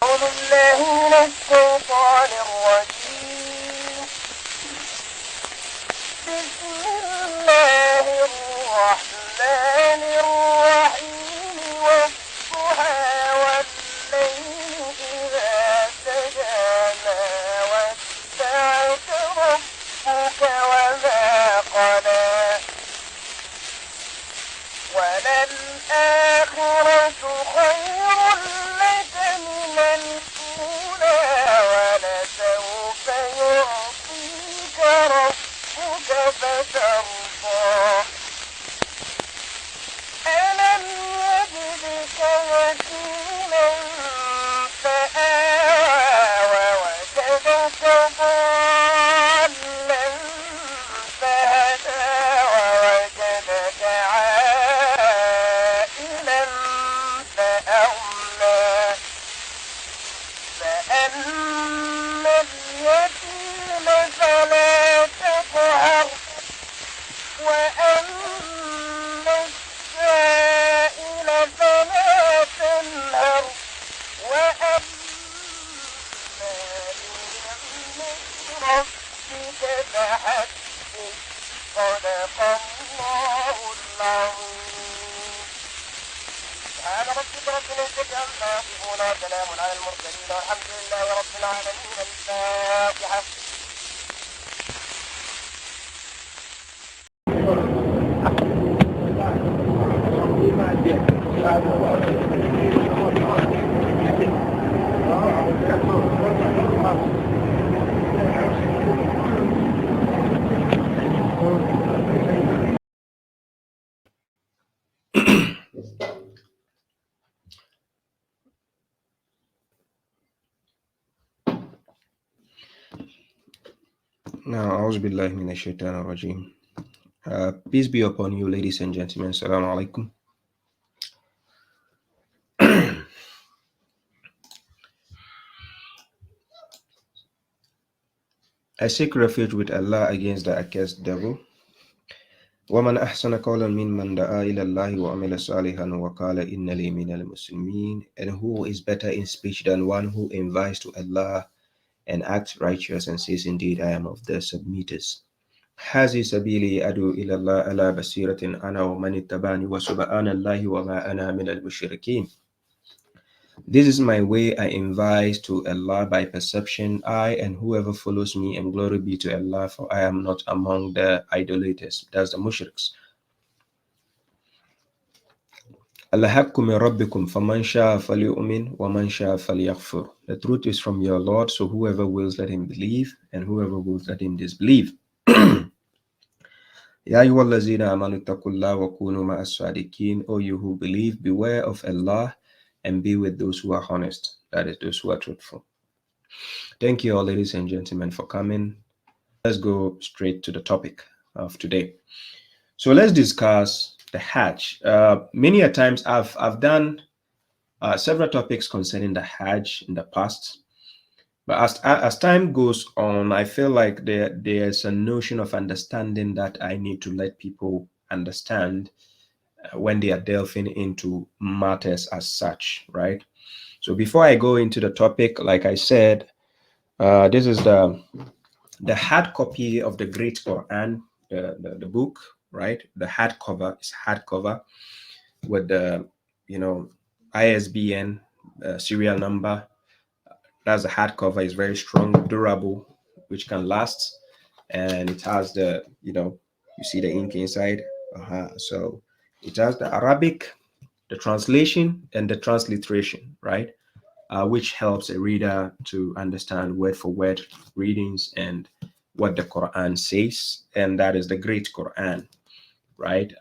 أعوذ بالله من الشيطان الرجيم. بسم الله الرحمن الرحيم. والضحى والليل إذا سجى ما ودعك ربك وما قلى وللآخرة خير لك من الأولى ولسوف يعطيك ربك فترضى ألم يجدك يتيما فآوى ووجدك ضالا فهدى ووجدك عائلا فأغنى فأما اليتيم فلا تقهر وأما السائل فلا تنهر وأما بنعمة ربك فحدث. صدق الله العظيم. سبحان ربك رب العزة عما يصفون وسلام على المرسلين والحمد لله رب العالمين. الفاتحة. Now, أعوذ بالله من الشيطان الرجيم. Peace be upon you, ladies and gentlemen. Assalamu alaikum. I seek refuge with Allah against the accursed devil. وَمَنْ أَحْسَنَ قَوْلًا مِمَّنْ دَعَا إِلَى اللَّهِ وَعَمِلَ صَالِحًا وَقَالَ إِنَّنِي مِنَ الْمُسْلِمِينَ. And who is better in speech than one who invites to Allah and acts righteous and says, indeed, I am of the submitters. هذه سبيلي أدعو إلى الله على بصيرة أنا ومن اتبعني وسبحان الله وما أنا من المشركين. This is my way, I invite to Allah by perception, I and whoever follows me, and glory be to Allah, for I am not among the idolaters, that's the mushriks. الحق من ربكم فمن شاء فليؤمن ومن شاء فليكفر. The truth is from your Lord, so whoever wills let him believe, and whoever wills let him disbelieve. يا أيها الذين آمنوا اتقوا الله وكونوا مع الصادقين. O you who believe, beware of Allah and be with those who are honest, that is, those who are truthful. Thank you all, ladies and gentlemen, for coming. Let's go straight to the topic of today. So let's discuss the Hajj. Many a times I've done several topics concerning the Hajj in the past, but as time goes on, I feel like there's a notion of understanding that I need to let people understand when they are delving into matters as such, right? So before I go into the topic, like I said, this is the hard copy of the Great Quran, the book, right? The hardcover is hardcover with the ISBN serial number. That's the hardcover. It's very strong, durable, which can last, and it has the you see the ink inside. So it has the Arabic, the translation, and the transliteration, right? Which helps a reader to understand word for word readings and what the Quran says, and that is the Great Quran, right?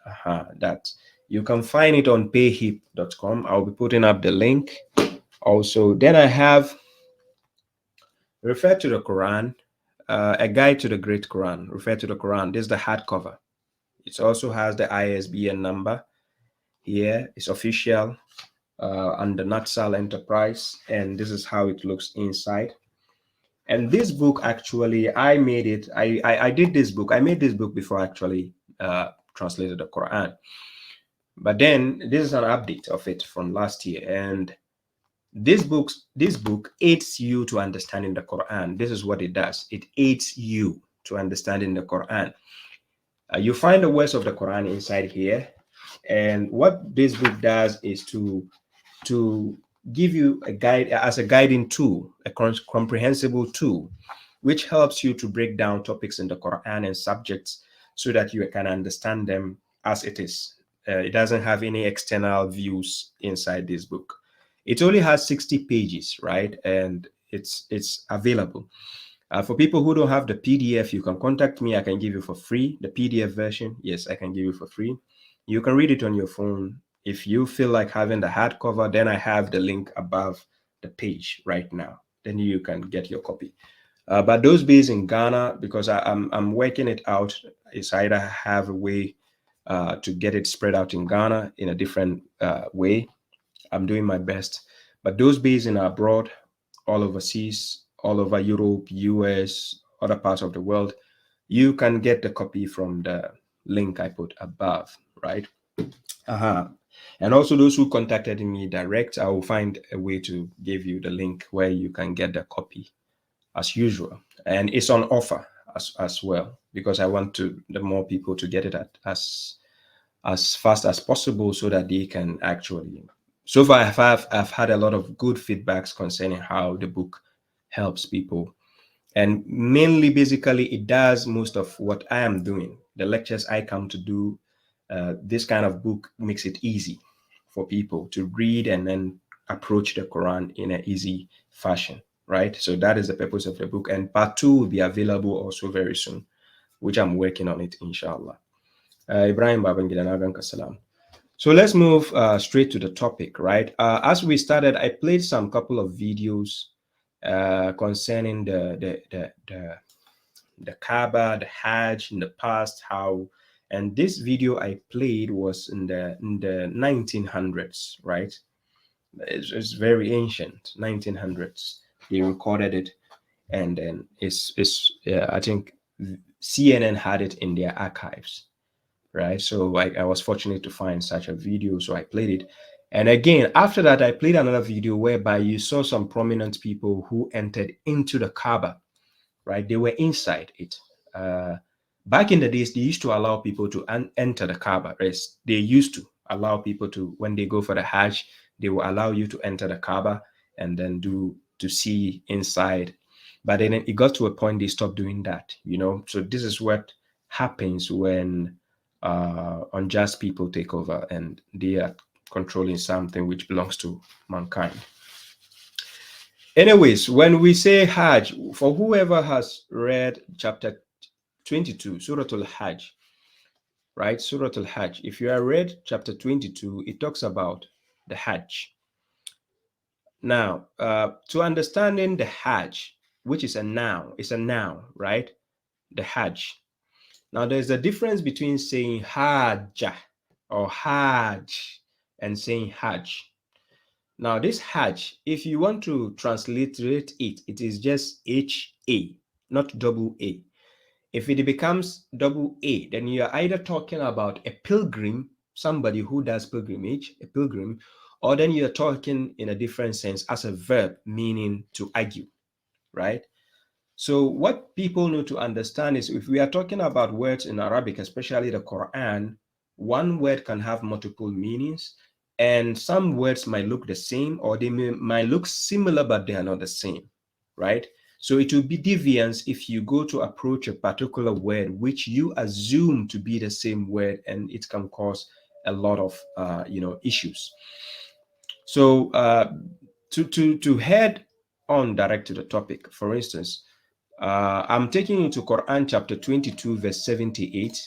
That you can find it on payhip.com. I'll be putting up the link. Also, then I have refer to the Quran, a guide to the Great Quran. Refer to the Quran. This is the hardcover. It also has the ISBN number here. It's official under Natsal Enterprise, and this is how it looks inside. And this book, actually, I made it. I did this book. I made this book before I actually translated the Quran. But then this is an update of it from last year, and This book aids you to understanding the Quran. This is what it does. It aids you to understanding the Quran. You find the words of the Quran inside here, and what this book does is to give you a guide as a guiding tool, a comprehensible tool, which helps you to break down topics in the Quran and subjects so that you can understand them as it is. It doesn't have any external views inside this book. It only has 60 pages, right? And it's available. For people who don't have the PDF, you can contact me. I can give you for free the PDF version. Yes, I can give you for free. You can read it on your phone. If you feel like having the hardcover, then I have the link above the page right now. Then you can get your copy. But those based in Ghana, because I'm working it out, is either have a way to get it spread out in Ghana in a different way. I'm doing my best. But those based in abroad, all overseas, all over Europe, US, other parts of the world, you can get the copy from the link I put above, right? And also those who contacted me direct, I will find a way to give you the link where you can get the copy as usual. And it's on offer as well, because I want the more people to get it as fast as possible so that they can actually. So far, I've had a lot of good feedbacks concerning how the book helps people. And mainly, basically, it does most of what I am doing. The lectures I come to do, this kind of book makes it easy for people to read and then approach the Quran in an easy fashion, right? So that is the purpose of the book. And part 2 will be available also very soon, which I'm working on it, inshallah. Ibrahim Babangida Nagan Kasalam. So let's move straight to the topic, right? As we started, I played some couple of videos concerning the Kaaba, the Hajj in the past, how, and this video I played was in the 1900s, right? It's very ancient, 1900s. They recorded it, and then I think CNN had it in their archives, right? So I was fortunate to find such a video, so I played it. And again, after that, I played another video whereby you saw some prominent people who entered into the Kaaba, right? They were inside it. Back in the days, they used to allow people to enter the Kaaba. They used to allow people to, when they go for the Hajj, they will allow you to enter the Kaaba and then to see inside. But then it got to a point they stopped doing that, you know? So this is what happens when unjust people take over and they are controlling something which belongs to mankind. Anyways, when we say Hajj, for whoever has read chapter 22, Surah Al-Hajj, right? Surah Al-Hajj. If you have read chapter 22, it talks about the Hajj. Now, to understanding the Hajj, which is a noun, right? The Hajj. Now, there's a difference between saying Hajj or Hajj and saying Hajj. Now, this Hajj, if you want to transliterate it, it is just H-A, not double A. If it becomes double A, then you're either talking about a pilgrim, somebody who does pilgrimage, a pilgrim, or then you're talking in a different sense as a verb, meaning to argue, right? So what people need to understand is if we are talking about words in Arabic, especially the Quran, one word can have multiple meanings, and some words might look the same or they might look similar, but they are not the same, right? So it will be deviance if you go to approach a particular word which you assume to be the same word, and it can cause a lot of issues. So to head on direct to the topic, for instance, I'm taking you to Quran chapter 22 verse 78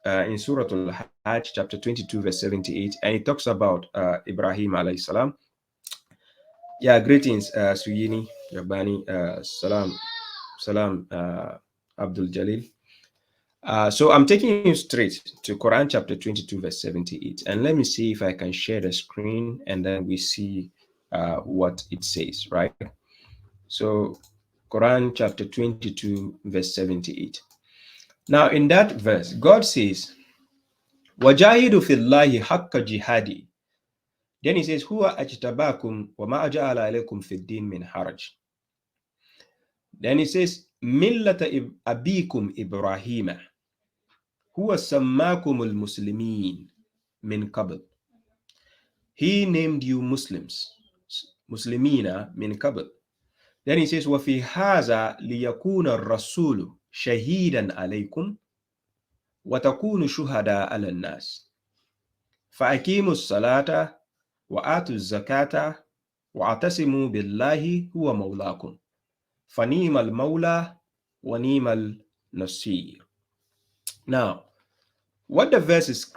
in Surah Al-Hajj chapter 22 verse 78, and it talks about Ibrahim alayhi salam. Yeah, greetings, Suyini, Yabani, salam, Abdul Jalil. So I'm taking you straight to Quran chapter 22 verse 78, and let me see if I can share the screen, and then we see what it says, right? So Quran chapter 22 verse 78. Now in that verse, God says, وَجَاهِدُ فِي اللَّهِ حَقَّ جِهَادِهِ. Then he says, Huwa ajtabakum wa ma ja'ala alaykum fid din min haraj. Then he says, Millata abikum Ibrahima, huwa sammakum al-muslimin min qabl. He named you Muslims, Muslimina min qabl. Then he says, وَفِي هَذَا لِيَكُونَ الرَّسُولُ شَهِيدًا عَلَيْكُمْ وَتَكُونُ شُهَدَاءَ عَلَى النَّاسِ فَأَقِيمُوا الصَّلَاةَ وَآتُوا الزَّكَاةَ وَاعْتَصِمُوا بِاللَّهِ هُوَ مَوْلَاكُمْ فَنِعْمَ الْمَوْلَى وَنِعْمَ النَّصِيرُ. Now, what the verse is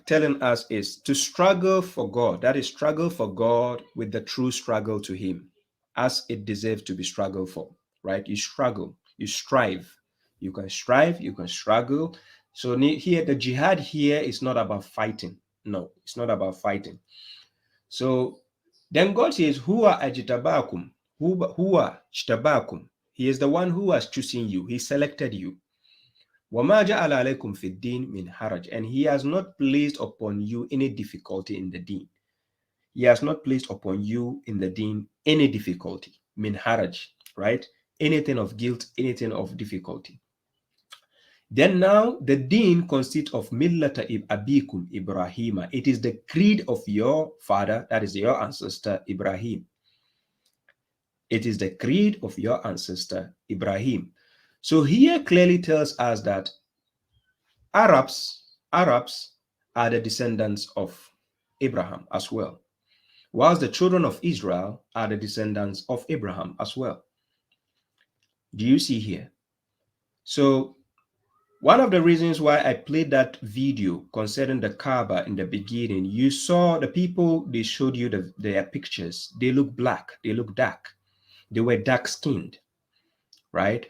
telling us is to struggle for God. That is, struggle for God with the true struggle to Him, as it deserves to be struggled for, right? You struggle, you strive. You can strive, you can struggle. So here, the jihad here is not about fighting. No, it's not about fighting. So then God says, Huwa ajitabakum, Huwa jitabakum. He is the one who has chosen you. He selected you. وَمَا جَعَلَ عَلَيْكُمْ فِي الدِّينِ مِنْ حَرَجٍ. And He has not placed upon you any difficulty in the deen. He has not placed upon you in the deen any difficulty. Min haraj, right? Anything of guilt, anything of difficulty. Then now the deen consists of millata abikum Ibrahima. It is the creed of your father, that is your ancestor Ibrahim. It is the creed of your ancestor Ibrahim. So here clearly tells us that Arabs are the descendants of Abraham as well, whilst the children of Israel are the descendants of Abraham as well. Do you see here? So one of the reasons why I played that video concerning the Kaaba in the beginning, you saw the people, they showed you their pictures. They look black, they look dark. They were dark-skinned, right?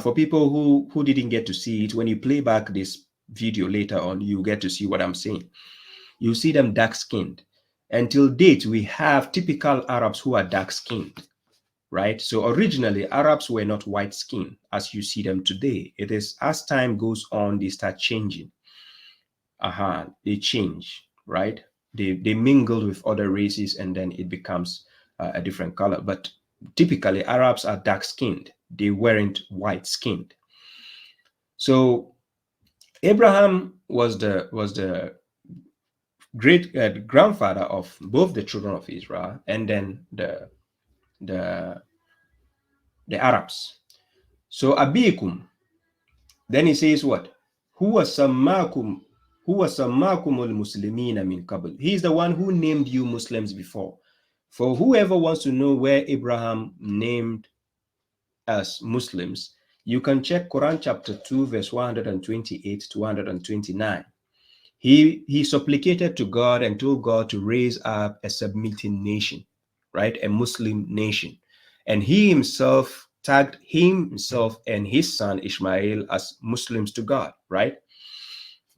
For people who didn't get to see it, when you play back this video later on, you get to see what I'm saying. You see them dark-skinned. Until date, we have typical Arabs who are dark-skinned, right? So originally, Arabs were not white-skinned as you see them today. It is as time goes on, they start changing. They change, right? They mingle with other races and then it becomes a different color. But typically, Arabs are dark-skinned. They weren't white-skinned. So Abraham was the great grandfather of both the children of Israel and then the Arabs. So abikum, then he says what? Huwa sammakum al-muslimina min qabl. He is the one who named you Muslims before. For whoever wants to know where Abraham named us Muslims, you can check Quran chapter 2 verse 128 to 129. He supplicated to God and told God to raise up a submitting nation, right? A Muslim nation. And he himself tagged himself and his son Ishmael as Muslims to God, right?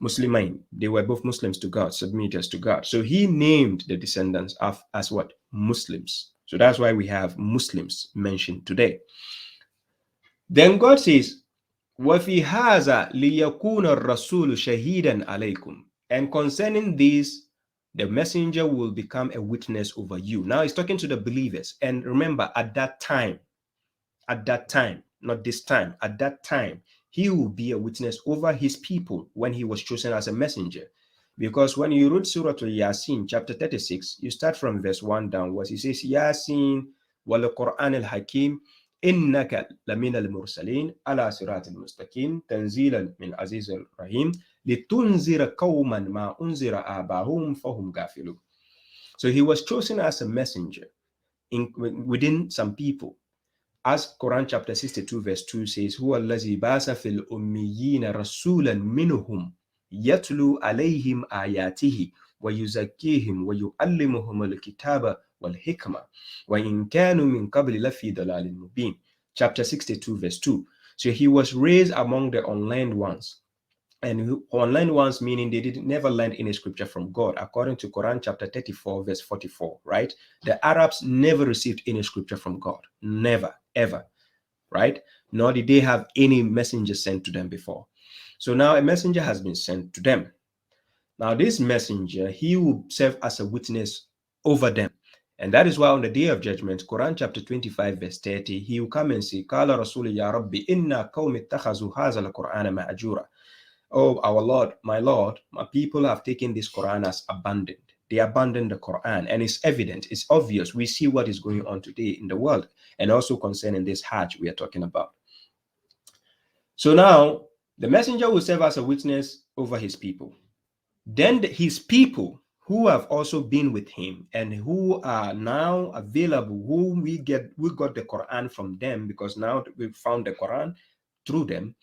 Muslimin. They were both Muslims to God, submitters to God. So he named the descendants as what? Muslims. So that's why we have Muslims mentioned today. Then God says, وَفِي هَذَا لِيَكُونَ الرَّسُولُ شَهِيدًا عَلَيْكُمْ. And concerning this, the messenger will become a witness over you. Now he's talking to the believers. And remember, at that time, not this time, at that time, he will be a witness over his people when he was chosen as a messenger. Because when you read Surah Al-Yasin, chapter 36, you start from verse 1 downwards. He says, Yasin wal Quran al-Hakim, innaka lamina al-mursalin ala sirat al-mustaqim, tanzilan min aziz al-rahim, litunzira qawman ma unzira abahum fahum gafilun. So he was chosen as a messenger within some people. As Quran chapter 62 verse 2 says, Huwa allazi basa fil ummiyina rasulan minhum yatlu alayhim ayatihi wa yuzakkihim wa yuallimuhum al-kitaba wal hikma wa in kanu min qabli lafi dalalin mubin. Chapter 62 verse 2. So he was raised among the unlearned ones. And unlearned ones meaning they never learned any scripture from God, according to Quran chapter 34 verse 44, right? The Arabs never received any scripture from God. Never, ever, right? Nor did they have any messenger sent to them before. So now a messenger has been sent to them. Now this messenger, he will serve as a witness over them. And that is why on the day of judgment, Quran chapter 25, verse 30, he will come and say, Qala Rasuli ya Rabbi, inna qawmi ittakhazu hadha al-Qur'ana ma'ajura. Oh, our Lord, my people have taken this Quran as abandoned. They abandoned the Quran, and it's evident, it's obvious. We see what is going on today in the world, and also concerning this Hajj we are talking about. So now, the messenger will serve as a witness over his people. Then his people who have also been with him and who are now available, who we got the Quran from them, because now we found the Quran through them,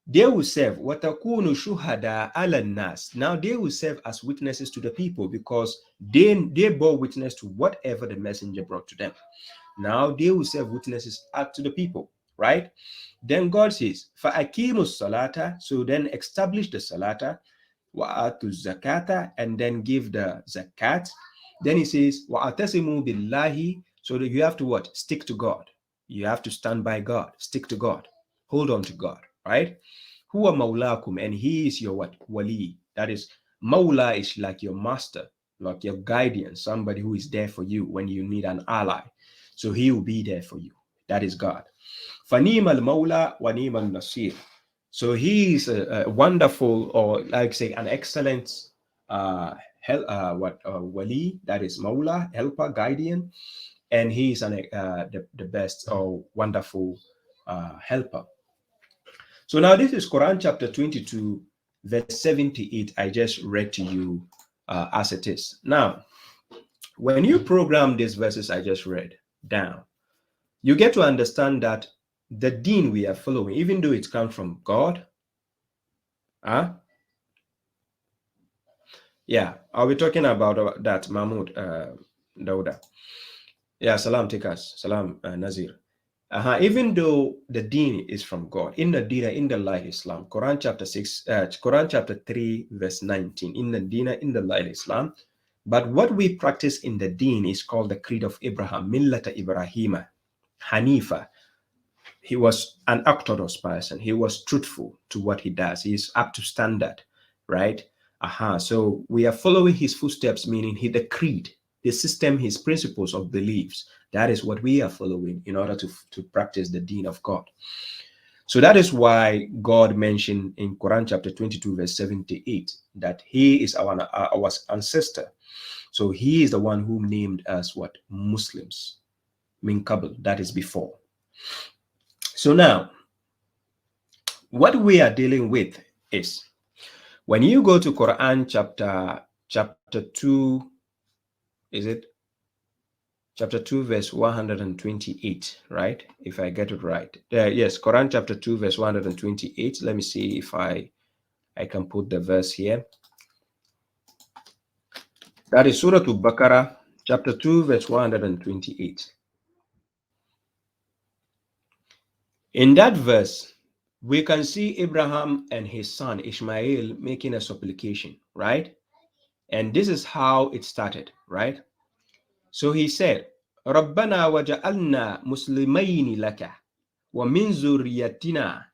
they will serve watakunu shuhada ala nas. Now they will serve as witnesses to the people because they bore witness to whatever the messenger brought to them. Now they will serve witnesses to the people, right? Then God says, "Fa'akimus salata." So then establish the salata, wa'atu zakata, and then give the zakat. Then he says, "Wa'atasimu billahi." So that you have to what? Stick to God. You have to stand by God. Stick to God. Hold on to God, right? Huwa maulakum, and he is your what? Wali. That is, maula is like your master, like your guardian, somebody who is there for you when you need an ally. So he will be there for you. That is God. Fanima al-Mawla wa nima al-Nasir. So he is a wonderful, or like say an excellent wali, that is Mawla, helper, guardian, and he is the best or wonderful helper. So now this is Quran chapter 22, verse 78. I just read to you as it is. Now, when you program these verses I just read down, you get to understand that the deen we are following, even though it comes from God, yeah, I'll be talking about that, Mahmoud Dauda. Yeah, salam tikas, salam Nazir. Even though the deen is from God, in the dina, in the light Islam, Quran chapter 3, verse 19, in the dina, in the light Islam. But what we practice in the deen is called the creed of Abraham, Millata Ibrahima, Hanifa. He was an orthodox person. He was truthful to what he does. He is up to standard, right? So we are following his footsteps, meaning the creed, the system, his principles of beliefs. That is what we are following in order to practice the deen of God. So that is why God mentioned in Quran chapter 22, verse 78, that he is our ancestor. So he is the one who named us what? Muslims. Min qabl, that is before. So now, what we are dealing with is, when you go to Quran chapter 2, is it? Chapter 2, verse 128, right? If I get it right. Yes, Quran chapter 2, verse 128. Let me see if I can put the verse here. That is Surah Al-Baqarah, chapter 2, verse 128. In that verse, we can see Abraham and his son Ishmael making a supplication, right? And this is how it started, right? So he said, Rabbana waja'alna muslimayni laka wa min zurriyatina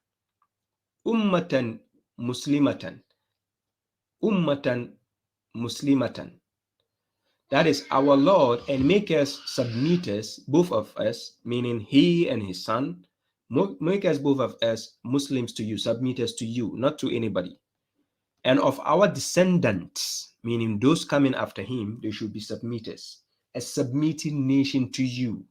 ummatan muslimatan. That is, our Lord, and make us submitters, both of us, meaning he and his son, make us both of us Muslims to you, submitters to you, not to anybody. And of our descendants, meaning those coming after him, they should be submitters, a submitting nation to you.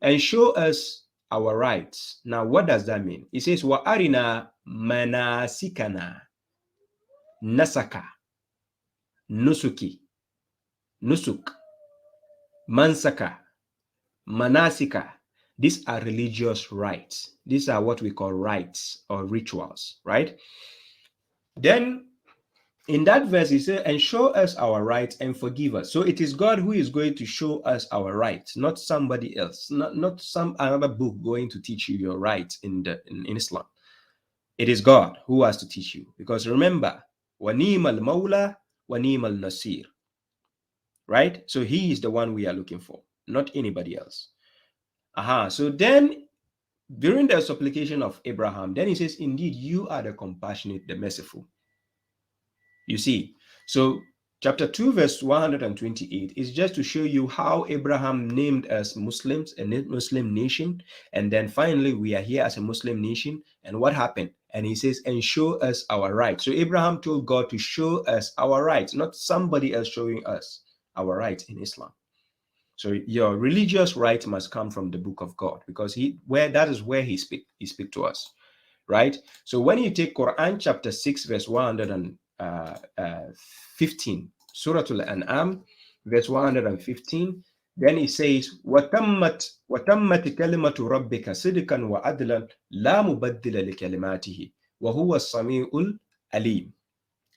And show us our rights. Now, what does that mean? It says, Wa arina manasikana, nasaka, nusuki, nusuk, mansaka, manasika. These are religious rites. These are what we call rites or rituals, right? Then in that verse, he said, and show us our rights and forgive us. So it is God who is going to show us our rights, not somebody else, not some another book going to teach you your rights in Islam. It is God who has to teach you. Because remember, وَنِيمَ الْمَوْلَى وَنِيمَ النَّصِيرُ. Right? So he is the one we are looking for, not anybody else. So then, during the supplication of Abraham, then he says, indeed, you are the compassionate, the merciful. You see, so Chapter 2, verse 128 is just to show you how Abraham named us Muslims, a Muslim nation. And then finally, we are here as a Muslim nation. And what happened? And he says, and show us our rights. So Abraham told God to show us our rights, not somebody else showing us our rights in Islam. So your religious right must come from the book of God, because that is where he speak to us, right? So when you take Quran chapter 6 verse 115, Surah Al-An'am verse 115, then it says وَتَمَّتْ كَلِمَةُ رَبِّكَ صِدْقًا وَعَدْلًا لَا مُبَدِّلَ لِكَلِمَاتِهِ وَهُوَ السَّمِيعُ الْعَلِيمُ.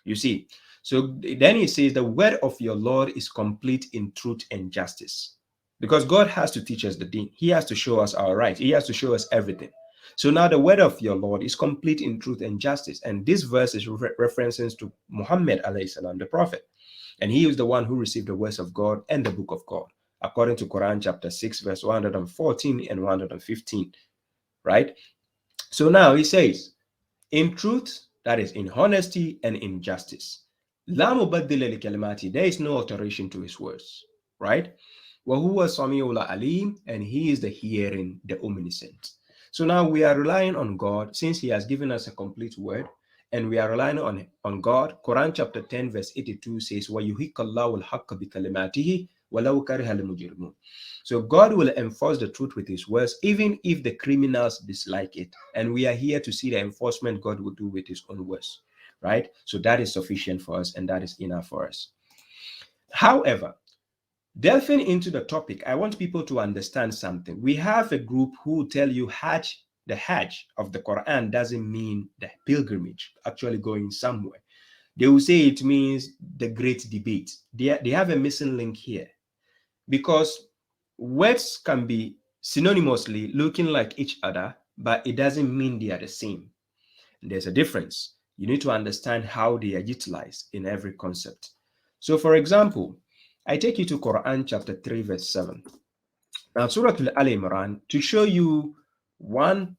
You see, so then he says the word of your Lord is complete in truth and justice. Because God has to teach us the deen. He has to show us our right. He has to show us everything. So now the word of your Lord is complete in truth and justice. And this verse is references to Muhammad alayhi salam, the prophet. And he is the one who received the words of God and the book of God, according to Quran chapter 6, verse 114 and 115, right? So now he says, in truth, that is in honesty and in justice. La mubaddila li kalimati, there is no alteration to his words, right? Wa huwa samiul alim, and he is the hearing, the omniscient. So now we are relying on God, since he has given us a complete word, and we are relying on God. Quran chapter 10 verse 82 says, wa yuhiqallahu al-haqqa bi kalimatihi walau kariha al-mujrimun. So God will enforce the truth with his words, even if the criminals dislike it. And we are here to see the enforcement God will do with his own words, right? So that is sufficient for us, and that is enough for us. However, delving into the topic, I want people to understand something. We have a group who tell you Hajj, the Hajj of the Quran doesn't mean the pilgrimage, actually going somewhere. They will say it means the great debate. They have a missing link here, because words can be synonymously looking like each other, but it doesn't mean they are the same. There's a difference. You need to understand how they are utilized in every concept. So, for example, I take you to Quran chapter 3, verse 7. Now, Surah Al-Imran, to show you one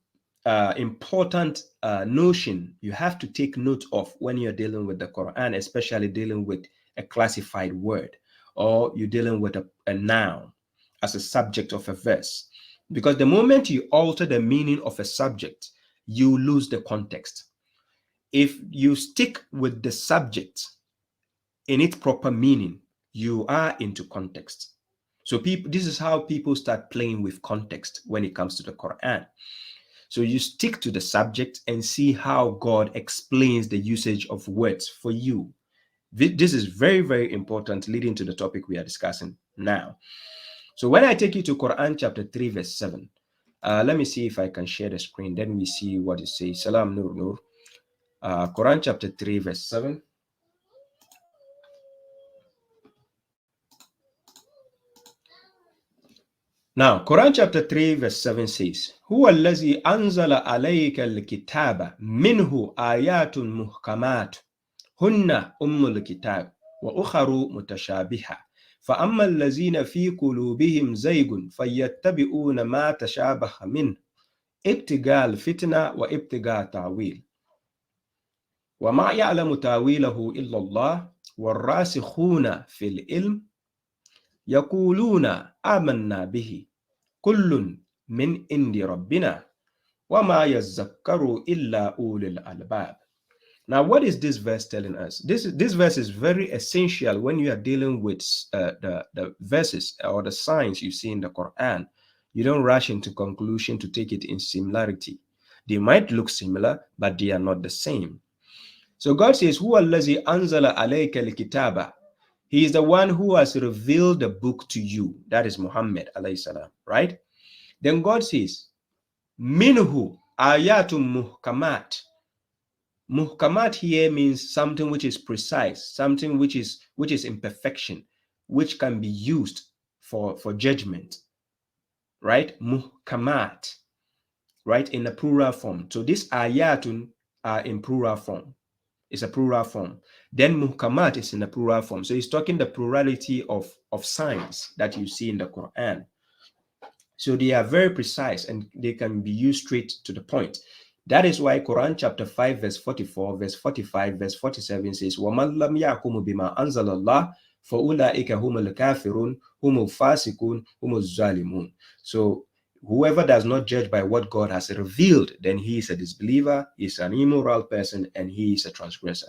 important notion you have to take note of when you're dealing with the Quran, especially dealing with a classified word, or you're dealing with a noun as a subject of a verse. Because the moment you alter the meaning of a subject, you lose the context. If you stick with the subject in its proper meaning, you are into context. So this is how people start playing with context when it comes to the Quran. So you stick to the subject and see how God explains the usage of words for you. This is very, very important, leading to the topic we are discussing now. So when I take you to Quran chapter 3, verse 7, let me see if I can share the screen. Then we see what it says. Salam Nur Nur. Quran chapter 3, verse 7. Now, Quran chapter 3, verse 7 says, هو الذي أنزل عليك الكتاب منه آيات محكمات هن أم الكتاب وأخر متشابهة فأما الذين في قلوبهم زيغ فيتبعون ما تشابه منه ابتغاء الفتنة وابتغاء تأويل وما يعلم تأويله إلا الله والراسخون في العلم يقولون آمنا به كل من عند ربنا وما يذكر إلا أولي الألباب. Now, what is this verse telling us? This verse is very essential when you are dealing with the verses or the signs you see in the Quran. You don't rush into conclusion to take it in similarity. They might look similar, but they are not the same. So God says, "Huwa allazi anzala alayka al-kitaba." He is the one who has revealed the book to you. That is Muhammad alayhi salam, right? Then God says, "Minhu ayatum muhkamat." Muhkamat here means something which is precise, something which is in perfection, which can be used for judgment, right? Muhkamat, right, in a plural form. So this ayatun are in plural form. It's a plural form. Then muhkamat is in a plural form. So he's talking the plurality of signs that you see in the Quran. So they are very precise and they can be used straight to the point. That is why Quran chapter 5 verse 44, verse 45, verse 47 says, وَمَنْ لَمْ يَحْكُمُ بِمَا أَنزَلَ اللَّهُ فَأُولَٰئِكَ هُمُ الْكَافِرُونَ هُمُ الْفَاسِقُونَ هُمُ الظَّالِمُونَ. So whoever does not judge by what God has revealed, then he is a disbeliever, he is an immoral person, and he is a transgressor.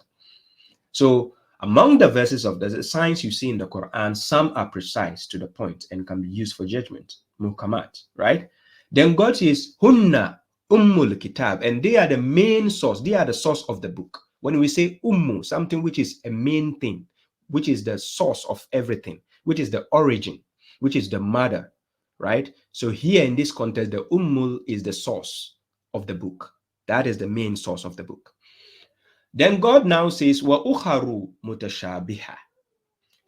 So among the verses of the signs you see in the Quran, some are precise to the point and can be used for judgment, muhkamat, right? Then God says, Hunna ummul kitab, and they are the main source, they are the source of the book. When we say ummu, something which is a main thing, which is the source of everything, which is the origin, which is the mother, right? So here in this context, the ummul is the source of the book. That is the main source of the book. Then God now says, wa ukharu mutashabiha.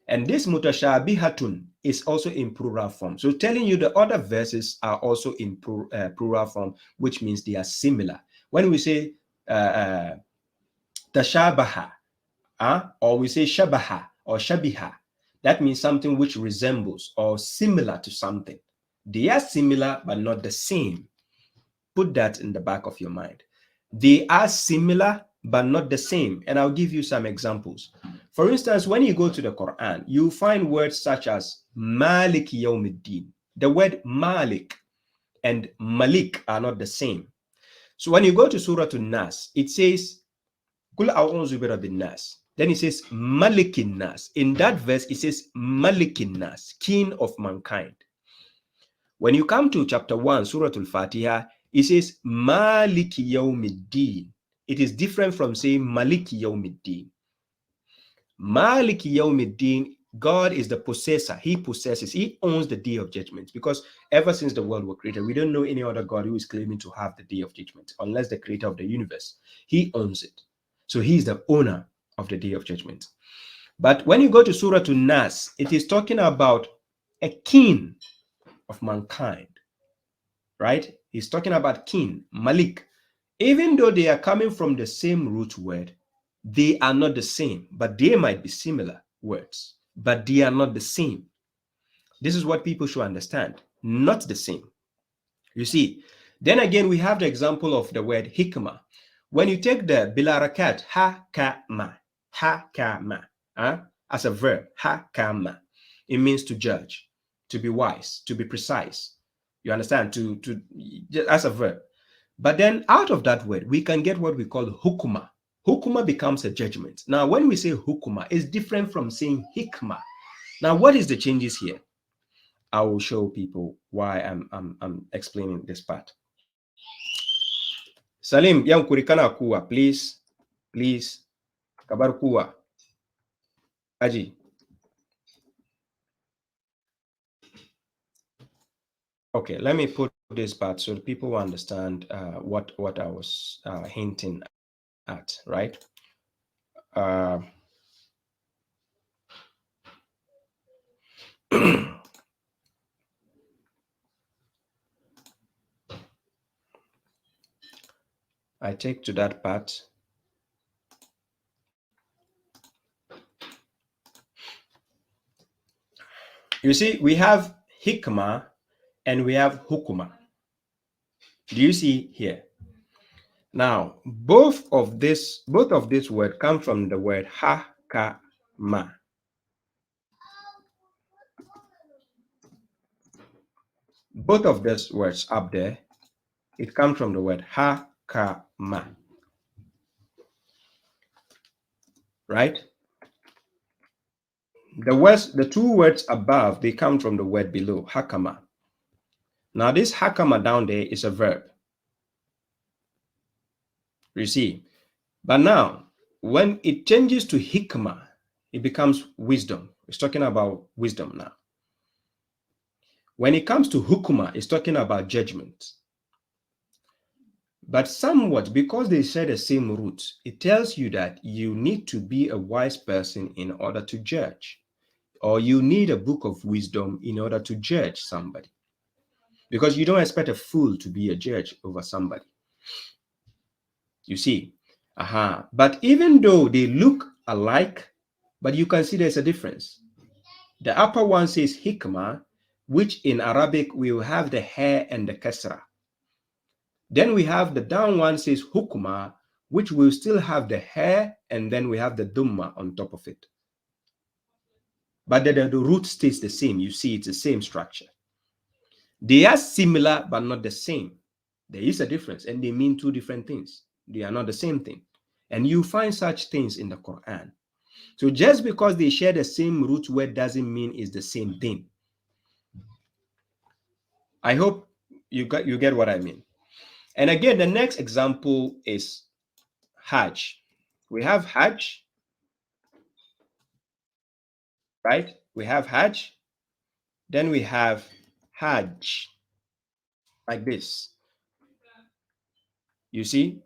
And this mutashabihatun is also in plural form. So telling you the other verses are also in plural form, which means they are similar. When we say tashabaha, or we say shabaha or shabiha, that means something which resembles or similar to something. They are similar but not the same. Put that in the back of your mind. They are similar but not the same. And I'll give you some examples. For instance, when you go to the Quran, you find words such as Malik Yawmiddin. The word Malik and Malik are not the same. So when you go to Surah An-Nas, it says, Kul a'udhu bi rabbin nas. Then it says Malikin Nas. In that verse, it says Malikin Nas, king of mankind. When you come to chapter 1, Surah Al-Fatiha, it says Maliki Yawmiddin. It is different from saying Maliki Yawmiddin. Maliki Yawmiddin, God is the possessor. He possesses, he owns the day of judgment. Because ever since the world was created, we don't know any other God who is claiming to have the day of judgment, unless the creator of the universe. He owns it. So he is the owner of the day of judgment. But when you go to Surah An-Nas, it is talking about a king of mankind, right? He's talking about king, Malik. Even though they are coming from the same root word, they are not the same, but they might be similar words, but they are not the same. This is what people should understand, not the same. You see, then again, we have the example of the word hikmah. When you take the bilarakat, hakama, as a verb, hakama, it means to judge, to be wise, to be precise. You understand? As a verb. But then out of that word, we can get what we call hukuma. Hukuma becomes a judgment. Now, when we say hukuma, it's different from saying hikmah. Now, what is the changes here? I will show people why I'm explaining this part. Salim, yang kurikana kuwa, please. Kabar kuwa. Aji. Okay, let me put this part so people will understand what I was hinting at, right? I take to that part. You see, we have hikmah and we have hukuma. Do you see here? Now, both of this word come from the word hakama. Both of these words up there, it comes from the word hakama. Right? The two words above, they come from the word below, hakama. Now, this hakama down there is a verb. You see? But now, when it changes to hikmah, it becomes wisdom. It's talking about wisdom now. When it comes to hukuma, it's talking about judgment. But somewhat, because they share the same root, it tells you that you need to be a wise person in order to judge. Or you need a book of wisdom in order to judge somebody. Because you don't expect a fool to be a judge over somebody. You see? But even though they look alike, but you can see there's a difference. The upper one says hikmah, which in Arabic we will have the hair and the kasra. Then we have the down one says hukma, which will still have the hair, and then we have the dumma on top of it. But the root stays the same. You see, it's the same structure. They are similar, but not the same. There is a difference, and they mean two different things. They are not the same thing. And you find such things in the Quran. So just because they share the same root word doesn't mean it's the same thing. I hope you get what I mean. And again, the next example is Hajj. We have Hajj, right? We have Hajj. Then we have Hajj, like this. You see?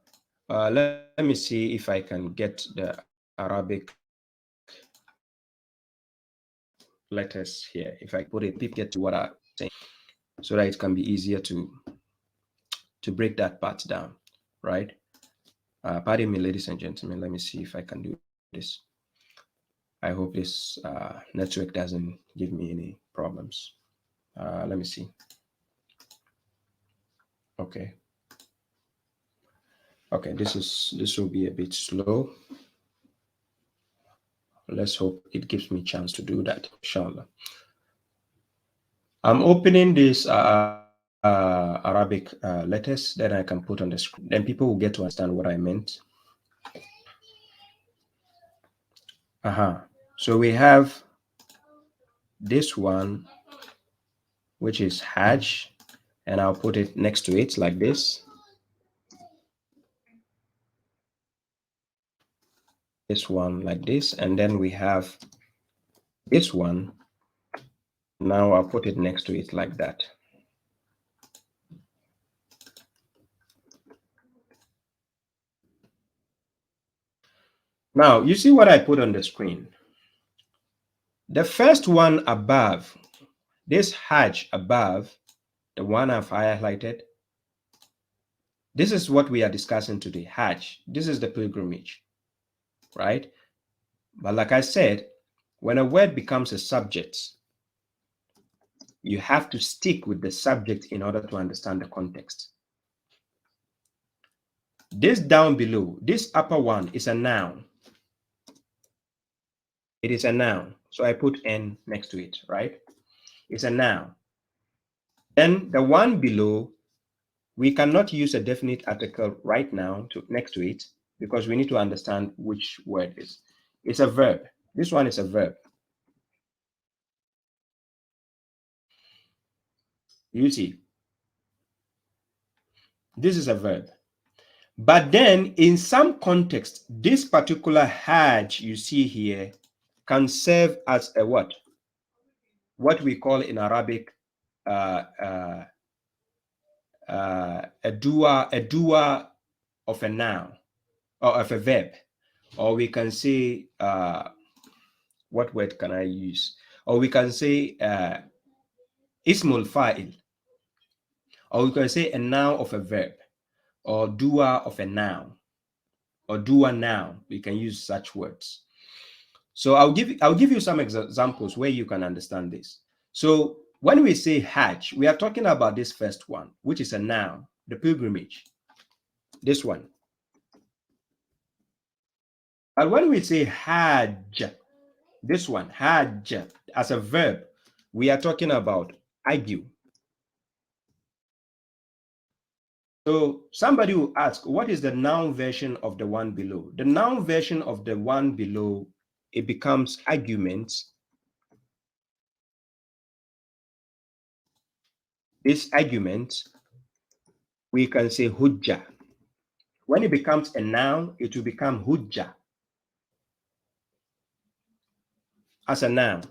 Let me see if I can get the Arabic letters here. If I put it, people get to what I'm saying, so that it can be easier to break that part down, right? Pardon me, ladies and gentlemen. Let me see if I can do this. I hope this network doesn't give me any problems. Let me see. Okay. Okay, this will be a bit slow. Let's hope it gives me a chance to do that, inshallah. I'm opening this Arabic letters that I can put on the screen. Then people will get to understand what I meant. So we have this one, which is Hajj, and I'll put it next to it like this. This one like this, and then we have this one. Now I'll put it next to it like that. Now, you see what I put on the screen. The first one above, this Hajj above, the one I've highlighted, this is what we are discussing today, Hajj. This is the pilgrimage, right? But like I said, when a word becomes a subject, you have to stick with the subject in order to understand the context. This down below, this upper one is a noun. It is a noun. So I put N next to it, right? It's a noun. Then the one below, we cannot use a definite article right now next to it because we need to understand which word is. It's a verb. This one is a verb. You see, this is a verb. But then in some context, this particular Hajj you see here can serve as a what? What we call in Arabic a doer of a noun or of a verb. Or we can say, what word can I use? Or we can say ismul fa'il. Or we can say a noun of a verb, or doer of a noun, or doer noun. We can use such words. So I'll give you some examples where you can understand this. So when we say Hajj, we are talking about this first one, which is a noun, the pilgrimage. This one. And when we say Hajj, this one, Hajj, as a verb, we are talking about argue. So somebody will ask, what is the noun version of the one below? The noun version of the one below, it becomes arguments. This argument, we can say hujjah. When it becomes a noun, it will become hujjah as a noun.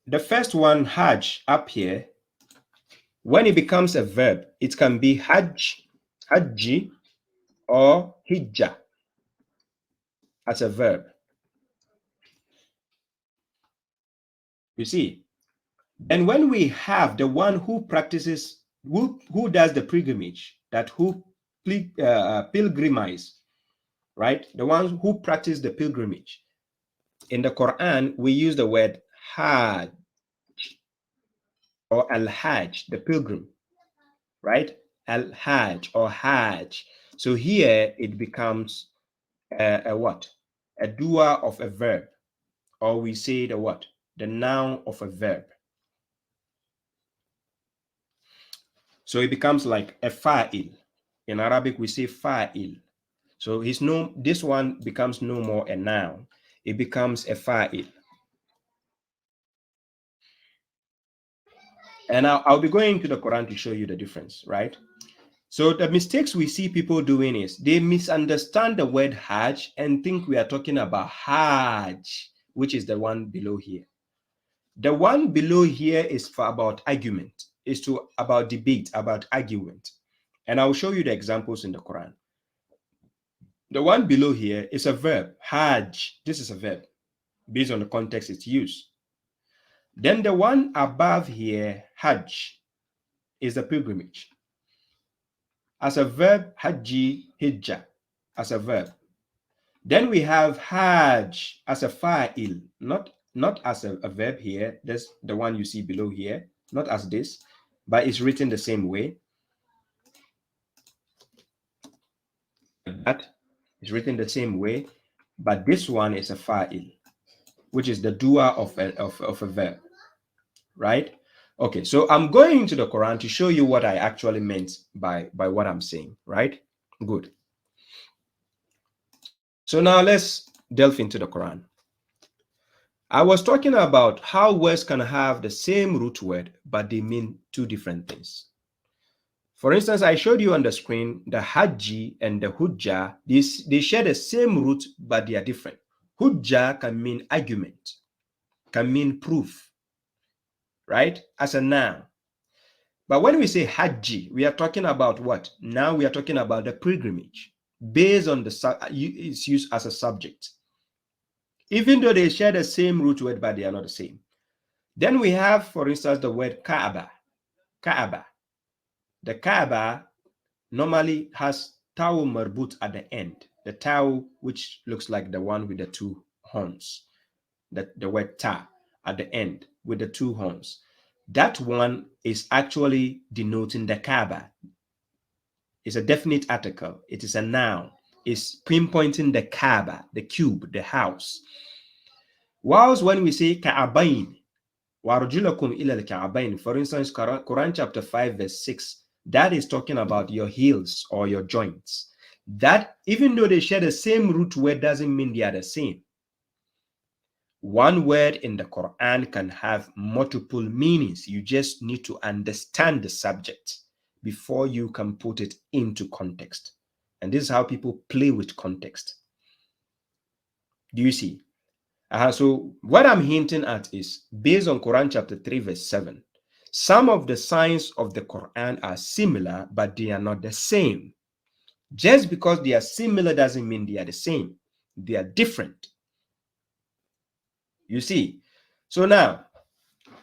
The first one, Hajj, up here, when it becomes a verb, it can be Hajj, Hajji, or Hijjah as a verb. You see? And when we have the one who practices, who does the pilgrimage, that who pilgrimize, right? The ones who practice the pilgrimage. In the Quran, we use the word Hajj. or al-hajj, the pilgrim, right? Al-hajj or hajj. So here it becomes a what? A doer of a verb, or we say the what? The noun of a verb. So it becomes like a fa'il. In Arabic, we say fa'il. So this one becomes no more a noun. It becomes a fa'il. And I'll be going to the Quran to show you the difference, right? So the mistakes we see people doing is they misunderstand the word Hajj and think we are talking about Hajj, which is the one below here. The one below here is for about argument, is to about debate, about argument. And I'll show you the examples in the Quran. The one below here is a verb, Hajj. This is a verb based on the context it's used. Then the one above here, Hajj, is a pilgrimage. As a verb, Hajji, Hijjah, as a verb. Then we have Hajj as a fa'il, not as a verb here. That's the one you see below here, not as this, but it's written the same way. That is written the same way, but this one is a fa'il, which is the doer of a verb, right? Okay, so I'm going to the Quran to show you what I actually meant by what I'm saying, right? Good. So now let's delve into the Quran. I was talking about how words can have the same root word, but they mean two different things. For instance, I showed you on the screen the Hajji and the Hujjah. They share the same root, but they are different. Hujjah can mean argument, can mean proof, right? As a noun. But when we say Hajji, we are talking about what? Now we are talking about the pilgrimage, based on it's used as a subject. Even though they share the same root word, but they are not the same. Then we have, for instance, the word Kaaba. Kaaba. The Kaaba normally has Tau Marbut at the end. The Tau, which looks like the one with the two horns. The word Ta at the end with the two horns. That one is actually denoting the Kaaba. It's a definite article. It is a noun. It's pinpointing the Kaaba, the cube, the house. Whilst when we say Ka'abain, وَارْجُلَكُمْ إِلَى الْكَعْبَيْنِ, for instance, Quran chapter 5 verse 6, that is talking about your heels or your joints. That, even though they share the same root word, doesn't mean they are the same. One word in the Quran can have multiple meanings. You just need to understand the subject before you can put it into context. And this is how people play with context. Do you see? So what I'm hinting at is based on Quran chapter 3 verse 7. Some of the signs of the Quran are similar, but they are not the same. Just because they are similar doesn't mean they are the same. They are different. You see? So now,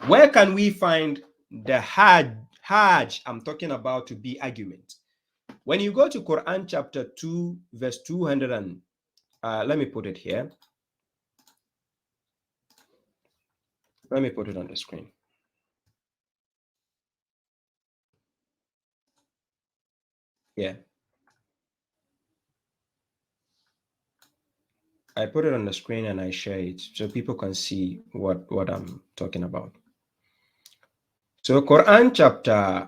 where can we find the Hajj I'm talking about to be argument? When you go to Quran chapter 2 verse 200 and let me put it here. Let me put it on the screen. Yeah. I put it on the screen and I share it so people can see what I'm talking about. So Quran chapter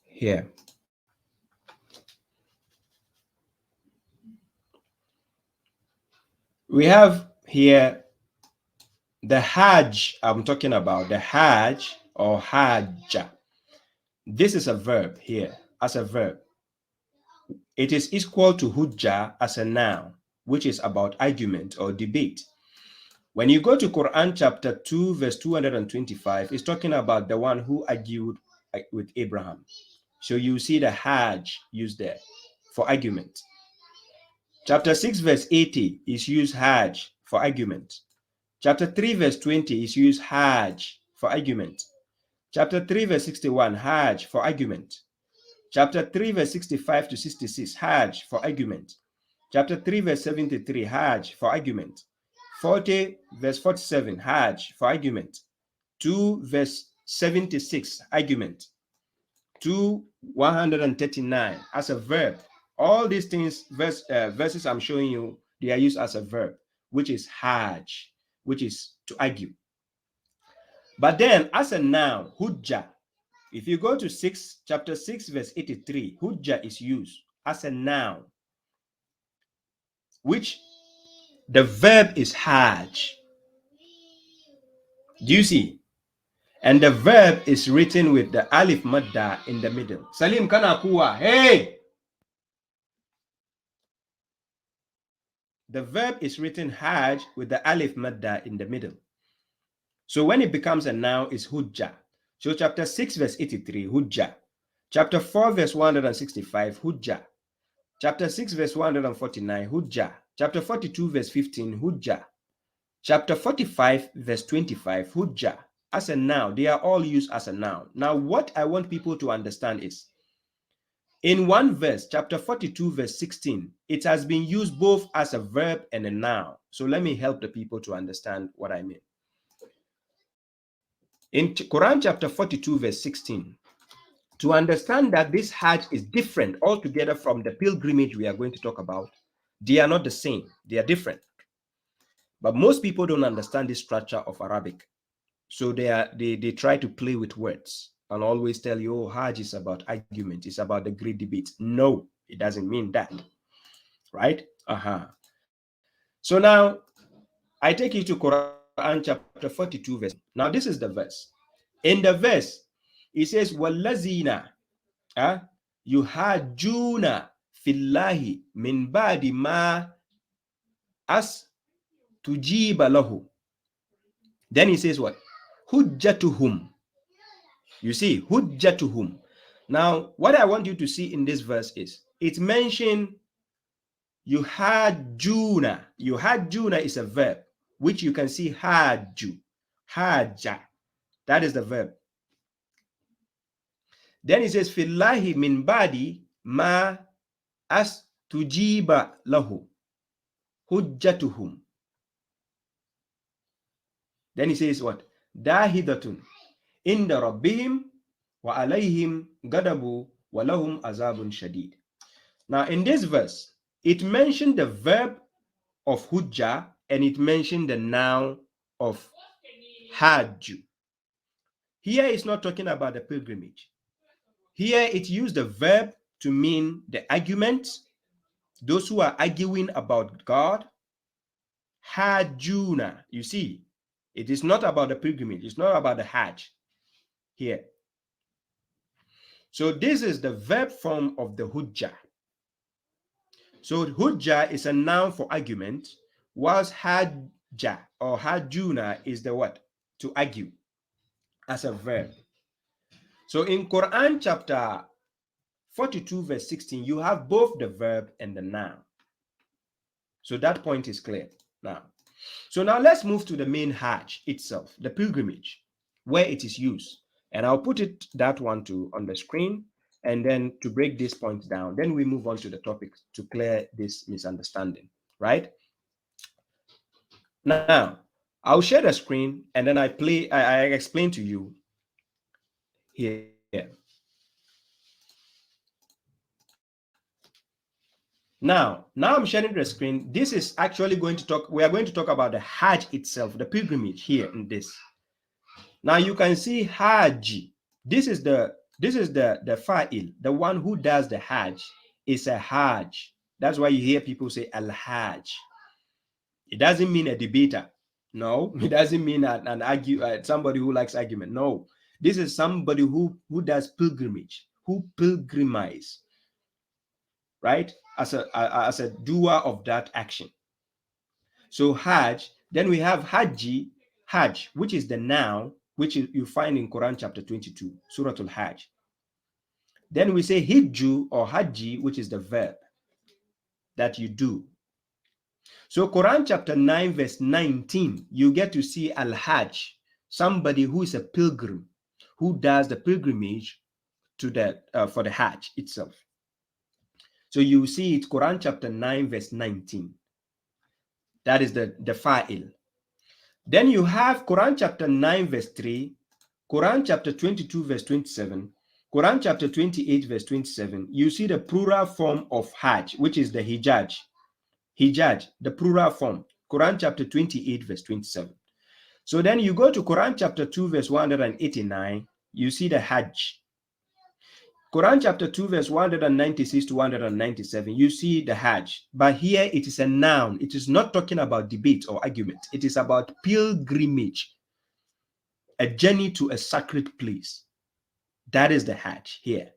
here. We have here the Hajj I'm talking about, the Hajj or Hajj. This is a verb here, as a verb. It is equal to Hujjah as a noun, which is about argument or debate. When you go to Quran chapter 2 verse 225, it's talking about the one who argued with Abraham. So you see the Hajj used there for argument. Chapter 6 verse 80 is used Hajj for argument. Chapter 3 verse 20 is used Hajj for argument. Chapter 3 verse 61, Hajj for argument. Chapter 3, verse 65 to 66, Hajj for argument. Chapter 3, verse 73, Hajj for argument. 40, verse 47, Hajj for argument. 2, verse 76, argument. 2, 139 as a verb. All these things, verses I'm showing you, they are used as a verb, which is Hajj, which is to argue. But then as a noun, hujjah. If you go to chapter 6, verse 83, hujjah is used as a noun, which the verb is hajj. Do you see? And the verb is written with the alif madda in the middle. Salim kana kuwa, hey! The verb is written hajj with the alif madda in the middle. So when it becomes a noun, it's hujjah. So chapter 6, verse 83, hujjah. Chapter 4, verse 165, hujjah. Chapter 6, verse 149, hujjah. Chapter 42, verse 15, hujjah. Chapter 45, verse 25, hujjah. As a noun, they are all used as a noun. Now, what I want people to understand is, in one verse, chapter 42, verse 16, it has been used both as a verb and a noun. So let me help the people to understand what I mean. In Quran chapter 42, verse 16, to understand that this Hajj is different altogether from the pilgrimage we are going to talk about, they are not the same, they are different. But most people don't understand this structure of Arabic. So they try to play with words and always tell you, oh, Hajj is about argument, it's about the great debate. No, it doesn't mean that, right? So now I take you to Quran chapter 42, verse. Now this is the verse. In the verse, it says, وَالَّذِينَ يُحَاجُّونَ فِي اللَّهِ مِنْ بَعْدِ مَا أَسْتُجِيبَ لَهُ. Then he says what? Hujjatuhum. You see, hujjatuhum. Now, what I want you to see in this verse is, it mentioned yuhajjuna. Yuhajjuna is a verb, which you can see hajju, hajja. That is the verb. Then it says, fillahi min badi ma astujiba lahu. Hujjatuhum. Then he says what? Dahidatun inda rabbihim wa alayhim gadabu wa lahum azabun shadid. Now in this verse, it mentioned the verb of hujjah and it mentioned the noun of hajj. Here it's not talking about the pilgrimage. Here it used the verb to mean the argument, those who are arguing about God. Hajjuna, you see, it is not about the pilgrimage, it's not about the Hajj here. So this is the verb form of the hujjah. So hujjah is a noun for argument, whilst hajjah or hajjuna is the what? To argue as a verb. So in Quran chapter 42, verse 16, you have both the verb and the noun. So that point is clear now. So now let's move to the main Hajj itself, the pilgrimage, where it is used. And I'll put that one on the screen. And then to break this point down, then we move on to the topic to clear this misunderstanding, right? Now, I'll share the screen and then I explain to you here. Now I'm sharing the screen. This is actually we are going to talk about the Hajj itself, the pilgrimage here in this. Now you can see Hajj. This is the fa'il, the one who does the Hajj is a Hajj. That's why you hear people say al-Hajj. It doesn't mean a debater. No, it doesn't mean somebody who likes argument. No, this is somebody who does pilgrimage, who pilgrimize, right? As a doer of that action. So Hajj, then we have Hajj, which is the noun, which you find in Quran chapter 22, Surah Al-Hajj. Then we say Hijju or Hajji, which is the verb that you do. So Quran chapter 9, verse 19, you get to see Al-Hajj, somebody who is a pilgrim, who does the pilgrimage to the for the Hajj itself. So you see it, Quran chapter 9, verse 19. That is the fa'il. Then you have Quran chapter 9, verse 3, Quran chapter 22, verse 27, Quran chapter 28, verse 27. You see the plural form of Hajj, which is the Hijaj. Hijaj, the plural form. Quran chapter 28, verse 27. So then you go to Quran chapter 2, verse 189. You see the Hajj. Quran chapter 2, verse 196 to 197, you see the Hajj. But here it is a noun. It is not talking about debate or argument. It is about pilgrimage, a journey to a sacred place. That is the Hajj here.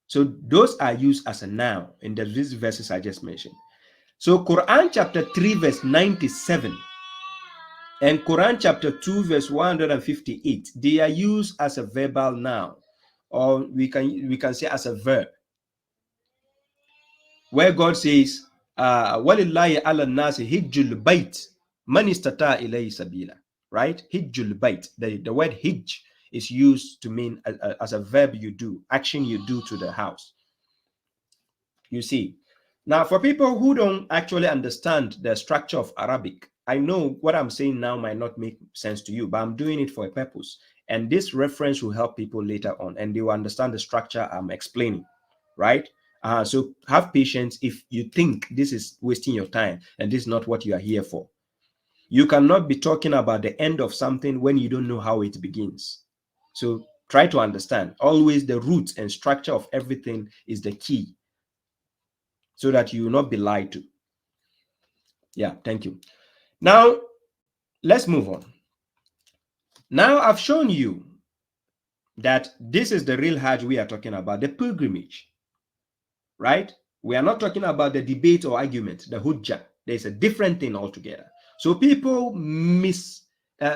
So those are used as a noun in these verses I just mentioned. So Quran chapter 3, verse 97 and Quran chapter 2, verse 158, they are used as a verbal noun, or we can say as a verb, where God says, "Walillahi ala nasi hijjul bait man istata ilayhi sabila." Right? Hijjul bait. The word hijj is used to mean as a verb you do, action you do to the house. You see. Now, for people who don't actually understand the structure of Arabic, I know what I'm saying now might not make sense to you, but I'm doing it for a purpose. And this reference will help people later on, and they will understand the structure I'm explaining, right? So have patience if you think this is wasting your time and this is not what you are here for. You cannot be talking about the end of something when you don't know how it begins. So try to understand. Always the root and structure of everything is the key, so that you will not be lied to. Yeah, thank you. Now, let's move on. Now, I've shown you that this is the real Hajj we are talking about, the pilgrimage, right? We are not talking about the debate or argument, the hujjah. There's a different thing altogether. So people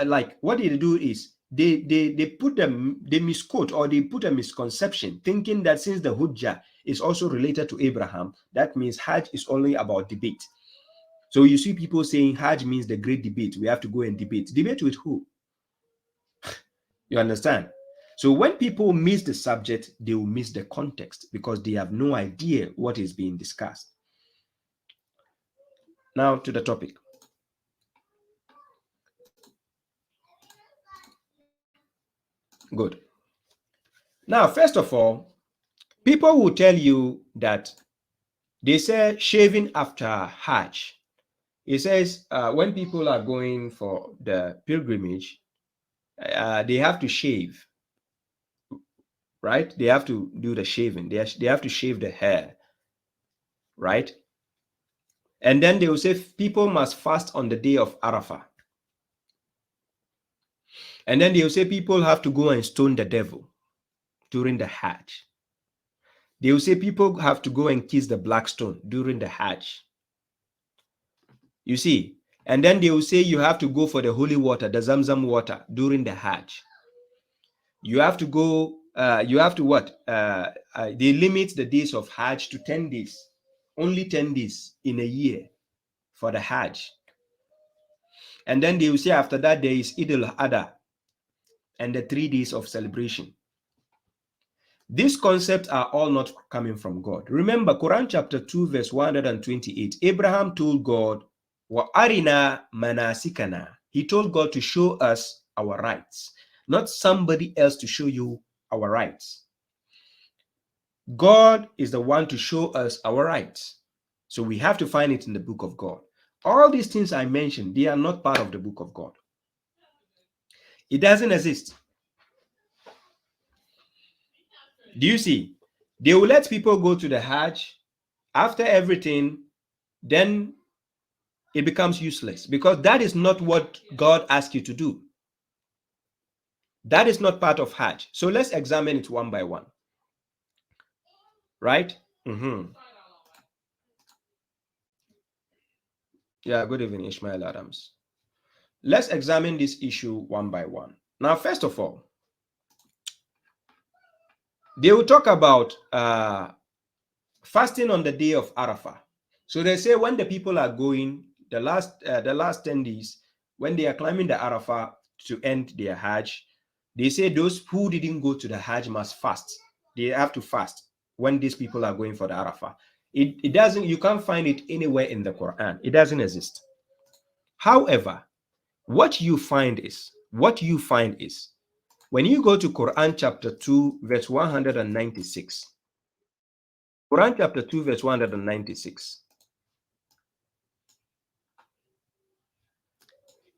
like what they do is they misquote, or they put a misconception, thinking that since the hujjah is also related to Abraham, that means Hajj is only about debate. So you see people saying Hajj means the great debate. We have to go and debate. Debate with who? You understand? So when people miss the subject, they will miss the context because they have no idea what is being discussed. Now to the topic. Good. Now, first of all, people will tell you that they say shaving after Hajj. It says when people are going for the pilgrimage, they have to shave, right? They have to do the shaving. They have to shave the hair, right? And then they will say people must fast on the day of Arafah. And then they will say people have to go and stone the devil during the Hajj. They will say people have to go and kiss the black stone during the Hajj. You see? And then they will say you have to go for the holy water, the Zamzam water during the Hajj. You have to go, you have to what? They limit the days of Hajj to 10 days. Only 10 days in a year for the Hajj. And then they will say after that there is Eid al-Adha and the 3 days of celebration. These concepts are all not coming from God. Remember, Quran chapter 2, verse 128, Abraham told God, "Wa arina manasikana." He told God to show us our rights, not somebody else to show you our rights. God is the one to show us our rights. So we have to find it in the book of God. All these things I mentioned, they are not part of the book of God. It doesn't exist. Do you see? They will let people go to the Hajj. After everything, then it becomes useless because that is not what God asked you to do. That is not part of Hajj. So let's examine it one by one. Right? Yeah, good evening, Ishmael Adams. Let's examine this issue one by one. Now, first of all, they will talk about fasting on the day of Arafah. So they say when the people are going, the last 10 days, when they are climbing the Arafah to end their Hajj, They say those who didn't go to the Hajj must fast. They have to fast when these people are going for the Arafah. It doesn't, you can't find it anywhere in the Quran. It doesn't exist. However, what you find is when you go to Quran chapter 2, verse 196. Quran chapter 2, verse 196.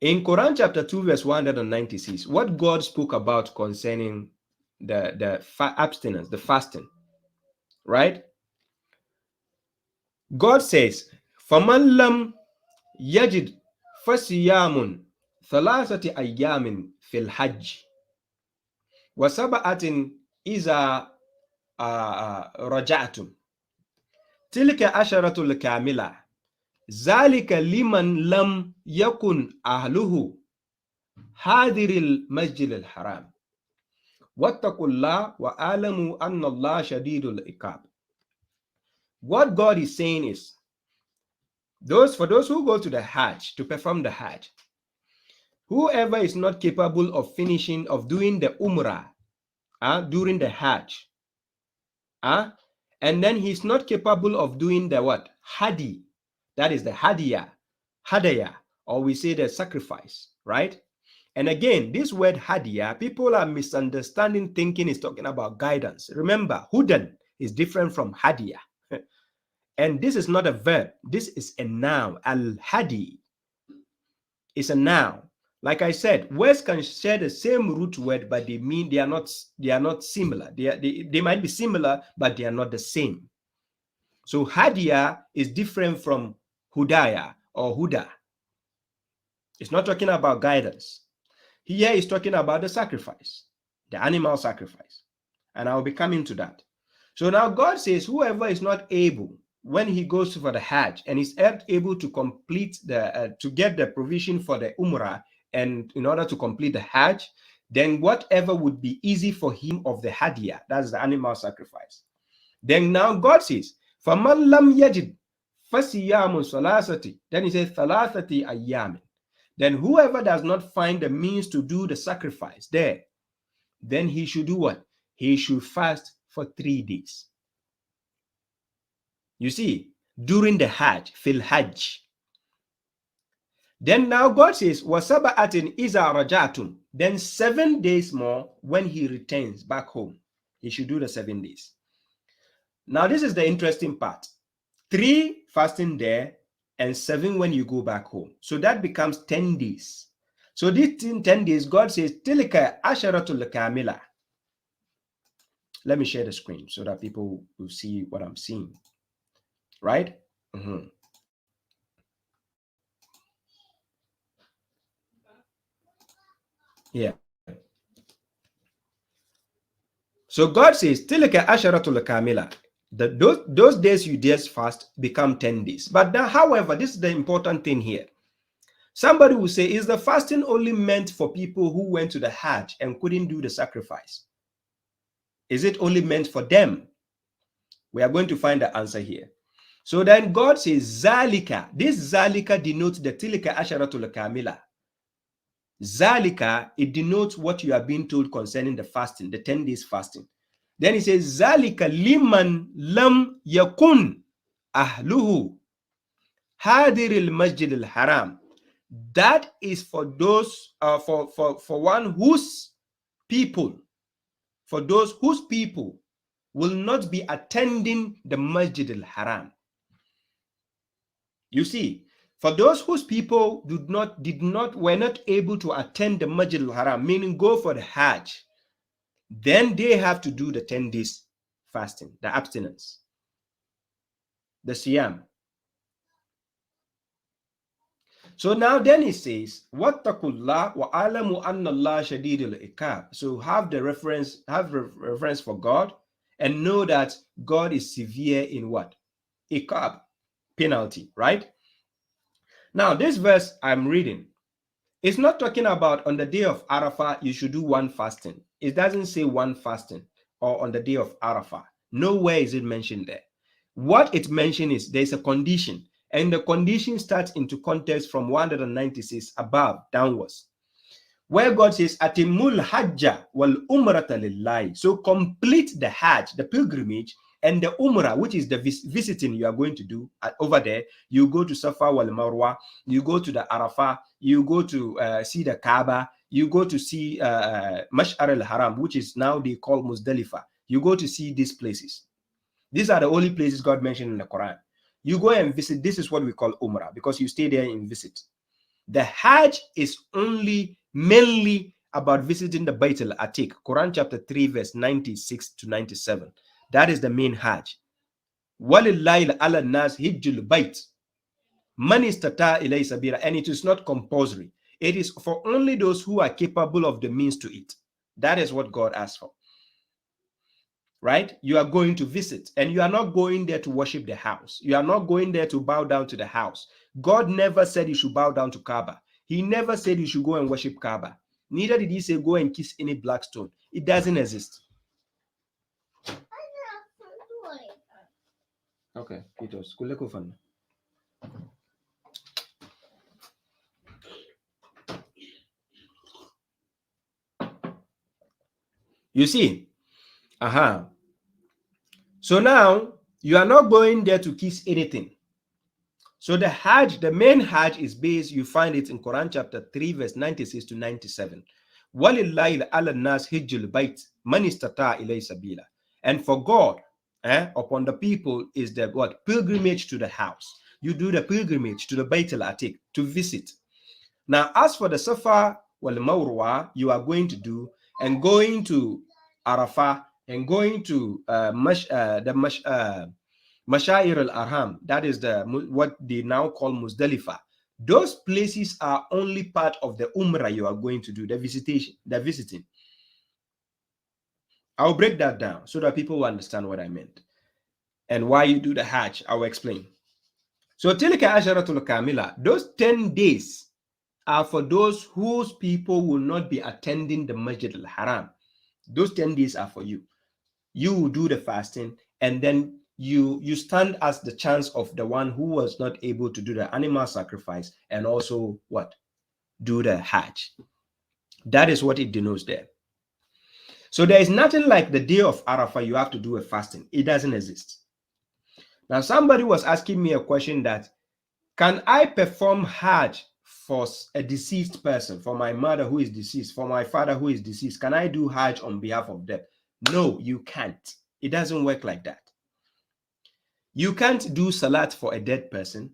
In Quran chapter 2, verse 196, what God spoke about concerning the abstinence, the fasting, right? God says, فَمَنْ لَمْ يَجِدْ فَصِيَامٌ ثَلَاثَةِ أَيَّامٍ فِي الْحَجِّ وَسَبْعَةٍ إِذَا رَجَعْتُمْ تِلْكَ عَشَرَةٌ الْكَامِلَةٌ ذَلِكَ لِمَنْ لَمْ يَكُنْ أَهْلُهُ حَاضِرِ الْمَسْجِدِ الْحَرَامِ وَاتَّقُوا اللَّهَ وَاعْلَمُوا أَنَّ اللَّهَ شَدِيدُ الْعِقَابِ. What God is saying is, for those who go to the Hajj, to perform the Hajj, whoever is not capable of doing the Umrah during the Hajj, and then he's not capable of doing the what? Hadi, that is the Hadaya, or we say the sacrifice, right? And again, this word Hadiyah, people are misunderstanding, thinking it's talking about guidance. Remember, Hudan is different from Hadiyah. And this is not a verb. This is a noun. Al-Hadi is a noun. Like I said, words can share the same root word, but they are not similar. They might be similar, but they are not the same. So Hadiyah is different from Hudaya or Huda. It's not talking about guidance. Here is talking about the sacrifice, the animal sacrifice. And I'll be coming to that. So now God says, whoever is not able, when he goes for the Hajj and is able to complete to get the provision for the Umrah, and in order to complete the Hajj, then whatever would be easy for him of the Hadiyah, that's the animal sacrifice. Then now God says, فَمَنْ لَمْ يَجِدْ فَصِيَامٌ ثَلَاثَةِ. Then he says, ثَلَاثَةِ أَيَّامٍ. Then whoever does not find the means to do the sacrifice there, then he should do what? He should fast for 3 days. You see, during the Hajj, fil Hajj. Then now God says, وَسَبَعَةٍ إِذَا رَجَعْتُمْ. Then 7 days more when he returns back home. He should do the 7 days. Now this is the interesting part. 3 fasting there and 7 when you go back home. So that becomes 10 days. So this 10 days, God says, تِلْكَ عَشَرَةُ الْكَامِلَةِ. Let me share the screen so that people will see what I'm seeing. Right? Yeah. So God says, Tilka asharatul kamila. Those days you just fast become 10 days. But now, however, this is the important thing here. Somebody will say, is the fasting only meant for people who went to the Hajj and couldn't do the sacrifice? Is it only meant for them? We are going to find the answer here. So then God says, Zalika. This Zalika denotes the Tilka asharatul kamila. Zalika, it denotes what you are being told concerning the fasting, the 10 days fasting. Then he says, Zalika liman lam yakun ahluhu hadiril masjid al haram. That is for those, for one whose people, for those whose people will not be attending the masjid al haram. You see, for those whose people were not able to attend the Masjid al-Haram, meaning go for the Hajj, then they have to do the 10 days fasting, the abstinence, the Siyam. So now then he says, Wattaqullah wa alamu anna Allah shadidul iqab. So have reference for God and know that God is severe in what? Iqab, penalty, right? Now, this verse I'm reading, it's not talking about on the day of Arafah, you should do one fasting. It doesn't say one fasting or on the day of Arafah. Nowhere is it mentioned there. What it mentioned is there's a condition, and the condition starts into context from 196 above downwards. where God says, Atimul Hajja wal Umrata lillahi. So complete the Hajj, the pilgrimage, and the Umrah, which is the visiting you are going to do over there. You go to Safa wal Marwa, you go to the Arafah, you go to see the Kaaba, you go to see Mash'ar al-Haram, which is now they call Muzdalifah. You go to see these places. These are the only places God mentioned in the Quran. You go and visit. This is what we call Umrah, because you stay there and visit. The Hajj is only mainly about visiting the Bayt al-Atiq. Quran chapter 3 verse 96 to 97. That is the main Hajj. وَلِلَّهِ عَلَى النَّاسِ حِجُّ الْبَيْتِ مَنِ اسْتَطَاعَ إِلَيْهِ سَبِيلًا. And it is not compulsory. It is for only those who are capable of the means to it. That is what God asks for. Right? You are going to visit, and you are not going there to worship the house. You are not going there to bow down to the house. God never said you should bow down to Kaaba. He never said you should go and worship Kaaba. Neither did he say go and kiss any black stone. It doesn't exist. Okay, it was. You see? So now you are not going there to kiss anything. So the Hajj, the main Hajj is based, you find it in Quran chapter 3 verse 96 to 97. وَلِلَّهِ عَلَى النَّاسِ حِجُّ الْبَيْتِ مَنِ اسْتَطَاعَ إِلَيْهِ سَبِيلًا. And for God, upon the people is the what? Pilgrimage to the house. You do the pilgrimage to the Bayt al-Atiq to visit. Now, as for the Safa wal Marwa, you are going to do, and going to Arafah, and going to Mashair al-Arham, that is what they now call Muzdalifah. Those places are only part of the Umrah you are going to do, the visiting. I'll break that down so that people will understand what I meant. And why you do the Hajj, I'll explain. So Tilka Asharatul Kamila, those 10 days are for those whose people will not be attending the Masjid al-Haram. Those 10 days are for you. You will do the fasting, and then you stand as the chance of the one who was not able to do the animal sacrifice, and also what? Do the Hajj. That is what it denotes there. So there is nothing like the day of Arafah you have to do a fasting. It doesn't exist. Now somebody was asking me a question that, can I perform Hajj for a deceased person, for my mother who is deceased, for my father who is deceased? Can I do Hajj on behalf of them? No, you can't. It doesn't work like that. You can't do Salat for a dead person.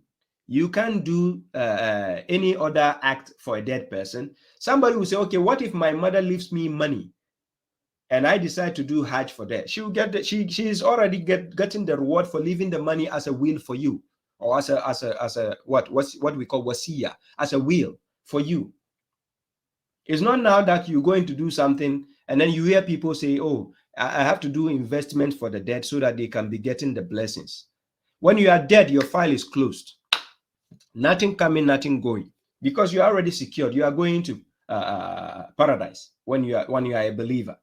You can't do any other act for a dead person. Somebody will say, okay, what if my mother leaves me money and I decide to do Hajj for that? She will get she is already getting the reward for leaving the money as a will for you, or as a what we call wasiya, as a will for you. It's not now that you're going to do something and then you hear people say, oh, I have to do investment for the dead so that they can be getting the blessings. When you are dead, your file is closed. Nothing coming, nothing going, because you are already secured. You are going to paradise when you are a believer.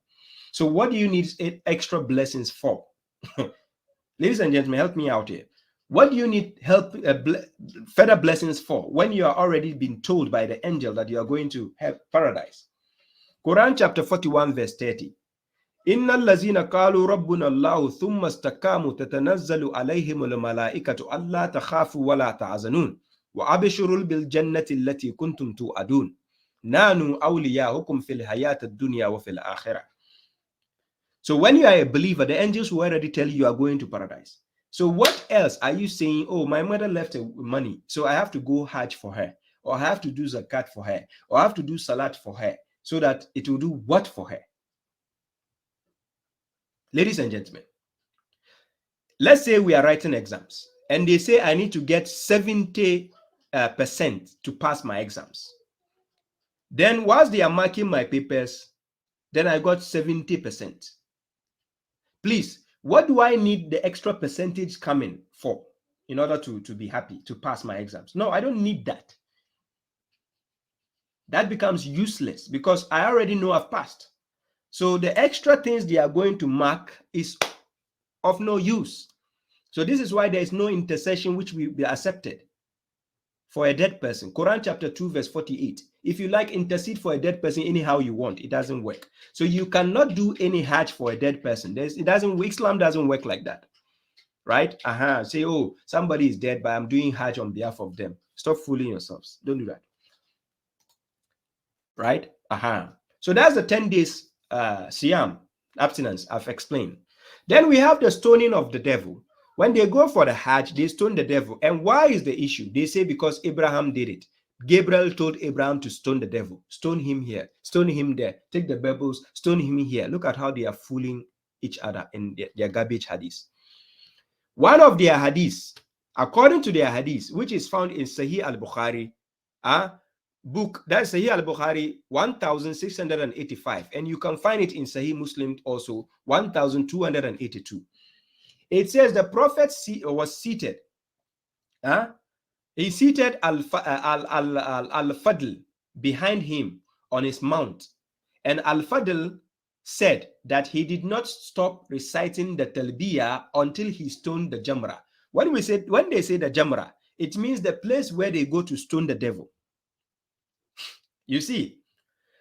So what do you need extra blessings for? Ladies and gentlemen, help me out here. What do you need further blessings for when you are already been told by the angel that you are going to have paradise? Quran chapter 41 verse 30. Inna allazina qalu rabbuna Allahu thumma istaqamu tatanazzalu alayhim al-malaikatu alla takhafu wa la tahzanun wa abshirul bil jannati allati kuntum tu'adun nanu awliyaukum fil hayati ad-dunya wa fil akhirah. So when you are a believer, the angels will already tell you are going to paradise. So what else are you saying? Oh, my mother left money, so I have to go Hajj for her, or I have to do zakat for her, or I have to do salat for her, so that it will do what for her? Ladies and gentlemen, let's say we are writing exams and they say I need to get 70% to pass my exams. Then whilst they are marking my papers, then I got 70%. Please, what do I need the extra percentage coming for in order to be happy to pass my exams? No, I don't need that. That becomes useless because I already know I've passed. So the extra things they are going to mark is of no use. So this is why there is no intercession which will be accepted for a dead person. Quran chapter 2 verse 48. if you like, intercede for a dead person anyhow you want. It doesn't work. So you cannot do any Hajj for a dead person. Islam doesn't work like that. Right? Say, oh, somebody is dead, but I'm doing Hajj on behalf of them. Stop fooling yourselves. Don't do that. Right? So that's the 10 days Siyam, abstinence, I've explained. Then we have the stoning of the devil. When they go for the Hajj, they stone the devil. And why is the issue? They say because Abraham did it. Gabriel told Abraham to stone the devil. Stone him here, stone him there, take the pebbles, stone him here. Look at how they are fooling each other in their garbage hadiths. One of their hadiths, according to their hadith, which is found in Sahih al-Bukhari, book, that's Sahih al-Bukhari 1685, and you can find it in Sahih Muslim also 1282. It says the prophet was seated. He seated Al-Fadl behind him on his mount, and Al-Fadl said that he did not stop reciting the talbiyah until he stoned the jamra. When they say the jamra, it means the place where they go to stone the devil. You see,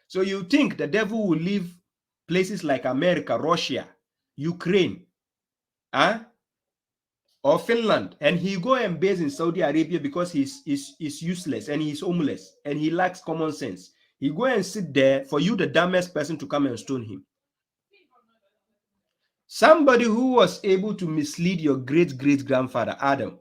so you think the devil will leave places like America, Russia, Ukraine, or Finland, and he go and base in Saudi Arabia because he's useless and he's homeless and he lacks common sense. He go and sit there for you, the dumbest person, to come and stone him. Somebody who was able to mislead your great-great-grandfather, Adam.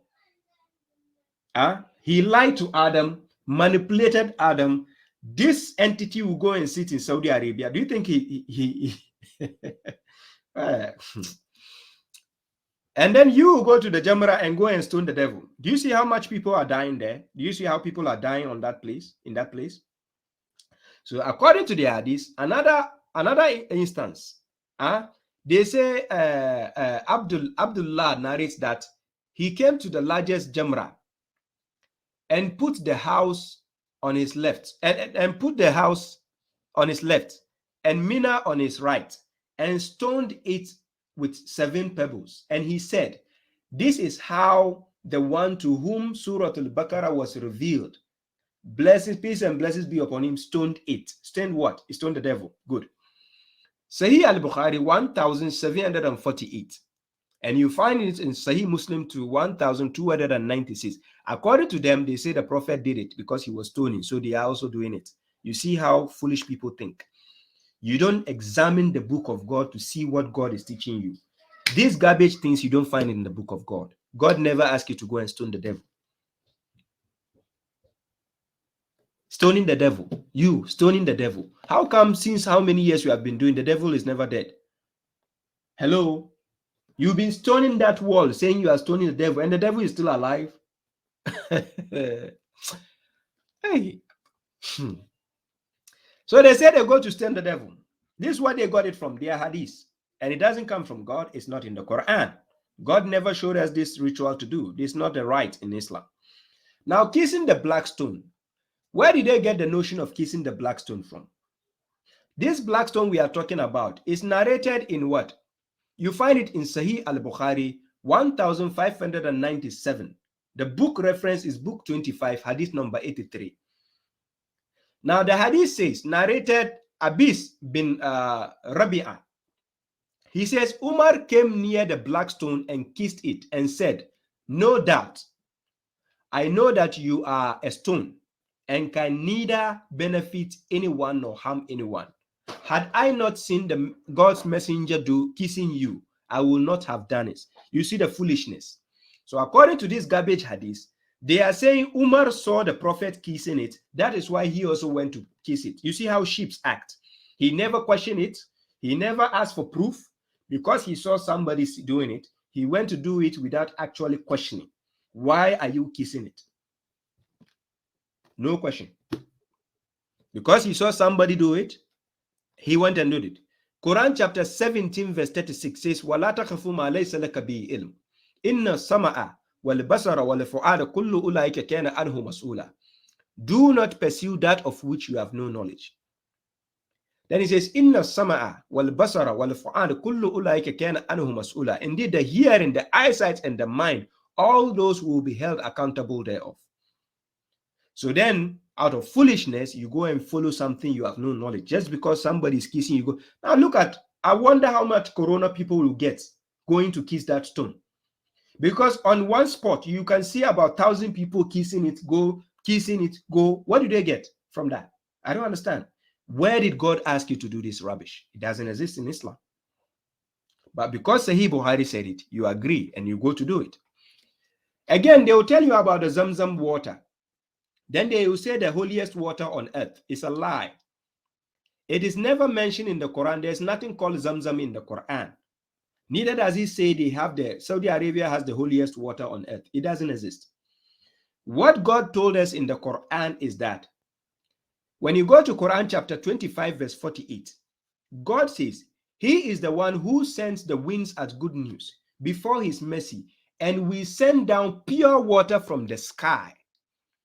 He lied to Adam, manipulated Adam. This entity will go and sit in Saudi Arabia. Do you think he and then you will go to the Jamra and go and stone the devil. Do you see how much people are dying there? Do you see how people are dying on that place, in that place? So according to the hadith, another instance, they say Abdullah narrates that he came to the largest Jamra and put the house on his left, and put the house on his left and Mina on his right, and stoned it with 7 pebbles. And he said, this is how the one to whom Surah Al-Baqarah was revealed, blessings, peace and blessings be upon him, stoned it. Stoned what? He stoned the devil. Good. Sahih al-Bukhari 1748. And you find it in Sahih Muslim to 1296. According to them, they say the prophet did it because he was stoning. So they are also doing it. You see how foolish people think. You don't examine the book of God to see what God is teaching you. These garbage things, you don't find it in the book of God. God never asked you to go and stone the devil. Stoning the devil. You stoning the devil. How come since how many years you have been doing, the devil is never dead? Hello? You've been stoning that wall, saying you are stoning the devil, and the devil is still alive. Hey. So they say they go to stone the devil. This is what they got it from, their hadith. And it doesn't come from God. It's not in the Quran. God never showed us this ritual to do. This is not the right in Islam. Now, kissing the black stone. Where did they get the notion of kissing the black stone from? This black stone we are talking about is narrated in what? You find it in Sahih al-Bukhari 1597. The book reference is book 25, hadith number 83. Now the hadith says, narrated Abis bin Rabi'ah. He says, Umar came near the black stone and kissed it and said, no doubt, I know that you are a stone and can neither benefit anyone nor harm anyone. Had I not seen God's messenger do kissing you, I will not have done it. You see the foolishness. So according to this garbage hadith, they are saying Umar saw the prophet kissing it. That is why he also went to kiss it. You see how sheep act. He never questioned it. He never asked for proof. Because he saw somebody doing it, he went to do it without actually questioning. Why are you kissing it? No question. Because he saw somebody do it, he went and did it. Quran chapter 17 verse 36 says, وَلَا تَخَفُ مَا لَيْسَ لَكَ بِهِ عِلْمٌ إِنَّ السَّمْعَ وَالْبَصَرَ وَالْفُؤَادَ كُلُّ أُولَٰئِكَ كَانَ عَنْهُ مَسْئُولًا. Do not pursue that of which you have no knowledge. Then he says, Inna sama'a wal basara wal fu'ad kullu ulaika kana anhu mas'ula. Indeed, the hearing, the eyesight, and the mind, all those will be held accountable thereof. So then out of foolishness, you go and follow something you have no knowledge. Just because somebody is kissing, you go. Now look at, I wonder how much corona people will get going to kiss that stone. Because on one spot, you can see about 1,000 people kissing it, go, kissing it, go. What do they get from that? I don't understand. Where did God ask you to do this rubbish? It doesn't exist in Islam. But because Sahih Buhari said it, you agree and you go to do it. Again, they will tell you about the Zamzam water. Then they will say the holiest water on earth. It's a lie. It is never mentioned in the Quran. There's nothing called Zamzam in the Quran. Neither does he say they have Saudi Arabia has the holiest water on earth. It doesn't exist. What God told us in the Quran is that when you go to Quran chapter 25, verse 48, God says, He is the one who sends the winds as good news before His mercy, and we send down pure water from the sky.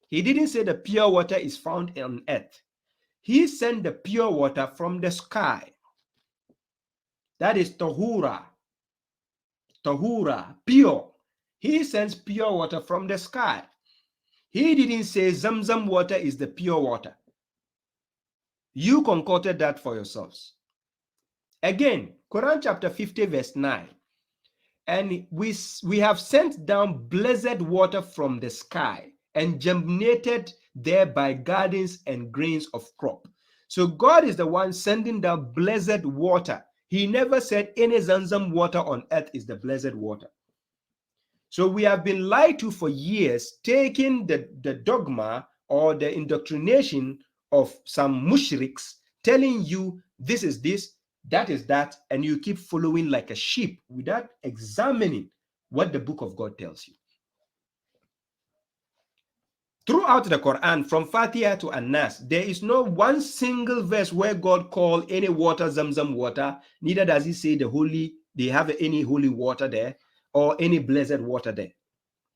He didn't say the pure water is found on earth. He sent the pure water from the sky. That is tahura. Tahura, pure. He sends pure water from the sky. He didn't say Zamzam water is the pure water. You concocted that for yourselves. Again, Quran chapter 50, verse 9. And we have sent down blessed water from the sky and germinated thereby gardens and grains of crop. So God is the one sending down blessed water. He never said any Zamzam water on earth is the blessed water. So we have been lied to for years, taking the dogma or the indoctrination of some mushriks, telling you this is this, that is that, and you keep following like a sheep without examining what the book of God tells you. Throughout the Quran, from Fatiha to An-Nas, there is no one single verse where God called any water Zamzam water. Neither does he say they have any holy water there or any blessed water there.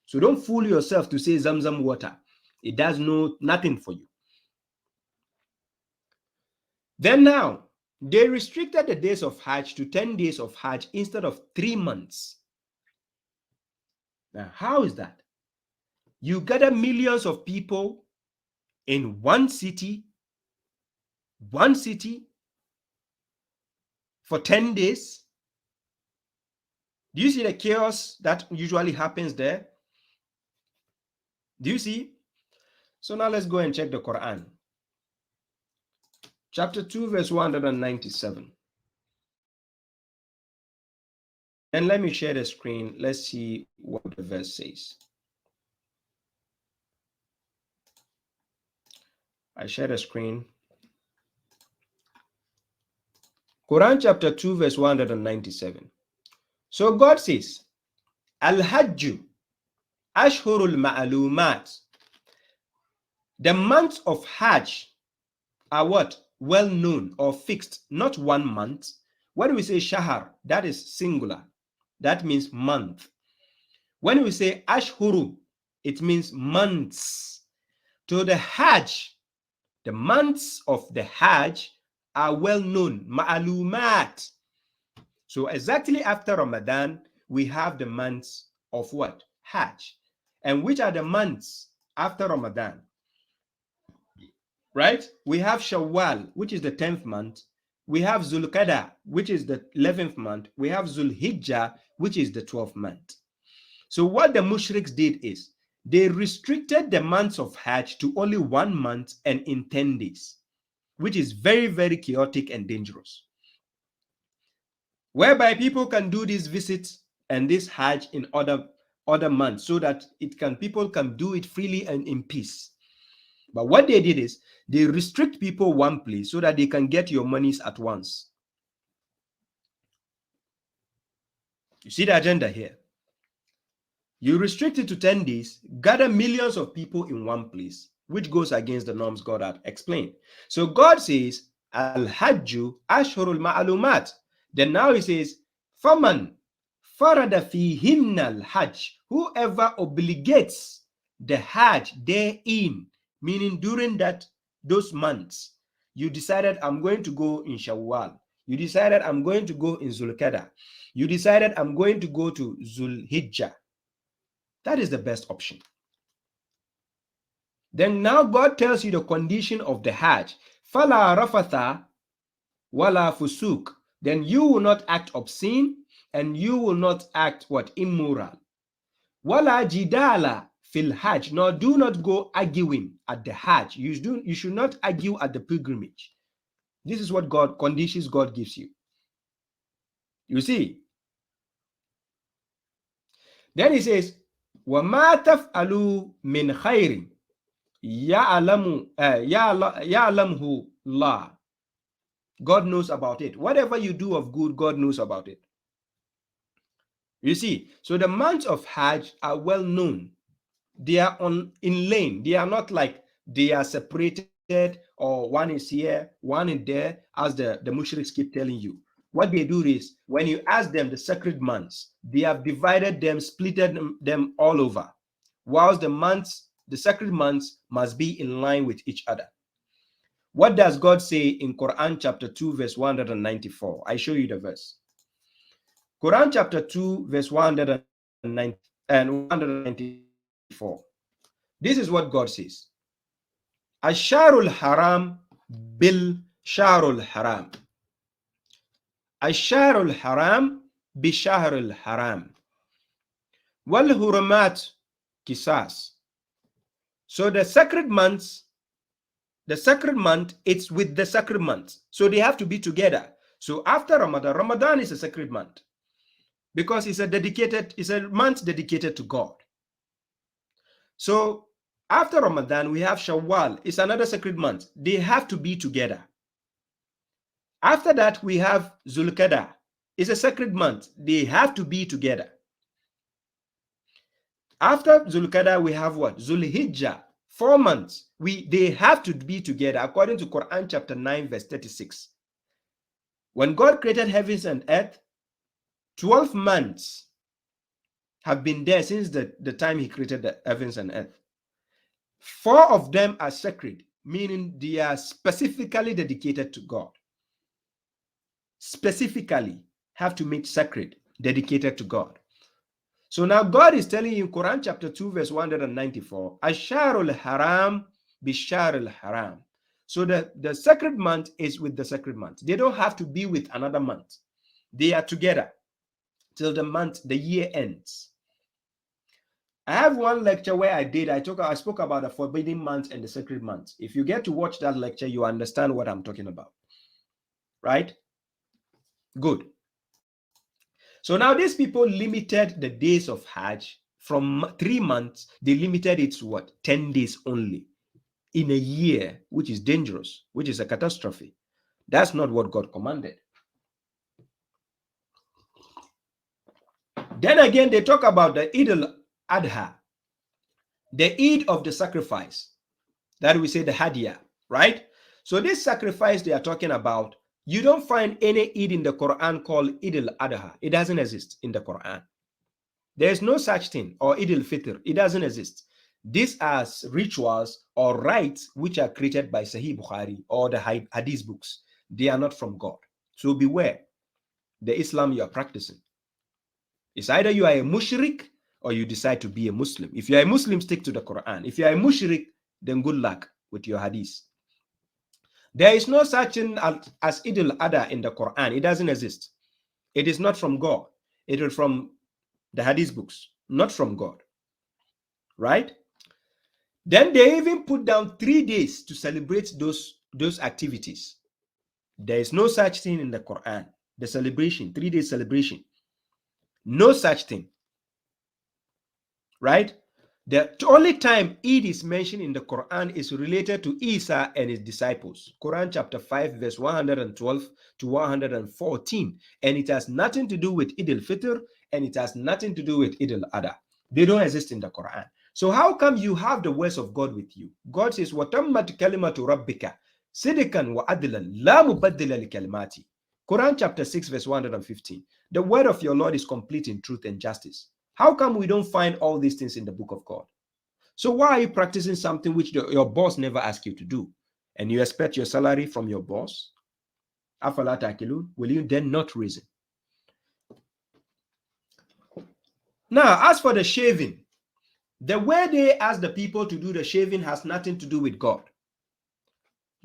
So don't fool yourself to say Zamzam water. It does nothing for you. Then now, they restricted the days of Hajj to 10 days of Hajj instead of 3 months. Now, how is that? You gather millions of people in one city for 10 days. Do you see the chaos that usually happens there? Do you see? So now let's go and check the Quran. Chapter 2, verse 197. And let me share the screen. Let's see what the verse says. I share the screen. Quran chapter 2, verse 197. So God says, Al-Hajju Ashhurul Ma'lumat. The months of Hajj are what? Well known or fixed, not 1 month. When we say Shahar, that is singular. That means month. When we say Ashhuru, it means months. To the Hajj, the months of the Hajj are well known, ma'lumat. So exactly after Ramadan, we have the months of what? Hajj. And which are the months after Ramadan? Right? We have Shawwal, which is the 10th month. We have Zulqa'dah, which is the 11th month. We have Zulhijjah, which is the 12th month. So what the mushriks did is, they restricted the months of Hajj to only 1 month and in 10 days, which is very, very chaotic and dangerous. Whereby people can do these visits and this Hajj in other months so that people can do it freely and in peace. But what they did is, they restrict people one place so that they can get your monies at once. You see the agenda here? You restrict it to 10 days, gather millions of people in one place, which goes against the norms God had explained. So God says, Al-Hajju Ashhurul Ma'lumat. Then now he says, Faman farada fihinna al-Hajj. Whoever obligates the Hajj therein, meaning during those months, you decided I'm going to go in Shawwal. You decided I'm going to go in Zulqa'dah. You decided I'm going to go to Zulhijjah. That is the best option. Then now God tells you the condition of the Hajj. Fala rafatha wala fusuk. Then you will not act obscene and you will not act what? Immoral. Wala jidala fil Hajj. Nor do not go arguing at the Hajj. You should not argue at the pilgrimage. This is what God conditions God gives you. You see. Then he says, وَمَا تَفْعَلُوا مِنْ خَيْرٍ يَعْلَمْهُ اللَّهُ. God knows about it. Whatever you do of good, God knows about it. You see, so the months of Hajj are well known. They are in lane. They are not like they are separated or one is here, one is there, as the mushriks keep telling you. What they do is, when you ask them the sacred months, they have divided them, splitted them all over, whilst the sacred months must be in line with each other. What does God say in Quran chapter 2 verse 194? I show you the verse. Quran chapter 2 verse 194. This is what God says. Asharul haram bil sharul haram. Asharul haram bi shahrul haram. Wal hurumat kisas. So the sacred month, it's with the sacred month. So they have to be together. So after Ramadan, Ramadan is a sacred month because it's a month dedicated to God. So after Ramadan, we have Shawwal. It's another sacred month. They have to be together. After that, we have Zulqa'dah. It's a sacred month. They have to be together. After Zulqa'dah, we have what? Zulhijjah. 4 months. They have to be together according to Quran chapter 9 verse 36. When God created heavens and earth, 12 months have been there since the time he created the heavens and earth. 4 of them are sacred, meaning they are specifically dedicated to God. Specifically have to make sacred, dedicated to God. So now God is telling you in Quran chapter 2 verse 194, Asharul haram bisharul haram. So the sacred month is with the sacred month. They don't have to be with another month. They are together till the year ends. I have one lecture where I spoke about the forbidden months and the sacred months. If you get to watch that lecture, you understand what I'm talking about. Right? Good. So now these people limited the days of Hajj from 3 months. They limited it to what? 10 days only in a year, which is dangerous, which is a catastrophe. That's not what God commanded. Then again, they talk about the Eid al-Adha, the Eid of the sacrifice, that we say the Hadiyah, right? So this sacrifice they are talking about, you don't find any Eid in the Quran called Eid al-Adha. It doesn't exist in the Quran. There's no such thing, or Eid al-Fitr. It doesn't exist. These are rituals or rites which are created by Sahih Bukhari or the Hadith books. They are not from God. So beware the Islam you are practicing. It's either you are a mushrik or you decide to be a Muslim. If you are a Muslim, stick to the Quran. If you are a mushrik, then good luck with your Hadith. There is no such thing as Eid al-Adha in the Quran. It doesn't exist. It is not from God. It is from the Hadith books, not from God. Right? Then they even put down 3 days to celebrate those activities. There is no such thing in the Quran. The celebration, 3-day celebration. No such thing. Right? The only time Eid is mentioned in the Quran is related to Isa and his disciples. Quran chapter 5 verse 112 to 114. And it has nothing to do with Eid al-Fitr and it has nothing to do with Eid al-Adha. They don't exist in the Quran. So how come you have the words of God with you? God says, وَتَمَّتْ كَلِمَةُ رَبِّكَ صِدْقًا وَعَدْلًا لَا مُبَدِّلَ لِكَلِمَاتِهِ. Quran chapter 6 verse 115. The word of your Lord is complete in truth and justice. How come we don't find all these things in the book of God? So why are you practicing something which your boss never asked you to do? And you expect your salary from your boss? Afala ta'qilun, will you then not reason? Now, as for the shaving, The way they ask the people to do the shaving has nothing to do with God.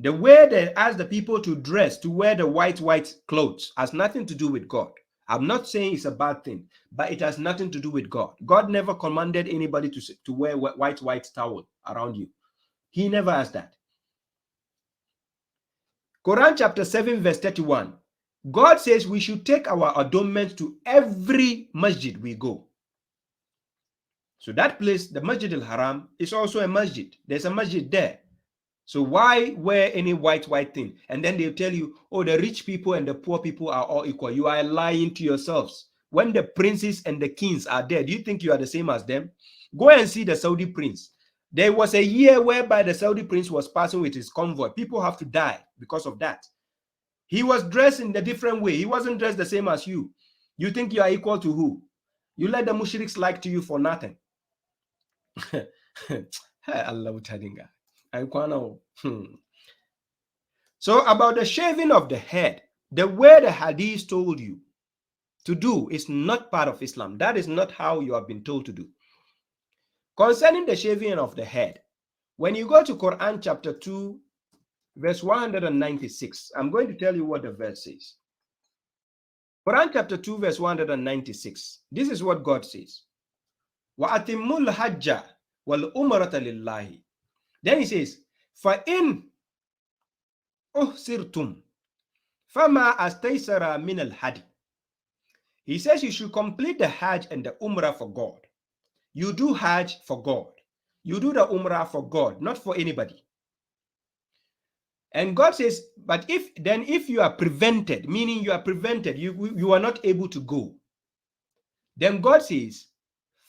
The way they ask the people to dress, to wear the white clothes, has nothing to do with God. I'm not saying it's a bad thing, but it has nothing to do with God. God never commanded anybody to wear white towel around you. He never asked that. Quran chapter 7 verse 31. God says we should take our adornments to every masjid we go. So that place, the Masjid al-Haram, is also a masjid. There's a masjid there. So why wear any white thing? And then they'll tell you, oh, the rich people and the poor people are all equal. You are lying to yourselves. When the princes and the kings are there, do you think you are the same as them? Go and see the Saudi prince. There was a year whereby the Saudi prince was passing with his convoy. People have to die because of that. He was dressed in a different way. He wasn't dressed the same as you. You think you are equal to who? You let the mushriks like to you for nothing. Allah. So about the shaving of the head, the way the hadith told you to do is not part of Islam. That is not how you have been told to do. Concerning the shaving of the head, when you go to Quran chapter 2, verse 196, I'm going to tell you what the verse says. Quran chapter 2, verse 196. This is what God says. وَأَتِمُّ الْحَجَّ وَالْأُمْرَةَ لِلَّهِ. Then he says, فَإِنْ أُحْسِرْتُمْ فَمَا أَسْتَيْسَرَ مِنَ الْحَدِي. He says you should complete the Hajj and the Umrah for God. You do Hajj for God. You do the Umrah for God, not for anybody. And God says, but if you are prevented, meaning you are prevented, you are not able to go, then God says,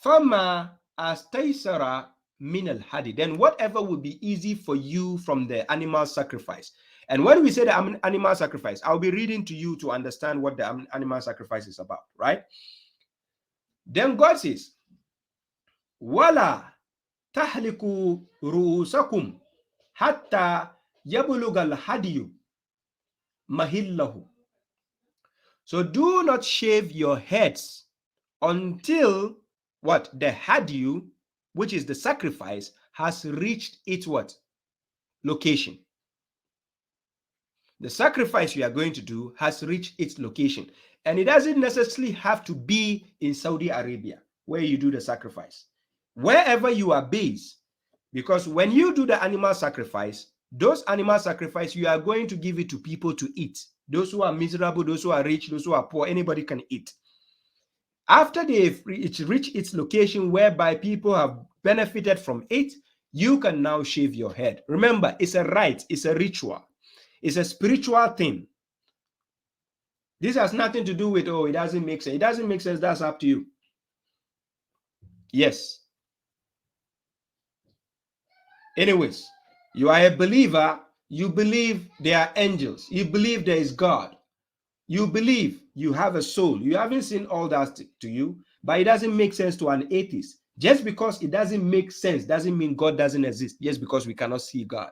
فَمَا أَسْتَيْسَرَ مِنَ الْحَدِي. Then whatever will be easy for you from the animal sacrifice. And when we say the animal sacrifice, I'll be reading to you to understand what the animal sacrifice is about, right? Then God says, وَلَا تَحْلِقُوا رُؤُوسَكُمْ حَتَّى يَبْلُغَ الْهَدْيُ مَحِلَّهُ. So do not shave your heads until what? The hadyu, which is the sacrifice, has reached its what? Location. The sacrifice you are going to do has reached its location. And it doesn't necessarily have to be in Saudi Arabia where you do the sacrifice. Wherever you are based, because when you do the animal sacrifice, those animal sacrifice, you are going to give it to people to eat. Those who are miserable, those who are rich, those who are poor, anybody can eat. After it's reached its location whereby people have benefited from it, you can now shave your head. Remember, it's a rite, it's a ritual, it's a spiritual thing. This has nothing to do with, oh, it doesn't make sense. It doesn't make sense, that's up to you. Yes. Anyways, you are a believer, you believe there are angels, you believe there is God, you believe you have a soul. You haven't seen all that to you, but it doesn't make sense to an atheist. Just because it doesn't make sense doesn't mean God doesn't exist, just because we cannot see God.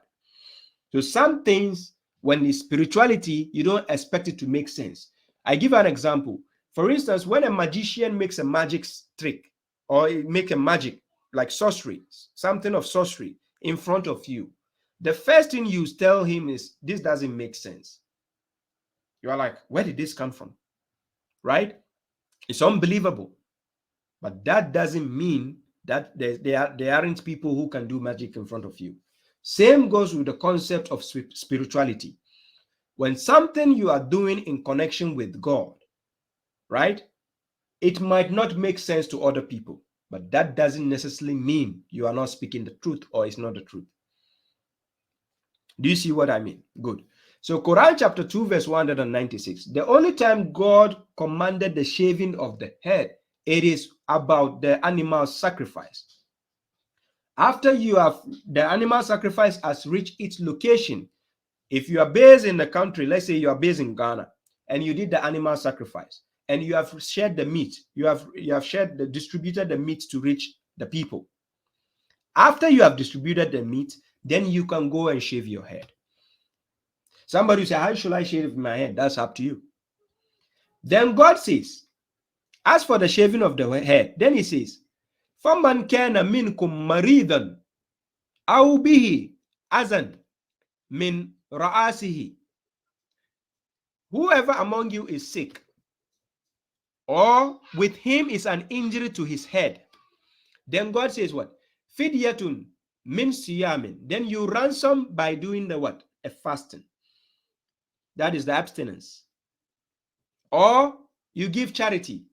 So some things, when it's spirituality, you don't expect it to make sense. I give an example. For instance, when a magician makes a magic trick or make a magic like sorcery, something of sorcery in front of you, the first thing you tell him is, this doesn't make sense. You are like, where did this come from? Right? It's unbelievable. But that doesn't mean that there aren't people who can do magic in front of you. Same goes with the concept of spirituality. When something you are doing in connection with God, right? It might not make sense to other people, but that doesn't necessarily mean you are not speaking the truth or it's not the truth. Do you see what I mean? Good. So Quran chapter 2 verse 196. The only time God commanded the shaving of the head, it is about the animal sacrifice. After the animal sacrifice has reached its location, if you are based in the country, let's say you are based in Ghana, and you did the animal sacrifice, and you have shared the meat, you have distributed the meat to reach the people. After you have distributed the meat, then you can go and shave your head. Somebody will say, how should I shave my head? That's up to you. Then God says, as for the shaving of the head, then he says, فَمَنْ كَانَ مِنْكُمْ مَرِيضًا أَوْ بِهِ أَذًى مِنْ رَأَسِهِ. Whoever among you is sick, or with him is an injury to his head, then God says what? Fidyatun min siyamin. Then you ransom by doing the what? A fasting. That is the abstinence. Or you give charity,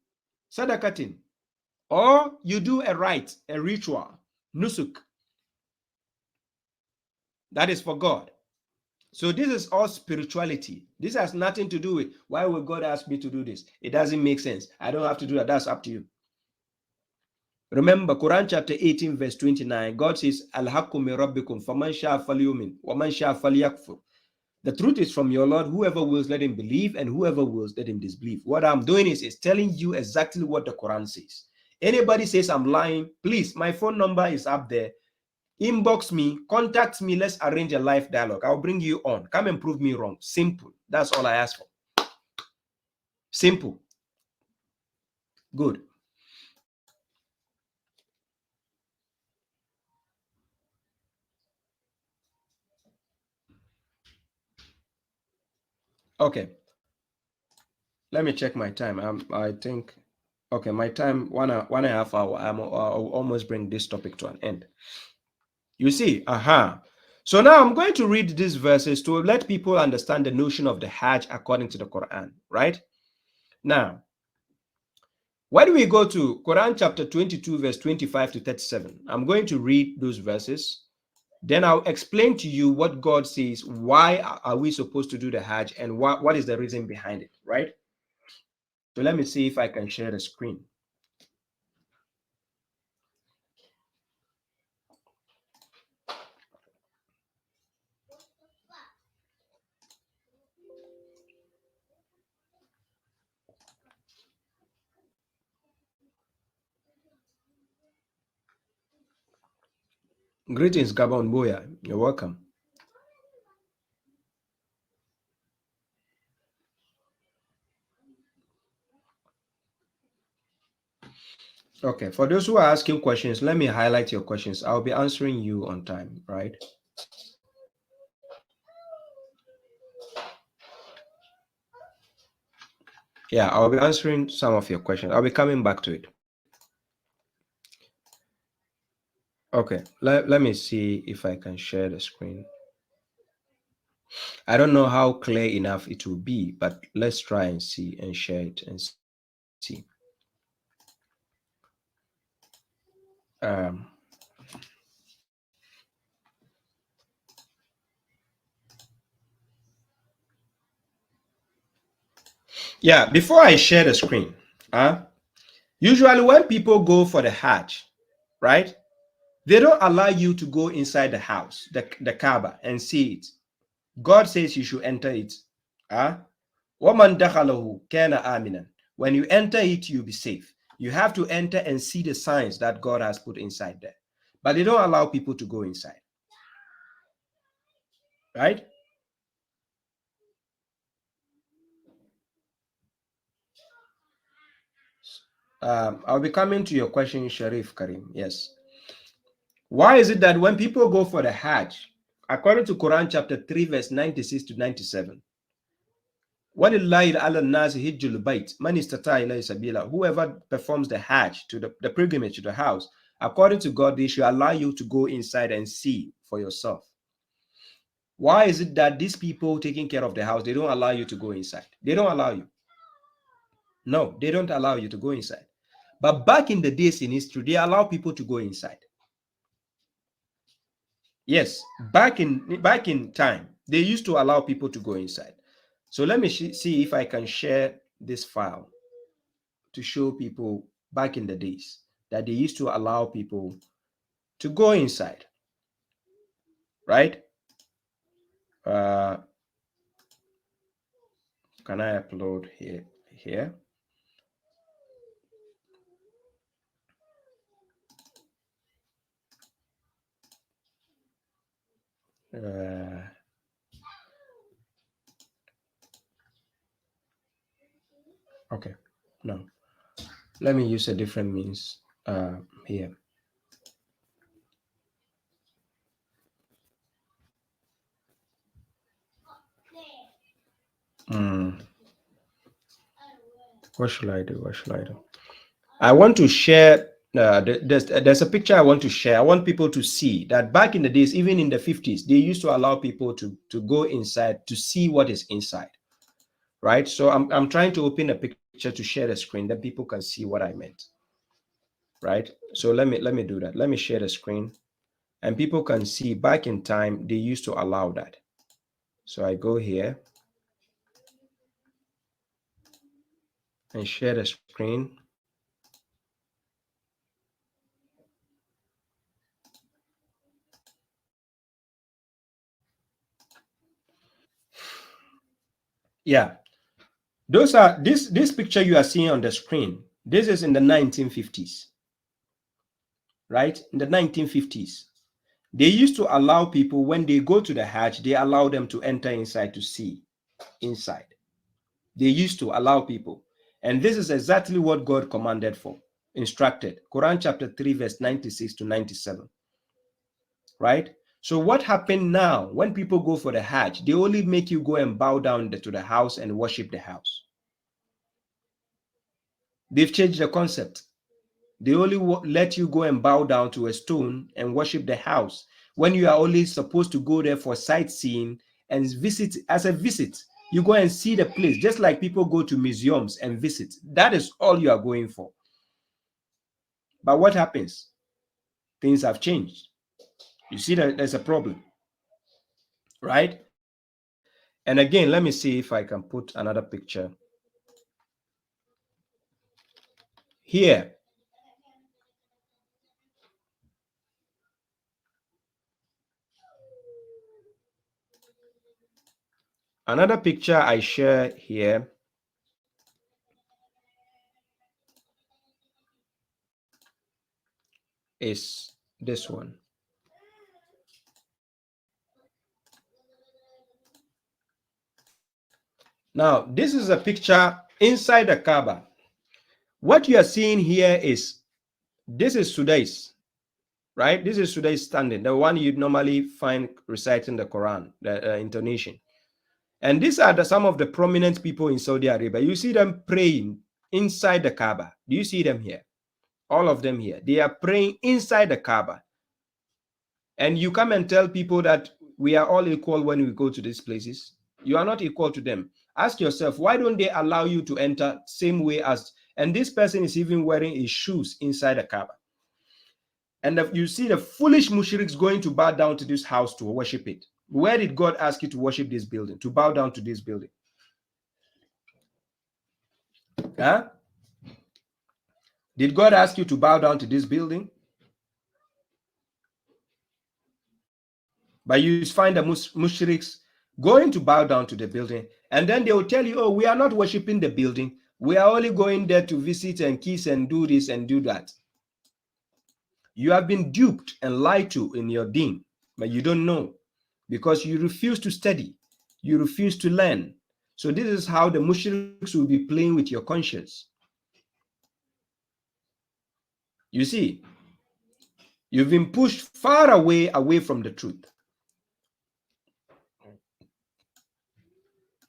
sadakatin. Or you do a rite, a ritual, nusuk. That is for God. So this is all spirituality. This has nothing to do with why would God ask me to do this? It doesn't make sense. I don't have to do that. That's up to you. Remember, Quran chapter 18, verse 29, God says, Al-haqqu min rabbikum, faman sha'a falyumin, wa man sha'a falyakfur. The truth is from your Lord. Whoever wills, let him believe, and whoever wills, let him disbelieve. What I'm doing is telling you exactly what the Quran says. Anybody says I'm lying, please, my phone number is up there. Inbox me, contact me, let's arrange a live dialogue. I'll bring you on. Come and prove me wrong. Simple. That's all I ask for. Simple. Good. Okay. Let me check my time. I think, okay, my time, one and a half hour. I'll almost bring this topic to an end. You see, So now I'm going to read these verses to let people understand the notion of the Hajj according to the Quran, right? Now, when we go to Quran chapter 22, verse 25 to 37, I'm going to read those verses. Then I'll explain to you what God says. Why are we supposed to do the Hajj, and what is the reason behind it, right? So let me see if I can share the screen. Greetings, Gabon Boya. You're welcome. Okay, for those who are asking questions, let me highlight your questions. I'll be answering you on time, right? Yeah, I'll be answering some of your questions. I'll be coming back to it. Okay, let me see if I can share the screen. I don't know how clear enough it will be, but let's try and see and share it and see. Yeah, before I share the screen, usually when people go for the Hajj, right, they don't allow you to go inside the house, the Kaaba, and see it. God says you should enter it. وَمَنْ دَخَلَهُ كَانَ آمِنًا. When you enter it, you'll be safe. You have to enter and see the signs that God has put inside there. But they don't allow people to go inside. Right? I'll be coming to your question, Sharif Karim. Yes. Why is it that when people go for the Hajj, according to Quran chapter 3, verse 96 to 97, وَلِلَّهِ عَلَى النَّاسِ حِجُّ الْبَيْتِ مَنِ اسْتَطَاعَ إِلَيْهِ سَبِيلًا. Whoever performs the Hajj, to the pilgrimage to the house, according to God, they should allow you to go inside and see for yourself. Why is it that these people taking care of the house, they don't allow you to go inside? They don't allow you. No, they don't allow you to go inside. But back in the days in history, they allow people to go inside. Yes, back in time, they used to allow people to go inside. So let me see if I can share this file to show people back in the days that they used to allow people to go inside, right? Can I upload here? Okay, no, let me use a different means here. What should I do? What should I do? I want to share. There's a picture I want to share. I want people to see that back in the days, even in the 50s, they used to allow people to go inside to see what is inside. Right. So I'm trying to open a picture to share the screen, that people can see what I meant. Right. So let me do that. Let me share the screen, and people can see back in time they used to allow that. So I go here and share the screen. Yeah, those are this picture you are seeing on the screen. This is in the 1950s, right? In the 1950s, they used to allow people, when they go to the Hajj, they allow them to enter inside to see inside. They used to allow people, and this is exactly what God commanded for, instructed. Quran chapter 3 verse 96 to 97, right? So what happened now, when people go for the Hajj, they only make you go and bow down to the house and worship the house. They've changed the concept. They only let you go and bow down to a stone and worship the house, when you are only supposed to go there for sightseeing and visit. As a visit, you go and see the place, just like people go to museums and visit. That is all you are going for. But what happens? Things have changed. You see that there's a problem, right? And again, let me see if I can put another picture here. Another picture I share here is this one. Now, this is a picture inside the Kaaba. What you are seeing here is, this is Sudais, right? This is Sudais standing, the one you'd normally find reciting the Quran, the intonation. And these are some of the prominent people in Saudi Arabia. You see them praying inside the Kaaba. Do you see them here? All of them here. They are praying inside the Kaaba. And you come and tell people that we are all equal when we go to these places. You are not equal to them. Ask yourself, why don't they allow you to enter same way as, and this person is even wearing his shoes inside the Kaaba. And you see the foolish mushriks going to bow down to this house to worship it. Where did God ask you to worship this building, to bow down to this building? Huh? Did God ask you to bow down to this building? But you find the mushriks going to bow down to the building, and then they will tell you, oh, we are not worshiping the building. We are only going there to visit and kiss and do this and do that. You have been duped and lied to in your deen, but you don't know, because you refuse to study. You refuse to learn. So this is how the mushriks will be playing with your conscience. You see, you've been pushed far away from the truth.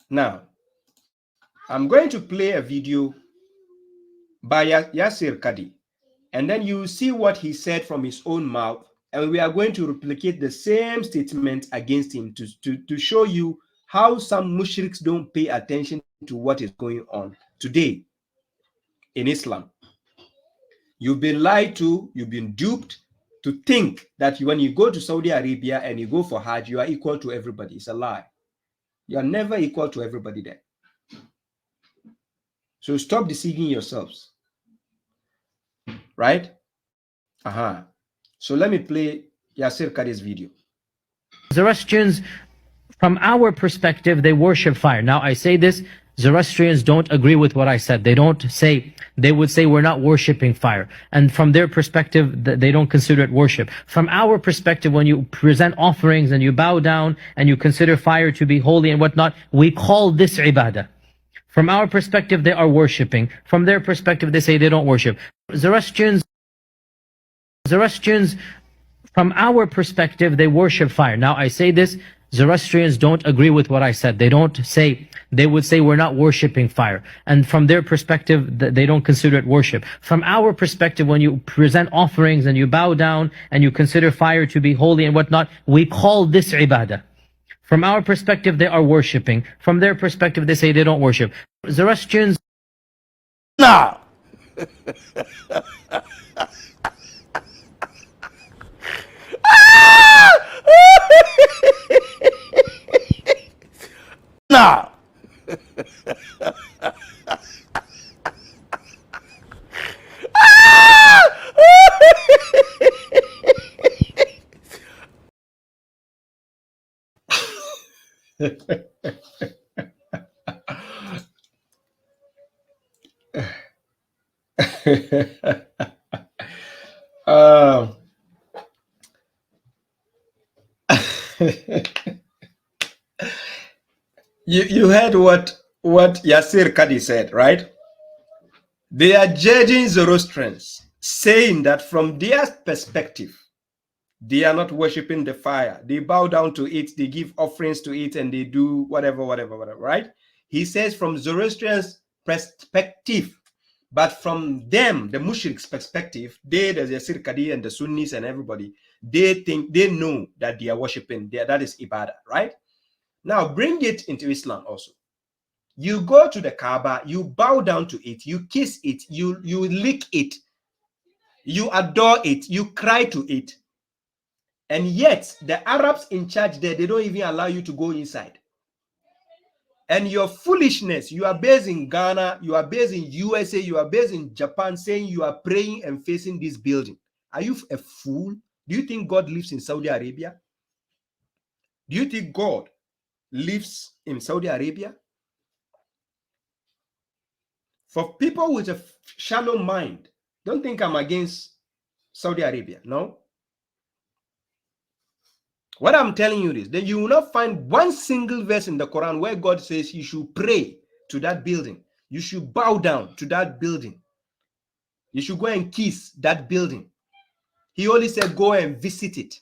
Now, I'm going to play a video by Yasir Kadi, and then you see what he said from his own mouth, and we are going to replicate the same statement against him to show you how some mushriks don't pay attention to what is going on today in Islam. You've been lied to, you've been duped to think that when you go to Saudi Arabia and you go for Hajj, you are equal to everybody. It's a lie. You are never equal to everybody there. So stop deceiving yourselves. Right? So let me play Yasir Kadi's video. Zoroastrians, from our perspective, they worship fire. Now, I say this, Zoroastrians don't agree with what I said. They would say we're not worshiping fire. And from their perspective, they don't consider it worship. From our perspective, when you present offerings and you bow down and you consider fire to be holy and whatnot, we call this ibadah. From our perspective, they are worshiping. From their perspective, they say they don't worship. Zoroastrians, from our perspective, they worship fire. Now, I say this, Zoroastrians don't agree with what I said. They don't say, they would say we're not worshiping fire. And from their perspective, they don't consider it worship. From our perspective, when you present offerings and you bow down and you consider fire to be holy and whatnot, we call this ibadah. From our perspective, they are worshiping. From their perspective, they say they don't worship. Zoroastrians... No. No. um, you heard what Yasir Kadi said, right? They are judging Zoroastrians, saying that from their perspective, they are not worshiping the fire. They bow down to it, they give offerings to it, and they do whatever, right? He says from Zoroastrians' perspective, but from them, the Mushrik's perspective, they, the Yasir Kadi and the Sunnis and everybody, they know that they are worshiping, that is ibadah, right? Now bring it into Islam also. You go to the Kaaba, you bow down to it, you kiss it, you lick it, you adore it, you cry to it. And yet, the Arabs in charge there, they don't even allow you to go inside. And your foolishness, you are based in Ghana, you are based in USA, you are based in Japan, saying you are praying and facing this building. Are you a fool? Do you think God lives in Saudi Arabia? Do you think God lives in Saudi Arabia? For people with a shallow mind, don't think I'm against Saudi Arabia. No. What I'm telling you is that you will not find one single verse in the Quran where God says you should pray to that building. You should bow down to that building. You should go and kiss that building. He only said go and visit it.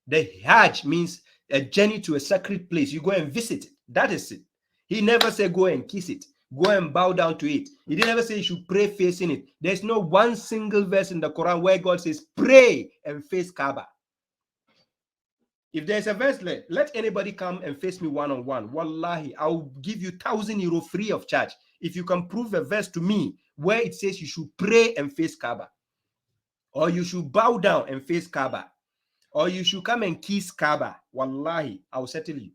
The Hajj means a journey to a sacred place. You go and visit it. That is it. He never said go and kiss it. Go and bow down to it. He didn't ever say you should pray facing it. There's no one single verse in the Quran where God says pray and face Kaaba. If there's a verse, let anybody come and face me one-on-one. Wallahi, I'll give you €1,000 free of charge if you can prove a verse to me where it says you should pray and face Kaaba, or you should bow down and face Kaaba, or you should come and kiss Kaaba. Wallahi, I'll settle you.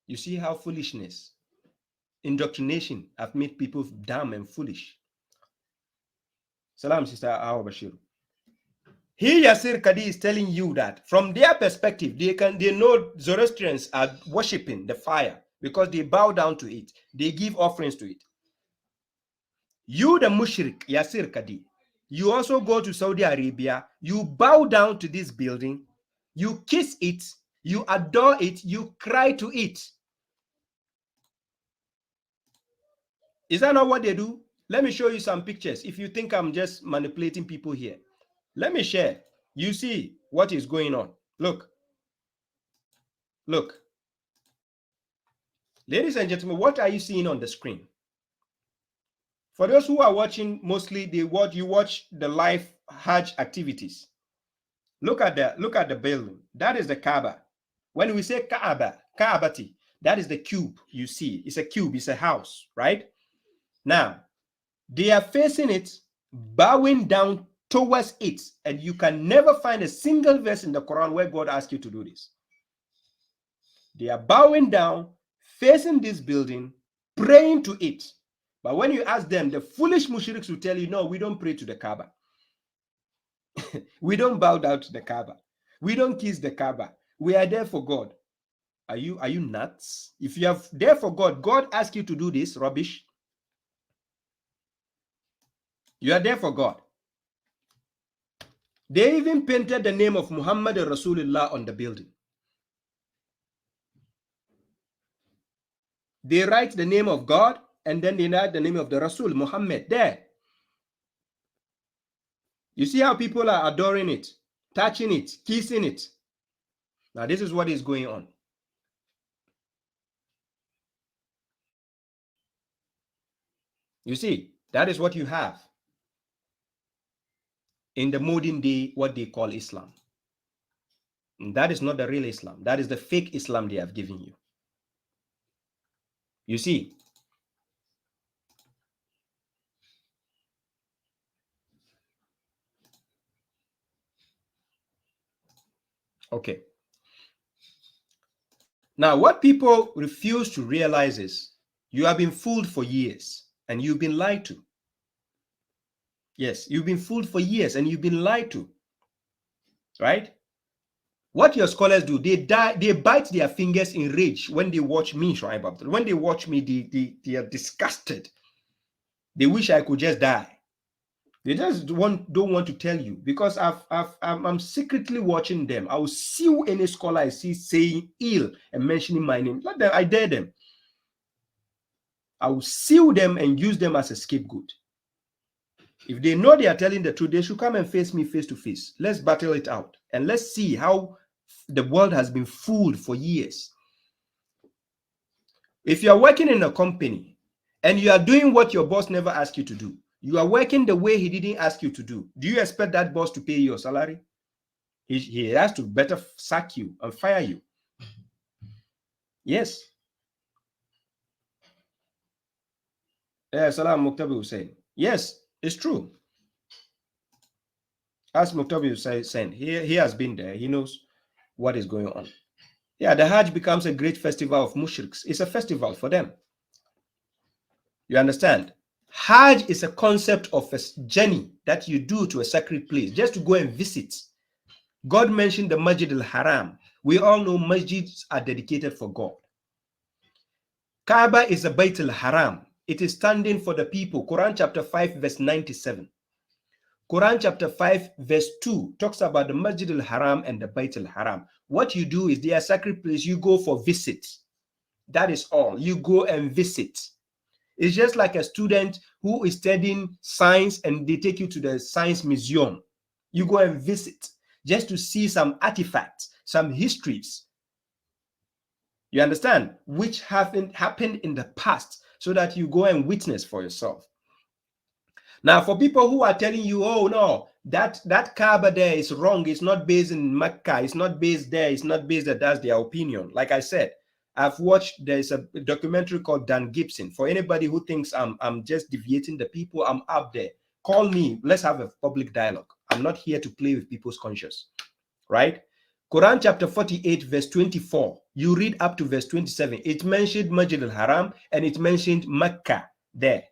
You see how foolishness, indoctrination have made people dumb and foolish. Salam, Sister Awa Bashir. Here, Yasir Kadi is telling you that from their perspective, they know Zoroastrians are worshipping the fire because they bow down to it. They give offerings to it. You, the mushrik, Yasir Kadi, you also go to Saudi Arabia, you bow down to this building, you kiss it, you adore it, you cry to it. Is that not what they do? Let me show you some pictures. If you think I'm just manipulating people here, let me share. You see what is going on. Look. Look. Ladies and gentlemen, what are you seeing on the screen? For those who are watching, mostly you watch the live Hajj activities. Look at the building. That is the Kaaba. When we say Kaaba, Kaabati, that is the cube you see. It's a cube, it's a house, right? Now, they are facing it, bowing down towards it, and you can never find a single verse in the Quran where God asks you to do this. They are bowing down, facing this building, praying to it. But when you ask them, the foolish mushriks will tell you, no, we don't pray to the Kaaba. We don't bow down to the Kaaba. We don't kiss the Kaaba. We are there for God. Are you nuts? If you are there for God, God asks you to do this rubbish. You are there for God. They even painted the name of Muhammad Rasulullah on the building. They write the name of God and then they write the name of the Rasul, Muhammad, there. You see how people are adoring it, touching it, kissing it. Now, this is what is going on. You see, that is what you have in the modern day, what they call Islam. And that is not the real Islam. That is the fake Islam they have given you. You see, okay. Now, what people refuse to realize is you have been fooled for years and you've been lied to. Yes, you've been fooled for years and you've been lied to. Right? What your scholars do, they bite their fingers in rage when they watch me, Shoaib Abdul. When they watch me, they are disgusted. They wish I could just die. They just don't want to tell you, because I'm secretly watching them. I will sue any scholar I see saying ill and mentioning my name. Let them, I dare them. I will sue them and use them as a scapegoat. If they know they are telling the truth, they should come and face me face to face. Let's battle it out. And let's see how the world has been fooled for years. If you are working in a company and you are doing what your boss never asked you to do, you are working the way he didn't ask you to do you expect that boss to pay you your salary? He has to better sack you and fire you. Yes. Salam Muqtabi Hussein. Yes, it's true. As Muqtabi Hussein, he has been there. He knows what is going on. Yeah, the Hajj becomes a great festival of mushriks. It's a festival for them. You understand? Hajj is a concept of a journey that you do to a sacred place just to go and visit. God mentioned the Masjid al-Haram. We all know masjids are dedicated for God. Kaaba is a Bayt al-Haram. It is standing for the people. Quran chapter 5 verse 97. Quran chapter 5 verse 2 talks about the Masjid al-Haram and the Bayt al-Haram. What you do is they are sacred place. You go for visit. That is all. You go and visit. It's just like a student who is studying science and they take you to the science museum. You go and visit just to see some artifacts, some histories. You understand? Which haven't happened in the past, so that you go and witness for yourself. Now, for people who are telling you, oh no, that Kaaba there is wrong, it's not based in Mecca, it's not based there, it's not based there, that's their opinion. Like I said, I've watched, there's a documentary called Dan Gibson. For anybody who thinks I'm just deviating the people, I'm up there. Call me, let's have a public dialogue. I'm not here to play with people's conscience, right? Quran chapter 48 verse 24, you read up to verse 27. It mentioned Masjid al-Haram and it mentioned Mecca there.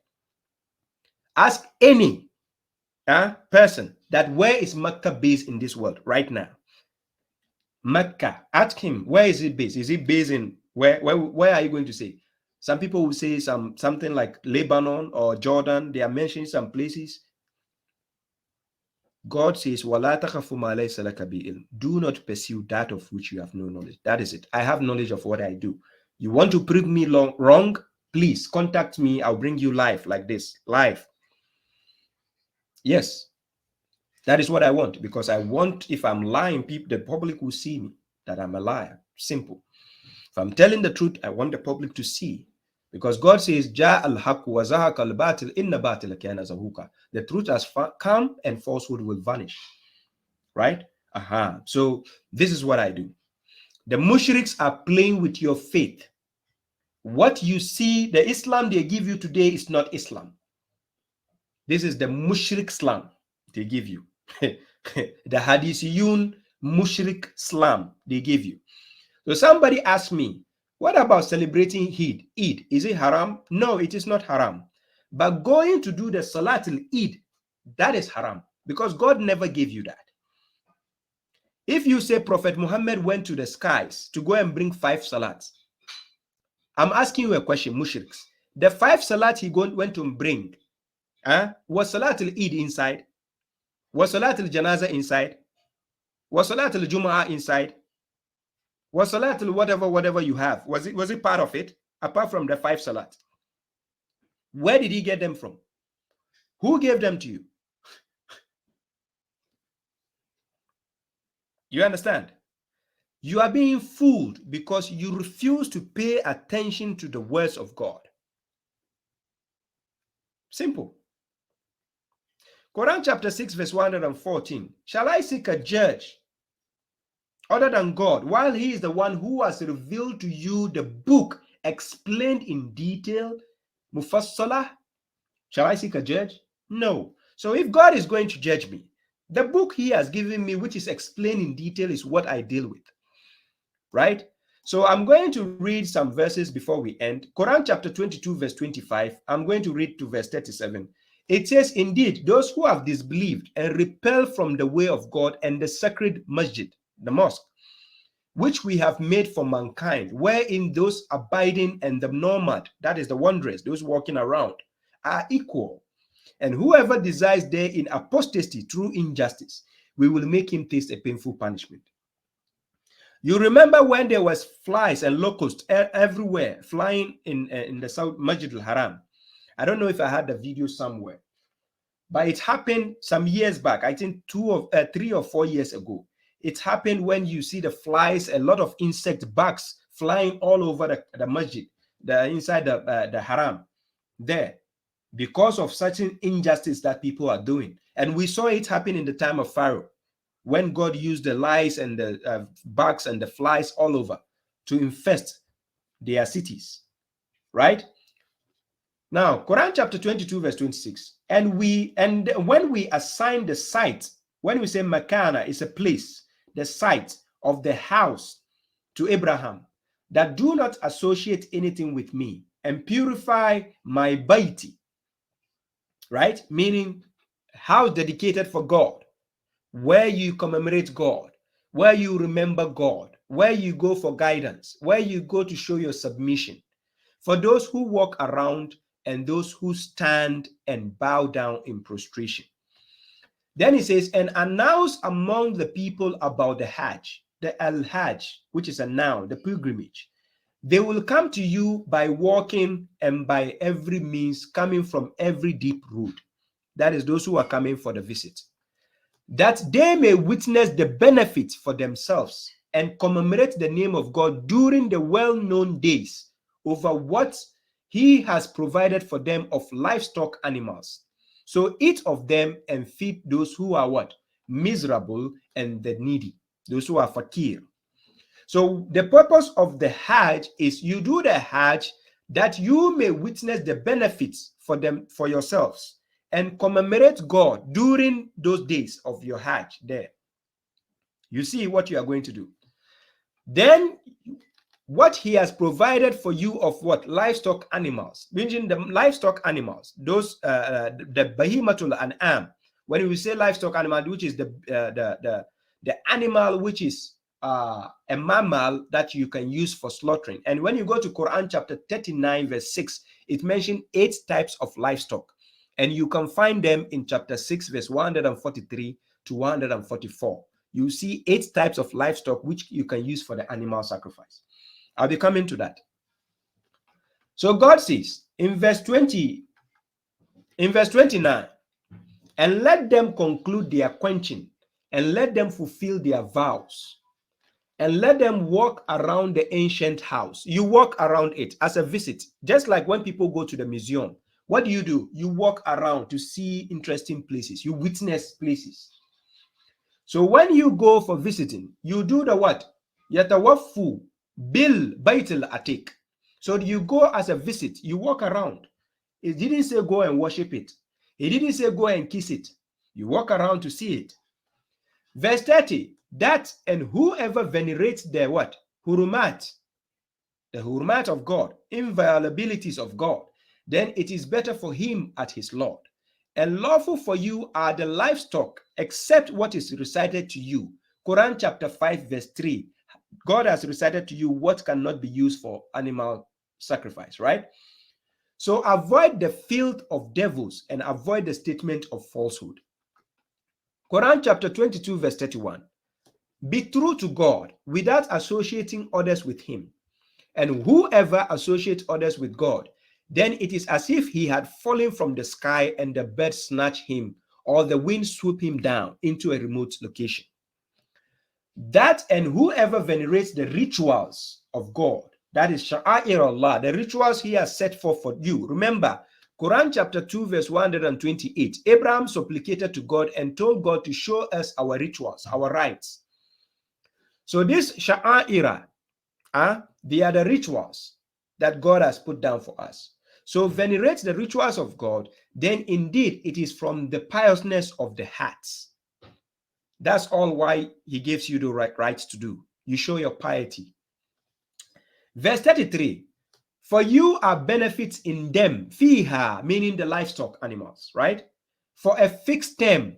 Ask any person that where is Mecca based in this world right now? Mecca, ask him, where is it based? Is it based in, where are you going to say? Some people will say something like Lebanon or Jordan. They are mentioning some places. God says, do not pursue that of which you have no knowledge. That is it. I have knowledge of what I do. You want to prove me wrong? Please contact me. I'll bring you live like this. Live. Yes. That is what I want, because I want, if I'm lying, people, the public will see me that I'm a liar. Simple. If I'm telling the truth, I want the public to see. Because God says, Ja al-haq wa zahaq al-batil inna batil kana zahuqa. The truth has come and falsehood will vanish. Right? So this is what I do. The mushriks are playing with your faith. What you see, the Islam they give you today is not Islam. This is the mushrik Islam they give you. The Hadithiyun mushrik Islam they give you. So somebody asked me, what about celebrating Eid? Eid, is it haram? No, it is not haram. But going to do the Salatul Eid, that is haram, because God never gave you that. If you say Prophet Muhammad went to the skies to go and bring 5 salats, I'm asking you a question, mushriks. The 5 salats he went to bring, was Salatul Eid inside? Was Salatul Janaza inside? Was Salatul Jumu'ah inside? Was Salatul whatever you have? Was it part of it? Apart from the 5 salats. Where did he get them from? Who gave them to you? You understand? You are being fooled because you refuse to pay attention to the words of God. Simple. Quran chapter 6 verse 114. Shall I seek a judge other than God, while he is the one who has revealed to you the book explained in detail? Mufassala. Shall I seek a judge? No. So if God is going to judge me, the book he has given me, which is explained in detail, is what I deal with. Right? So I'm going to read some verses before we end. Quran chapter 22 verse 25. I'm going to read to verse 37. It says, indeed, those who have disbelieved and repelled from the way of God and the sacred masjid, the mosque, which we have made for mankind, wherein those abiding and the nomad, that is the wanderers, those walking around, are equal. And whoever desires therein apostasy through injustice, we will make him taste a painful punishment. You remember when there was flies and locusts everywhere flying in the South Masjid al-Haram? I don't know if I had the video somewhere, but it happened some years back. I think 3 or 4 years ago. It happened when you see the flies, a lot of insect bugs flying all over the masjid, inside the haram there, because of certain injustice that people are doing. And we saw it happen in the time of Pharaoh, when God used the lice and the bugs and the flies all over to infest their cities, right? Now, Quran chapter 22 verse 26. And when we assign the site, when we say Makana is a place, the site of the house to Abraham, that do not associate anything with me and purify my baiti, right? Meaning house dedicated for God, where you commemorate God, where you remember God, where you go for guidance, where you go to show your submission. For those who walk around and those who stand and bow down in prostration. Then he says, and announce among the people about the Hajj, the Al-Hajj, which is a noun, the pilgrimage. They will come to you by walking and by every means coming from every deep road. That is those who are coming for the visit. That they may witness the benefits for themselves and commemorate the name of God during the well-known days over what he has provided for them of livestock animals. So eat of them and feed those who are what? Miserable and the needy, those who are fakir. So the purpose of the Hajj is you do the Hajj that you may witness the benefits for yourselves and commemorate God during those days of your Hajj there. You see what you are going to do. Then what he has provided for you of what? Livestock animals. Meaning the livestock animals, those the Bahimatul An'am. When we say livestock animal, which is the animal which is a mammal that you can use for slaughtering. And when you go to Quran chapter 39 verse 6, it mentions 8 types of livestock. And you can find them in chapter 6 verse 143 to 144. You see 8 types of livestock which you can use for the animal sacrifice. I'll be coming to that. So God says in verse 29, and let them conclude their quenching, and let them fulfill their vows, and let them walk around the ancient house. You walk around it as a visit, just like when people go to the museum. What do? You walk around to see interesting places. You witness places. So when you go for visiting, you do the what? Yatawaffu bil baitil atik. So you go as a visit, you walk around. It didn't say go and worship it. It didn't say go and kiss it. You walk around to see it. Verse 30, that and whoever venerates the what? Hurumat, the hurumat of God, inviolabilities of God, then it is better for him at his Lord. And lawful for you are the livestock, except what is recited to you. Quran chapter 5 verse 3. God has recited to you what cannot be used for animal sacrifice, right? So avoid the filth of devils and avoid the statement of falsehood. Quran chapter 22 verse 31. Be true to God without associating others with him. And whoever associates others with God, then it is as if he had fallen from the sky and the bird snatched him, or the wind swooped him down into a remote location. That and whoever venerates the rituals of God, that is Sha'air Allah, the rituals he has set forth for you. Remember, Quran chapter 2 verse 128, Abraham supplicated to God and told God to show us our rituals, our rites. So this Sha'aira, they are the rituals that God has put down for us. So venerate the rituals of God, then indeed it is from the piousness of the hearts. That's all why he gives you the right to do. You show your piety. Verse 33, for you are benefits in them, fiha, meaning the livestock animals, right? For a fixed term.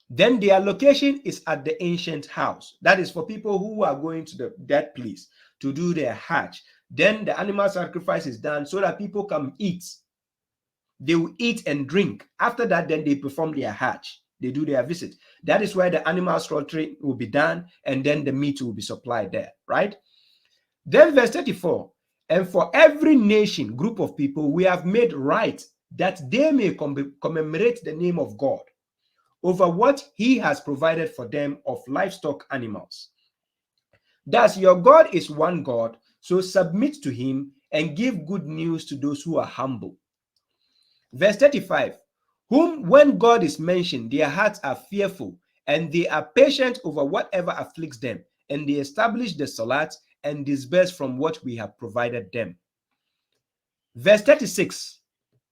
Then their location is at the ancient house. That is for people who are going to that place to do their Hajj. Then the animal sacrifice is done so that people can eat. They will eat and drink. After that, then they perform their Hajj. They do their visit. That is where the animal slaughtering will be done, and then the meat will be supplied there, right? Then verse 34, and for every nation, group of people, we have made right that they may commemorate the name of God over what he has provided for them of livestock animals. Thus, your God is one God, so submit to him and give good news to those who are humble. Verse 35, whom when God is mentioned, their hearts are fearful, and they are patient over whatever afflicts them, and they establish the salat and disperse from what we have provided them. Verse 36,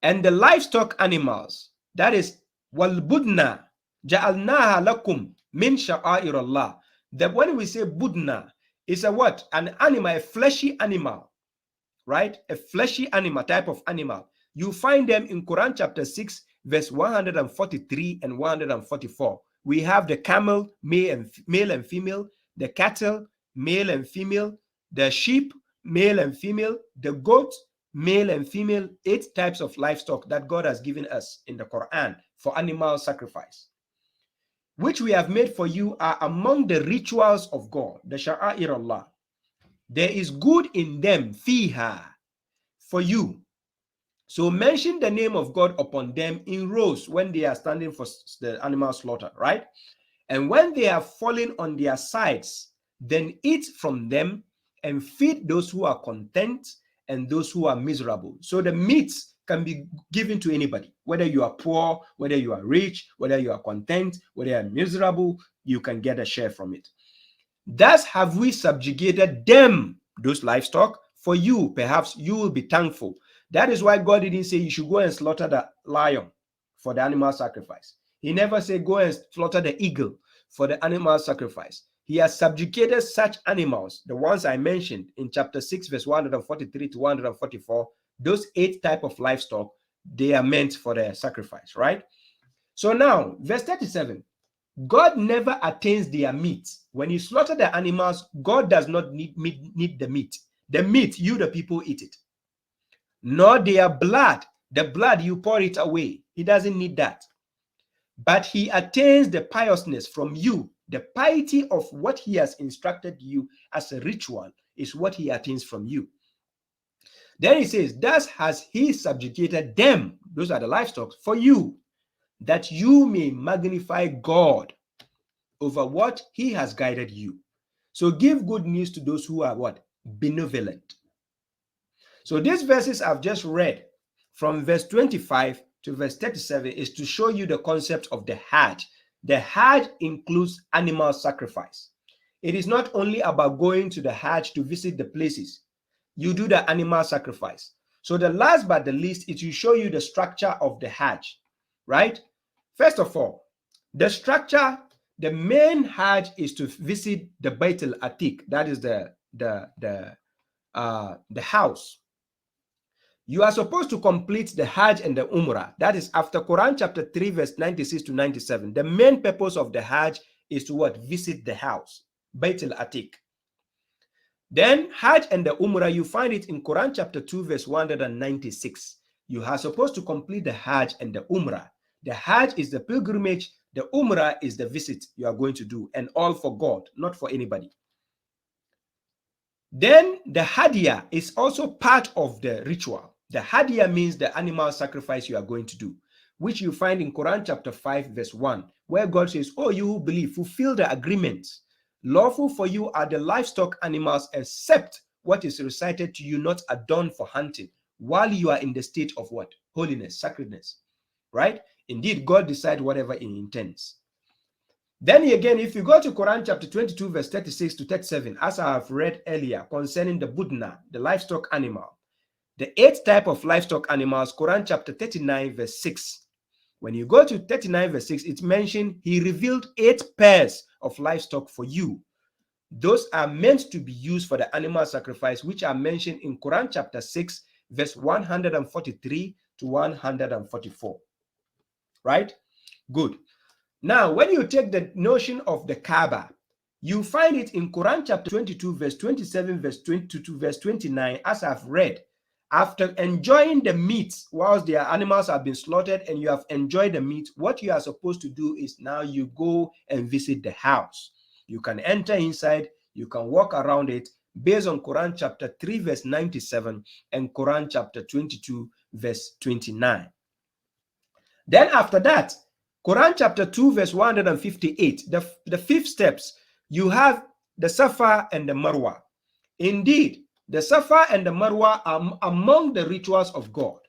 and the livestock animals, that is, walbudna ja'alnaha lakum min sha'air Allah. That when we say budna, it's a what? An animal, a fleshy animal, right? A fleshy animal, type of animal. You find them in Quran chapter 6, verse 143 and 144. We have the camel, male and female, the cattle, male and female, the sheep, male and female, the goat, male and female, 8 types of livestock that God has given us in the Quran for animal sacrifice, which we have made for you, are among the rituals of God, the Sha'air Allah. There is good in them, fiha, for you. So mention the name of God upon them in rows when they are standing for the animal slaughter, right? And when they are falling on their sides, then eat from them and feed those who are content and those who are miserable. So the meats can be given to anybody, whether you are poor, whether you are rich, whether you are content, whether you are miserable, you can get a share from it. Thus have we subjugated them, those livestock, for you. Perhaps you will be thankful. That is why God didn't say you should go and slaughter the lion for the animal sacrifice. He never said go and slaughter the eagle for the animal sacrifice. He has subjugated such animals, the ones I mentioned in chapter 6, verse 143 to 144, those 8 types of livestock, they are meant for the sacrifice, right? So now, verse 37, God never attains their meat. When you slaughter the animals, God does not need the meat. The meat, you the people eat it. Nor their blood. The blood, you pour it away. He doesn't need that. But he attains the piousness from you. The piety of what he has instructed you as a ritual is what he attains from you. Then he says, thus has he subjugated them, those are the livestock, for you, that you may magnify God over what he has guided you. So give good news to those who are what? Benevolent. So these verses I've just read from verse 25 to verse 37 is to show you the concept of the Hajj. The Hajj includes animal sacrifice. It is not only about going to the Hajj to visit the places. You do the animal sacrifice. So the last but the least is to show you the structure of the Hajj, right? First of all, the structure, the main Hajj is to visit the Bait al-Atiq, that is the house. You are supposed to complete the Hajj and the Umrah. That is after Quran chapter 3 verse 96 to 97. The main purpose of the Hajj is to what? Visit the house, Bait al-Atiq. Then Hajj and the Umrah, you find it in Quran chapter 2 verse 196. You are supposed to complete the Hajj and the Umrah. The Hajj is the pilgrimage, the Umrah is the visit you are going to do, and all for God, not for anybody. Then the Hadiyah is also part of the ritual. The Hadiyah means the animal sacrifice you are going to do, which you find in Quran chapter 5 verse 1, where God says, oh, you who believe, fulfill the agreement Lawful for you are the livestock animals, except what is recited to you, not adorned for hunting, while you are in the state of what? Holiness, sacredness, right? Indeed, God decides whatever he intends. Then again, if you go to Quran chapter 22, verse 36 to 37, as I have read earlier concerning the budna, the livestock animal, the 8th type of livestock animals, Quran chapter 39, verse 6. When you go to 39, verse 6, it mentioned he revealed 8 pairs of livestock for you. Those are meant to be used for the animal sacrifice, which are mentioned in Quran chapter 6, verse 143 to 144. Right? Good. Now, when you take the notion of the Kaaba, you find it in Quran chapter 22, verse 27, verse 22, verse 29, as I've read. After enjoying the meat, whilst their animals have been slaughtered and you have enjoyed the meat, what you are supposed to do is now you go and visit the house. You can enter inside, you can walk around it based on Quran chapter 3, verse 97 and Quran chapter 22, verse 29. Then after that, Quran chapter 2, verse 158, the 5th steps, you have the Safa and the Marwa. Indeed, the Safa and the Marwa are among the rituals of God.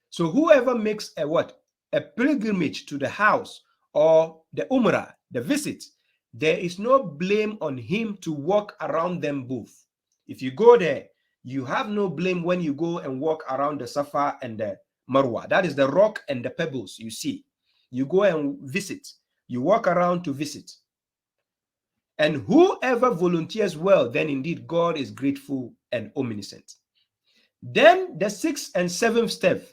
So whoever makes a what? A pilgrimage to the house or the Umrah, the visit, there is no blame on him to walk around them both. If you go there, you have no blame when you go and walk around the Safa and the Marwa. That is the rock and the pebbles you see. You go and visit. You walk around to visit. And whoever volunteers well, then indeed God is grateful and omniscient. Then the 6th and 7th step,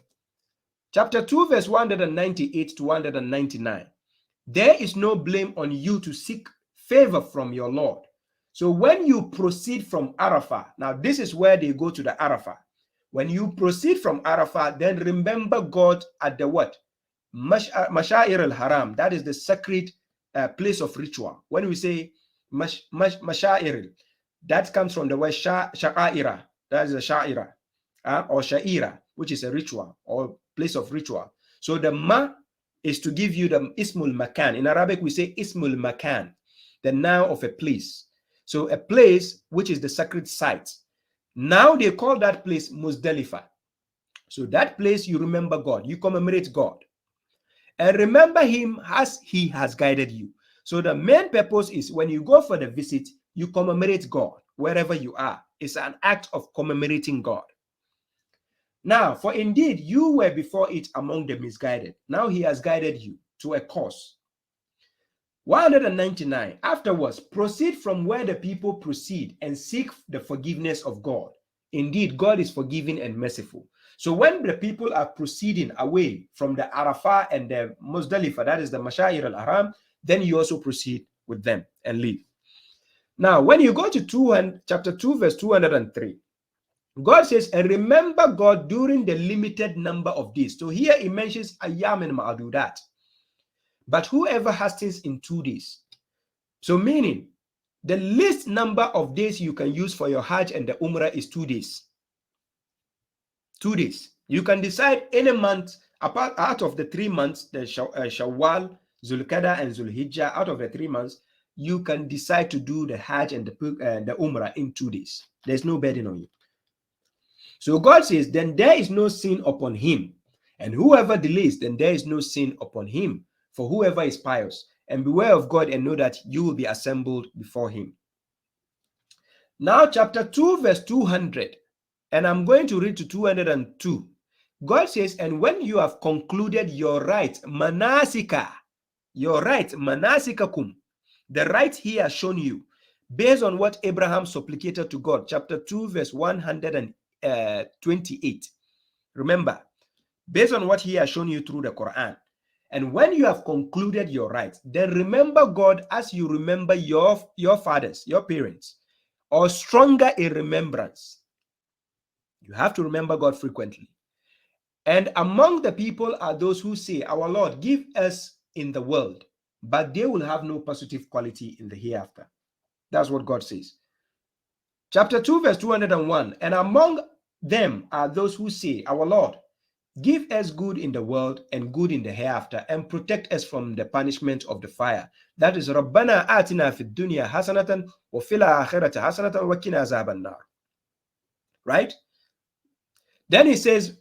chapter 2, verse 198 to 199. There is no blame on you to seek favor from your Lord. So when you proceed from Arafah, now this is where they go to the Arafah. When you proceed from Arafah, then remember God at the what? Masha'ir al-Haram. That is the sacred place of ritual. When we say Masha'ir, that comes from the word Sha'ira. That is a Sha'ira or Sha'ira, which is a ritual or place of ritual. So the Ma is to give you the Ismul Makan. In Arabic, we say Ismul Makan, the noun of a place. So a place which is the sacred site. Now they call that place Muzdalifah. So that place you remember God, you commemorate God. And remember him as he has guided you. So the main purpose is when you go for the visit, you commemorate God wherever you are. It's an act of commemorating God. Now, for indeed you were before it among the misguided. Now he has guided you to a course. 199. Afterwards, proceed from where the people proceed and seek the forgiveness of God. Indeed, God is forgiving and merciful. So when the people are proceeding away from the Arafah and the Muzdalifah, that is the Masha'ir al-Haram, then you also proceed with them and leave. Now, when you go to chapter 2, verse 203, God says, and remember God during the limited number of days. So here he mentions Ayyam and Ma'adudat. But whoever hastens in 2 days. So meaning, the least number of days you can use for your Hajj and the Umrah is 2 days. 2 days. You can decide any month, apart out of the 3 months, the Shawwal, Zulqa'dah, and Zulhijjah, out of the 3 months, you can decide to do the Hajj and the Umrah in 2 days. There's no burden on you. So God says, then there is no sin upon him. And whoever delays, then there is no sin upon him. For whoever is pious, and beware of God and know that you will be assembled before him. Now, chapter 2, verse 200, and I'm going to read to 202. God says, and when you have concluded your right, manasika, your right, manasikakum, the right he has shown you, based on what Abraham supplicated to God, chapter 2, verse 128. Remember, based on what he has shown you through the Quran. And when you have concluded your rights, then remember God as you remember your fathers, your parents, or stronger in remembrance. You have to remember God frequently. And among the people are those who say, our Lord, give us in the world, but they will have no positive quality in the hereafter. That's what God says. Chapter 2, verse 201, and among them are those who say, our Lord, Give us good in the world and good in the hereafter, and protect us from the punishment of the fire. That is رَبَّنَا آتِنَا فِي الدُّنْيَا حَسَنَةً وَفِي الْآخِرَةِ حَسَنَةً وَقِنَا عَذَابَ النَّارِ. Right? Then he says,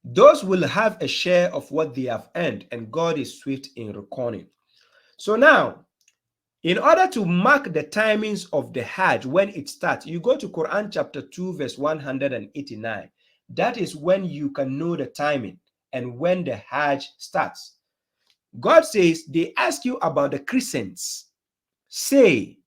those will have a share of what they have earned, and God is swift in reckoning. So now, in order to mark the timings of the Hajj when it starts, you go to Quran chapter 2, verse 189. That is when you can know the timing and when the Hajj starts. God says, they ask you about the crescents. Say,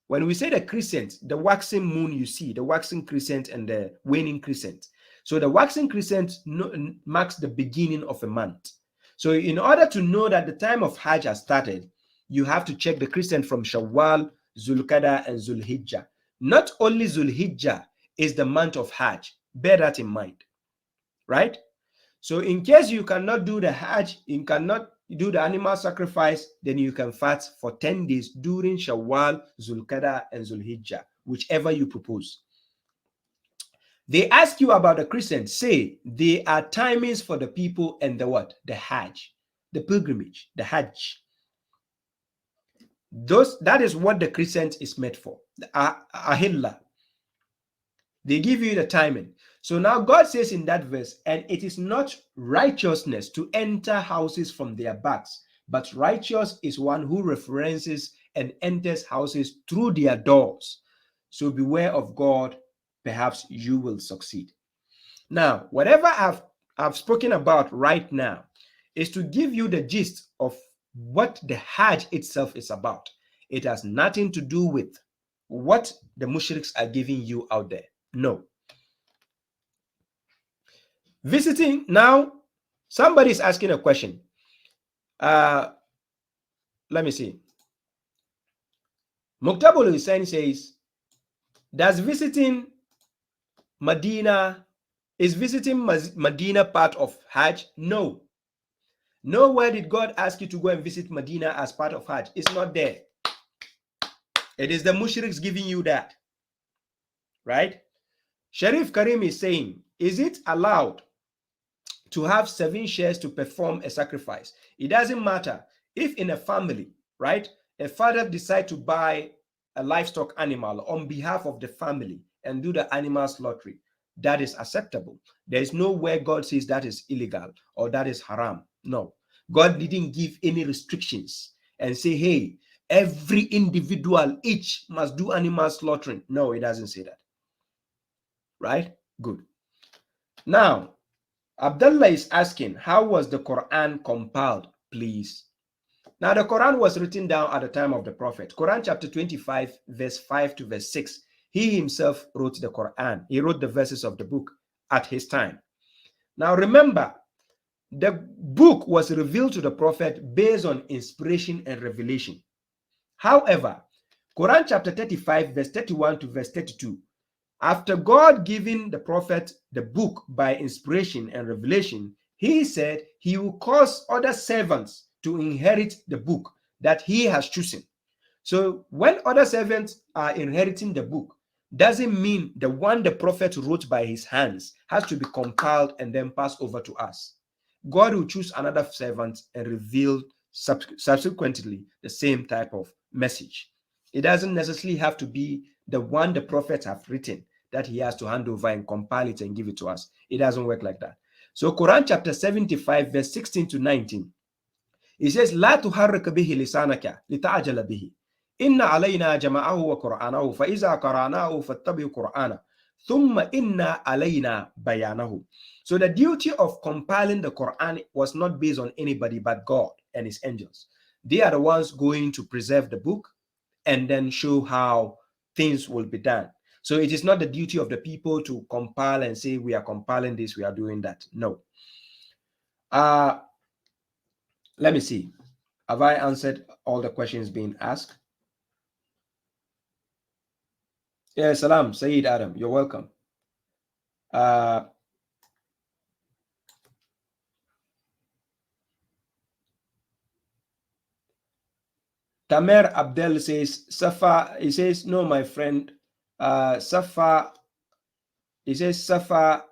when we say the crescent, the waxing moon you see, the waxing crescent and the waning crescent. So the waxing crescent marks the beginning of a month. So in order to know that the time of Hajj has started, you have to check the crescent from Shawwal, Zulqa'dah, and Zulhijjah. Not only Zulhijjah is the month of Hajj. Bear that in mind, right? So in case you cannot do the Hajj, you cannot do the animal sacrifice, then you can fast for 10 days during Shawwal, Zulqa'dah, and Zulhijjah, whichever you propose. They ask you about the crescent. Say, they are timings for the people and the what? The Hajj, the pilgrimage, the Hajj. That is what the crescent is meant for, the ahilla. They give you the timing. So now God says in that verse, and it is not righteousness to enter houses from their backs, but righteous is one who references and enters houses through their doors. So beware of God, perhaps you will succeed. Now, whatever I've spoken about right now is to give you the gist of what the Hajj itself is about. It has nothing to do with what the mushriks are giving you out there. No. Visiting, now somebody is asking a question. Let me see. Muktabul Hussein says, does visiting Medina, is visiting Medina part of Hajj? No. Nowhere did God ask you to go and visit Medina as part of Hajj. It's not there. It is the mushriks giving you that. Right? Sharif Karim is saying, is it allowed to have 7 shares to perform a sacrifice? It doesn't matter if in a family, right, a father decides to buy a livestock animal on behalf of the family and do the animal slaughtering. That is acceptable. There is nowhere God says that is illegal or that is haram. No. God didn't give any restrictions and say, hey, every individual each must do animal slaughtering. No, it doesn't say that. Right? Good. Now, Abdullah is asking, how was the Quran compiled, please? Now, the Quran was written down at the time of the Prophet. Quran chapter 25, verse 5 to verse 6. He himself wrote the Quran. He wrote the verses of the book at his time. Now, remember, the book was revealed to the Prophet based on inspiration and revelation. However, Quran chapter 35, verse 31 to verse 32, after God giving the Prophet the book by inspiration and revelation, he said he will cause other servants to inherit the book that he has chosen. So when other servants are inheriting the book, doesn't mean the one the Prophet wrote by his hands has to be compiled and then passed over to us. God will choose another servant and reveal subsequently the same type of message. It doesn't necessarily have to be the one the prophets have written that he has to hand over and compile it and give it to us. It doesn't work like that. So Quran chapter 75, verse 16 to 19, it says, لا تحرك به لسانك لتعجل به إن علينا جمعه وقرآنه فإذا قرأناه فاتبع قرآنه ثم إن علينا بيانه. So the duty of compiling the Quran was not based on anybody but God and his angels. They are the ones going to preserve the book and then show how things will be done. So it is not the duty of the people to compile and say, we are compiling this, we are doing that. No. Let me see. Have I answered all the questions being asked? Yeah, salam, Saeed Adam, you're welcome. Tamer Abdel says, Safa, he says, no, my friend, Safa, he says, Safa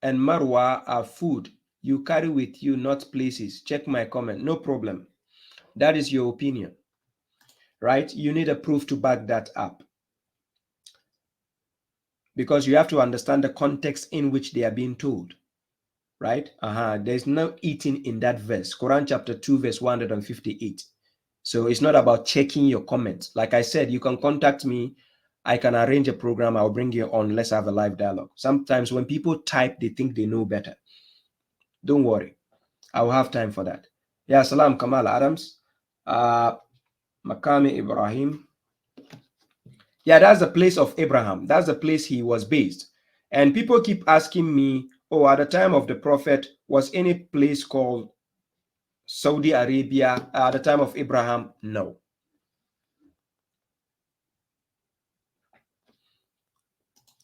and Marwa are food you carry with you, not places. Check my comment. No problem. That is your opinion, right? You need a proof to back that up, because you have to understand the context in which they are being told, right? There's no eating in that verse. Quran chapter 2, verse 158. So it's not about checking your comments. Like I said, you can contact me. I can arrange a program. I'll bring you on. Let's have a live dialogue. Sometimes when people type, they think they know better. Don't worry. I'll have time for that. Yeah, Salam Kamal Adams. Makami Ibrahim. Yeah, that's the place of Abraham. That's the place he was based. And people keep asking me, oh, at the time of the Prophet, was any place called Saudi Arabia at the time of Abraham? No.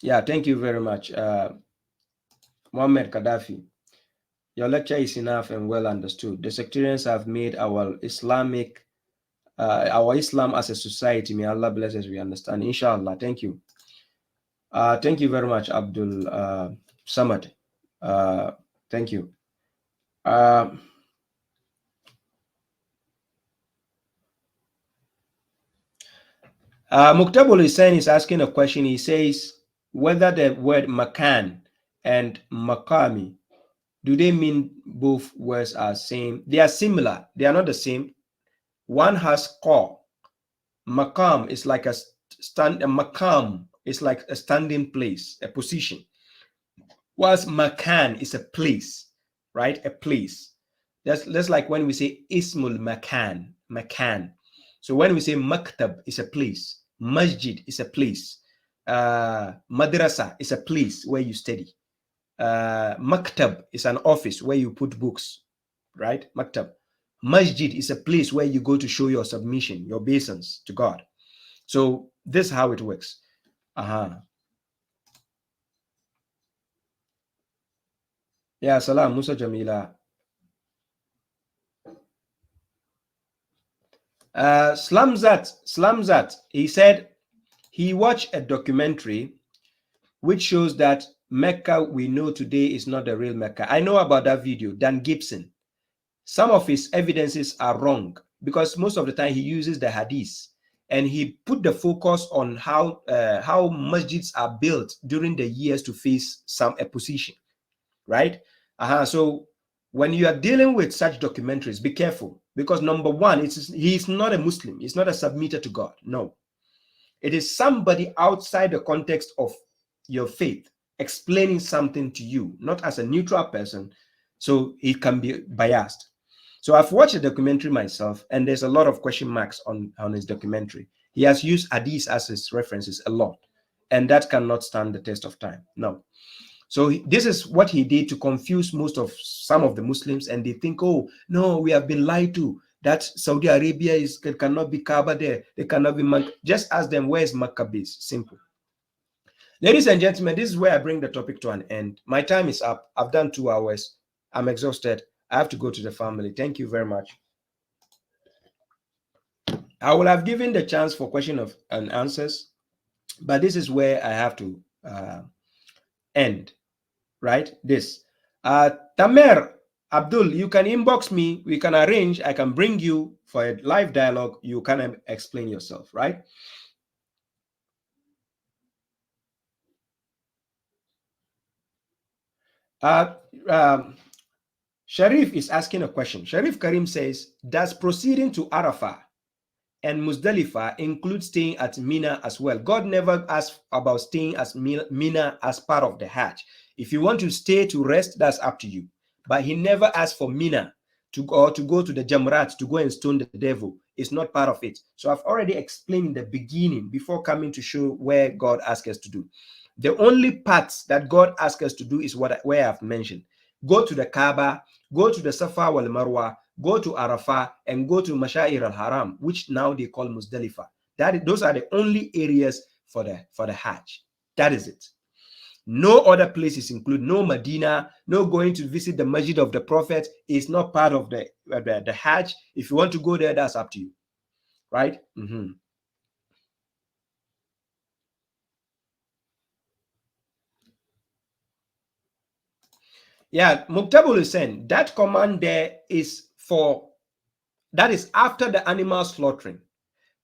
Yeah, thank you very much. Muhammad Gaddafi. Your lecture is enough and well understood. The sectarians have made our Islam as a society. May Allah bless us. We understand. Inshallah. Thank you. Thank you very much, Abdul Samad. Thank you. Muktabul Hussain is asking a question. He says whether the word makan and makami, do they mean both words are same? They are similar. They are not the same. One has qa. Makam is like a makam is like a standing place, a position. Whilst makan is a place, right? A place. That's like when we say ismul makan. So when we say maktab is a place, masjid is a place, madrasa is a place where you study. Maktab is an office where you put books, right? Maktab. Masjid is a place where you go to show your submission, your obeisance to God. So this is how it works. Yeah, salam, Musa Jamila. Slamzat, he said he watched a documentary which shows that Mecca we know today is not the real Mecca. I know about that video. Dan Gibson. Some of his evidences are wrong because most of the time he uses the hadith and he put the focus on how masjids are built during the years to face a position, right? So when you are dealing with such documentaries, be careful, because number one, he's not a Muslim. He's not a submitter to God. No, it is somebody outside the context of your faith explaining something to you, not as a neutral person, so he can be biased. So I've watched the documentary myself, and there's a lot of question marks on his documentary. He has used hadith as his references a lot, and that cannot stand the test of time. No. So this is what he did to confuse some of the Muslims, and they think, oh, no, we have been lied to. That Saudi Arabia cannot be Kaaba there. They cannot be Makkah. Just ask them, where is Makkah based? Simple. Ladies and gentlemen, this is where I bring the topic to an end. My time is up. I've done 2 hours. I'm exhausted. I have to go to the family. Thank you very much. I will have given the chance for question and answers, but this is where I have to end. Right? This. Tamer Abdul, you can inbox me. We can arrange. I can bring you for a live dialogue. You can explain yourself, right? Sharif is asking a question. Sharif Karim says, does proceeding to Arafah and Muzdalifah include staying at Mina as well? God never asked about staying at Mina as part of the Hajj. If you want to stay to rest, that's up to you. But he never asked for Mina to go to the Jamrat to go and stone the devil. It's not part of it. So I've already explained in the beginning before coming to show where God asked us to do. The only parts that God asked us to do is where I've mentioned. Go to the Kaaba, go to the Safa wal Marwa, go to Arafah, and go to Mashair al-Haram, which now they call Muzdalifah. Those are the only areas for the Hajj. That is it. No other places include, no Medina, no going to visit the Masjid of the Prophet is not part of the Hajj. If you want to go there, that's up to you, right? Yeah, Muktabul is saying that command there is that is after the animal slaughtering.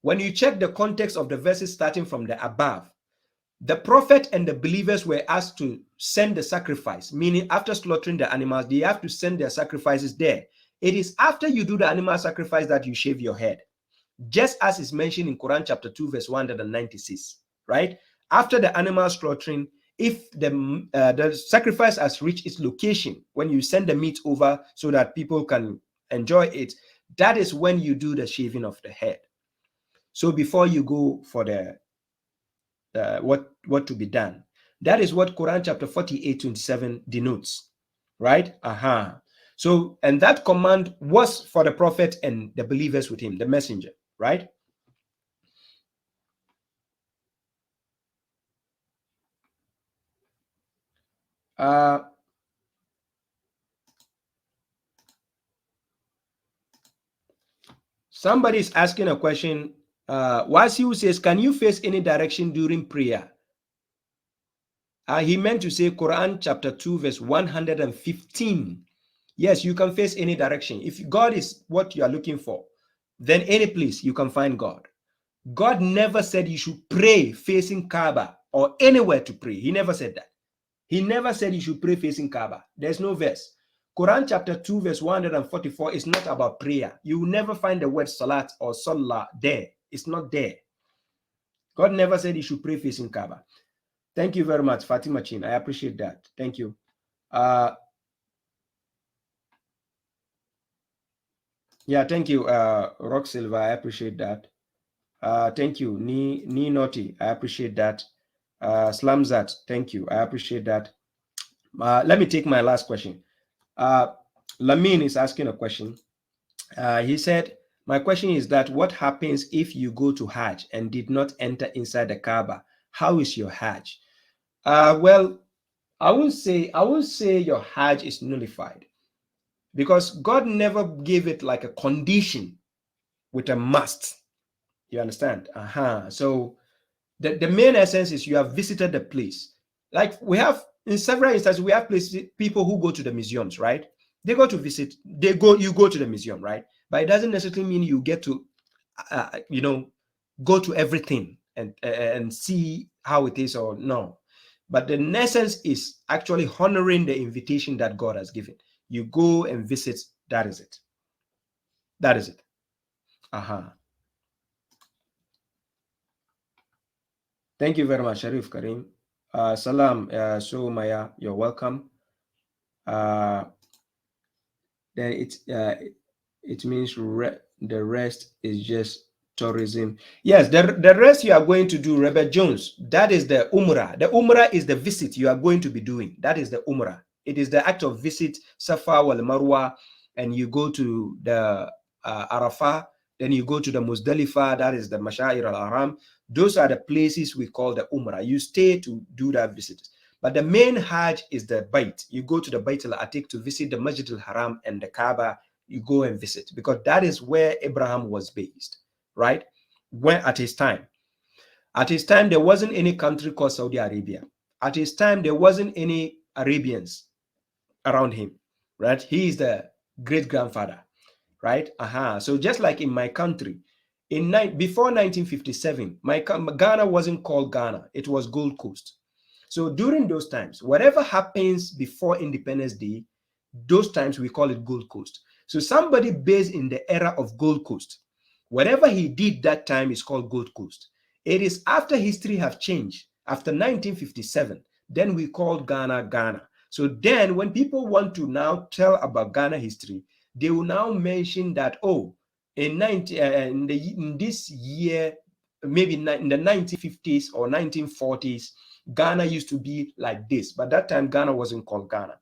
When you check the context of the verses starting from the above, the prophet and the believers were asked to send the sacrifice, meaning after slaughtering the animals, they have to send their sacrifices there. It is after you do the animal sacrifice that you shave your head, just as is mentioned in Quran chapter 2, verse 196, right? After the animal slaughtering, if the sacrifice has reached its location, when you send the meat over so that people can enjoy it, that is when you do the shaving of the head. So before you go for the what to be done, that is what Quran chapter 48:27 denotes, right? So, and that command was for the prophet and the believers with him, the messenger, right? Somebody is asking a question. Wasiu says, can you face any direction during prayer? He meant to say Quran chapter 2, verse 115. Yes, you can face any direction. If God is what you are looking for, then any place you can find God. God never said you should pray facing Kaaba or anywhere to pray. He never said that. He never said you should pray facing Kaaba. There's no verse. Quran chapter 2, verse 144 is not about prayer. You will never find the word salat or salah there. It's not there. God never said you should pray facing Kaaba. Thank you very much, Fatima Chin. I appreciate that. Thank you. Yeah, thank you, Rock Silva. I appreciate that. Thank you, Ni Naughty. I appreciate that. Slamzat, thank you. I appreciate that. Let me take my last question. Lamin is asking a question. He said, my question is that what happens if you go to Hajj and did not enter inside the Kaaba? How is your Hajj? Well, I would say your Hajj is nullified, because God never gave it like a condition with a must. You understand? So the main essence is you have visited the place. Like we have in several instances, we have places, people who go to the museums, right? They go to visit, you go to the museum, right? But it doesn't necessarily mean you get to, go to everything and see how it is, or no. But the essence is actually honoring the invitation that God has given. You go and visit. That is it. That is it. Thank you very much, Sharif Karim. Salam, so Maya, you're welcome. Then it means the rest is just tourism. Yes, the rest you are going to do, Rebecca Jones, that is the Umrah. The Umrah is the visit you are going to be doing. That is the Umrah. It is the act of visit, Safa wal Marwa, and you go to the Arafah, then you go to the Muzdalifah, that is the Mashair al-Haram. Those are the places we call the Umrah. You stay to do that visit. But the main Hajj is the Bait. You go to the Bait al-Atiq to visit the Masjid al-Haram and the Kaaba. You go and visit, because that is where Abraham was based, right? When at his time. At his time, there wasn't any country called Saudi Arabia. At his time, there wasn't any Arabians around him, right? He is the great-grandfather, right? So just like in my country, before 1957, Ghana wasn't called Ghana. It was Gold Coast. So during those times, whatever happens before Independence Day, those times we call it Gold Coast. So somebody based in the era of Gold Coast, whatever he did that time is called Gold Coast. It is after history have changed, after 1957, then we call Ghana, Ghana. So then when people want to now tell about Ghana history, they will now mention that, in this year, maybe in the 1950s or 1940s, Ghana used to be like this. But that time, Ghana wasn't called Ghana.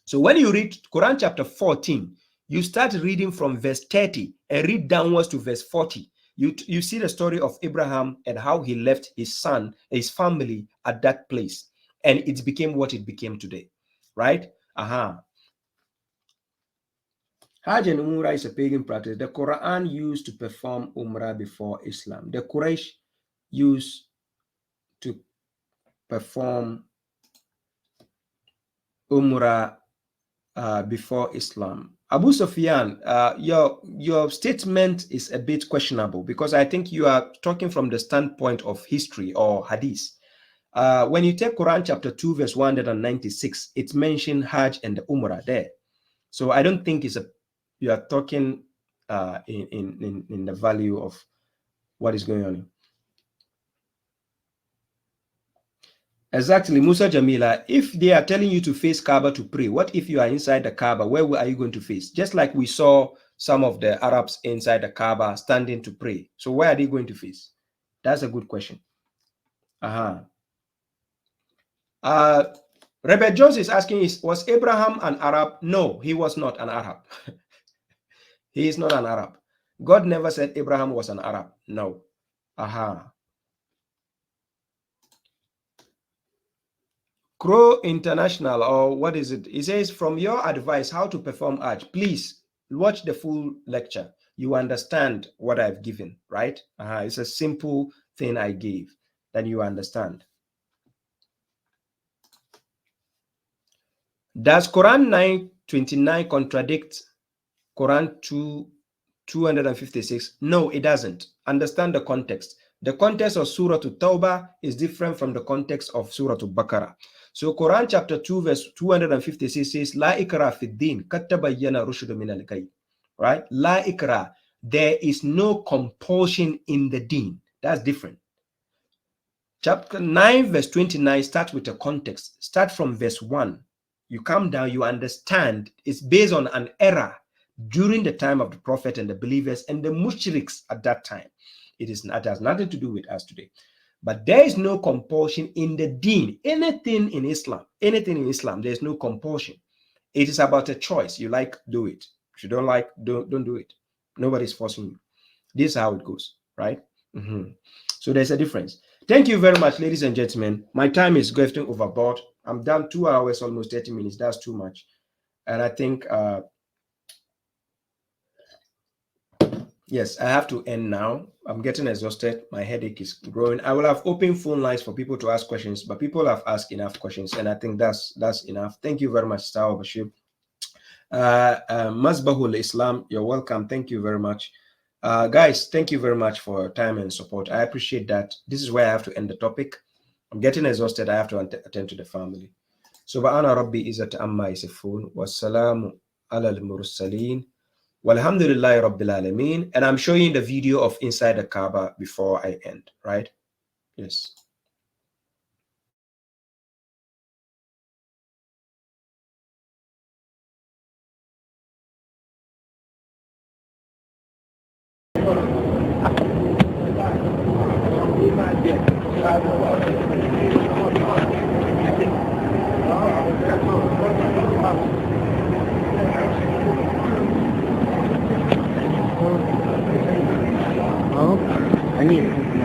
So when you read Quran chapter 14, you start reading from verse 30 and read downwards to verse 40. You see the story of Abraham and how he left his son, his family at that place. And it became what it became today, right? Hajj and Umrah is a pagan practice. The Quran used to perform Umrah before Islam. The Quraysh used to perform Umrah before Islam. Abu Sufyan, your statement is a bit questionable because I think you are talking from the standpoint of history or hadith. When you take Quran chapter 2 verse 196, it mentioned Hajj and the Umrah there. So I don't think you are talking in the value of what is going on. Exactly, Musa Jamila. If they are telling you to face Kaaba to pray, what if you are inside the Kaaba? Where are you going to face? Just like we saw some of the Arabs inside the Kaaba standing to pray. So where are they going to face? That's a good question. Rebecca Jones is asking, was Abraham an Arab? No, he was not an Arab. He is not an Arab. God never said Abraham was an Arab. No. Crow International, or what is it? It says, from your advice how to perform Hajj, please watch the full lecture. You understand what I've given, right? It's a simple thing I gave, then you understand. Does Quran 9:29 contradict Quran 256? No, it doesn't. Understand the context. The context of Surah At-Tawbah is different from the context of Surah Al-Baqarah. So Quran chapter 2 verse 256 says, La ikra fi din, kattabayyana rushdu min al-ghayy. Right? La ikra, there is no compulsion in the deen. That's different. Chapter 9 verse 29 starts with a context. Start from verse 1. You come down, you understand it's based on an error during the time of the Prophet and the believers and the mushriks at that time. It has nothing to do with us today. But there is no compulsion in the deen. Anything in Islam, there's no compulsion. It is about a choice. You like, do it. If you don't like, don't do it. Nobody's forcing you. This is how it goes, right? So there's a difference. Thank you very much, ladies and gentlemen. My time is getting overboard. I'm done 2 hours, almost 30 minutes. That's too much. And I think, yes, I have to end now. I'm getting exhausted. My headache is growing. I will have open phone lines for people to ask questions, but people have asked enough questions, and I think that's enough. Thank you very much, Star Bashir. Masbahul Islam, you're welcome. Thank you very much. Guys, thank you very much for your time and support. I appreciate that. This is where I have to end the topic. I'm getting exhausted. I have to attend to the family. Subhana Rabbi Izzat Amma Yasifun. Wassalamu ala al-mursaleen. Walhamdulillahi Rabbil Alameen. And I'm showing the video of inside the Kaaba before I end, right? Yes.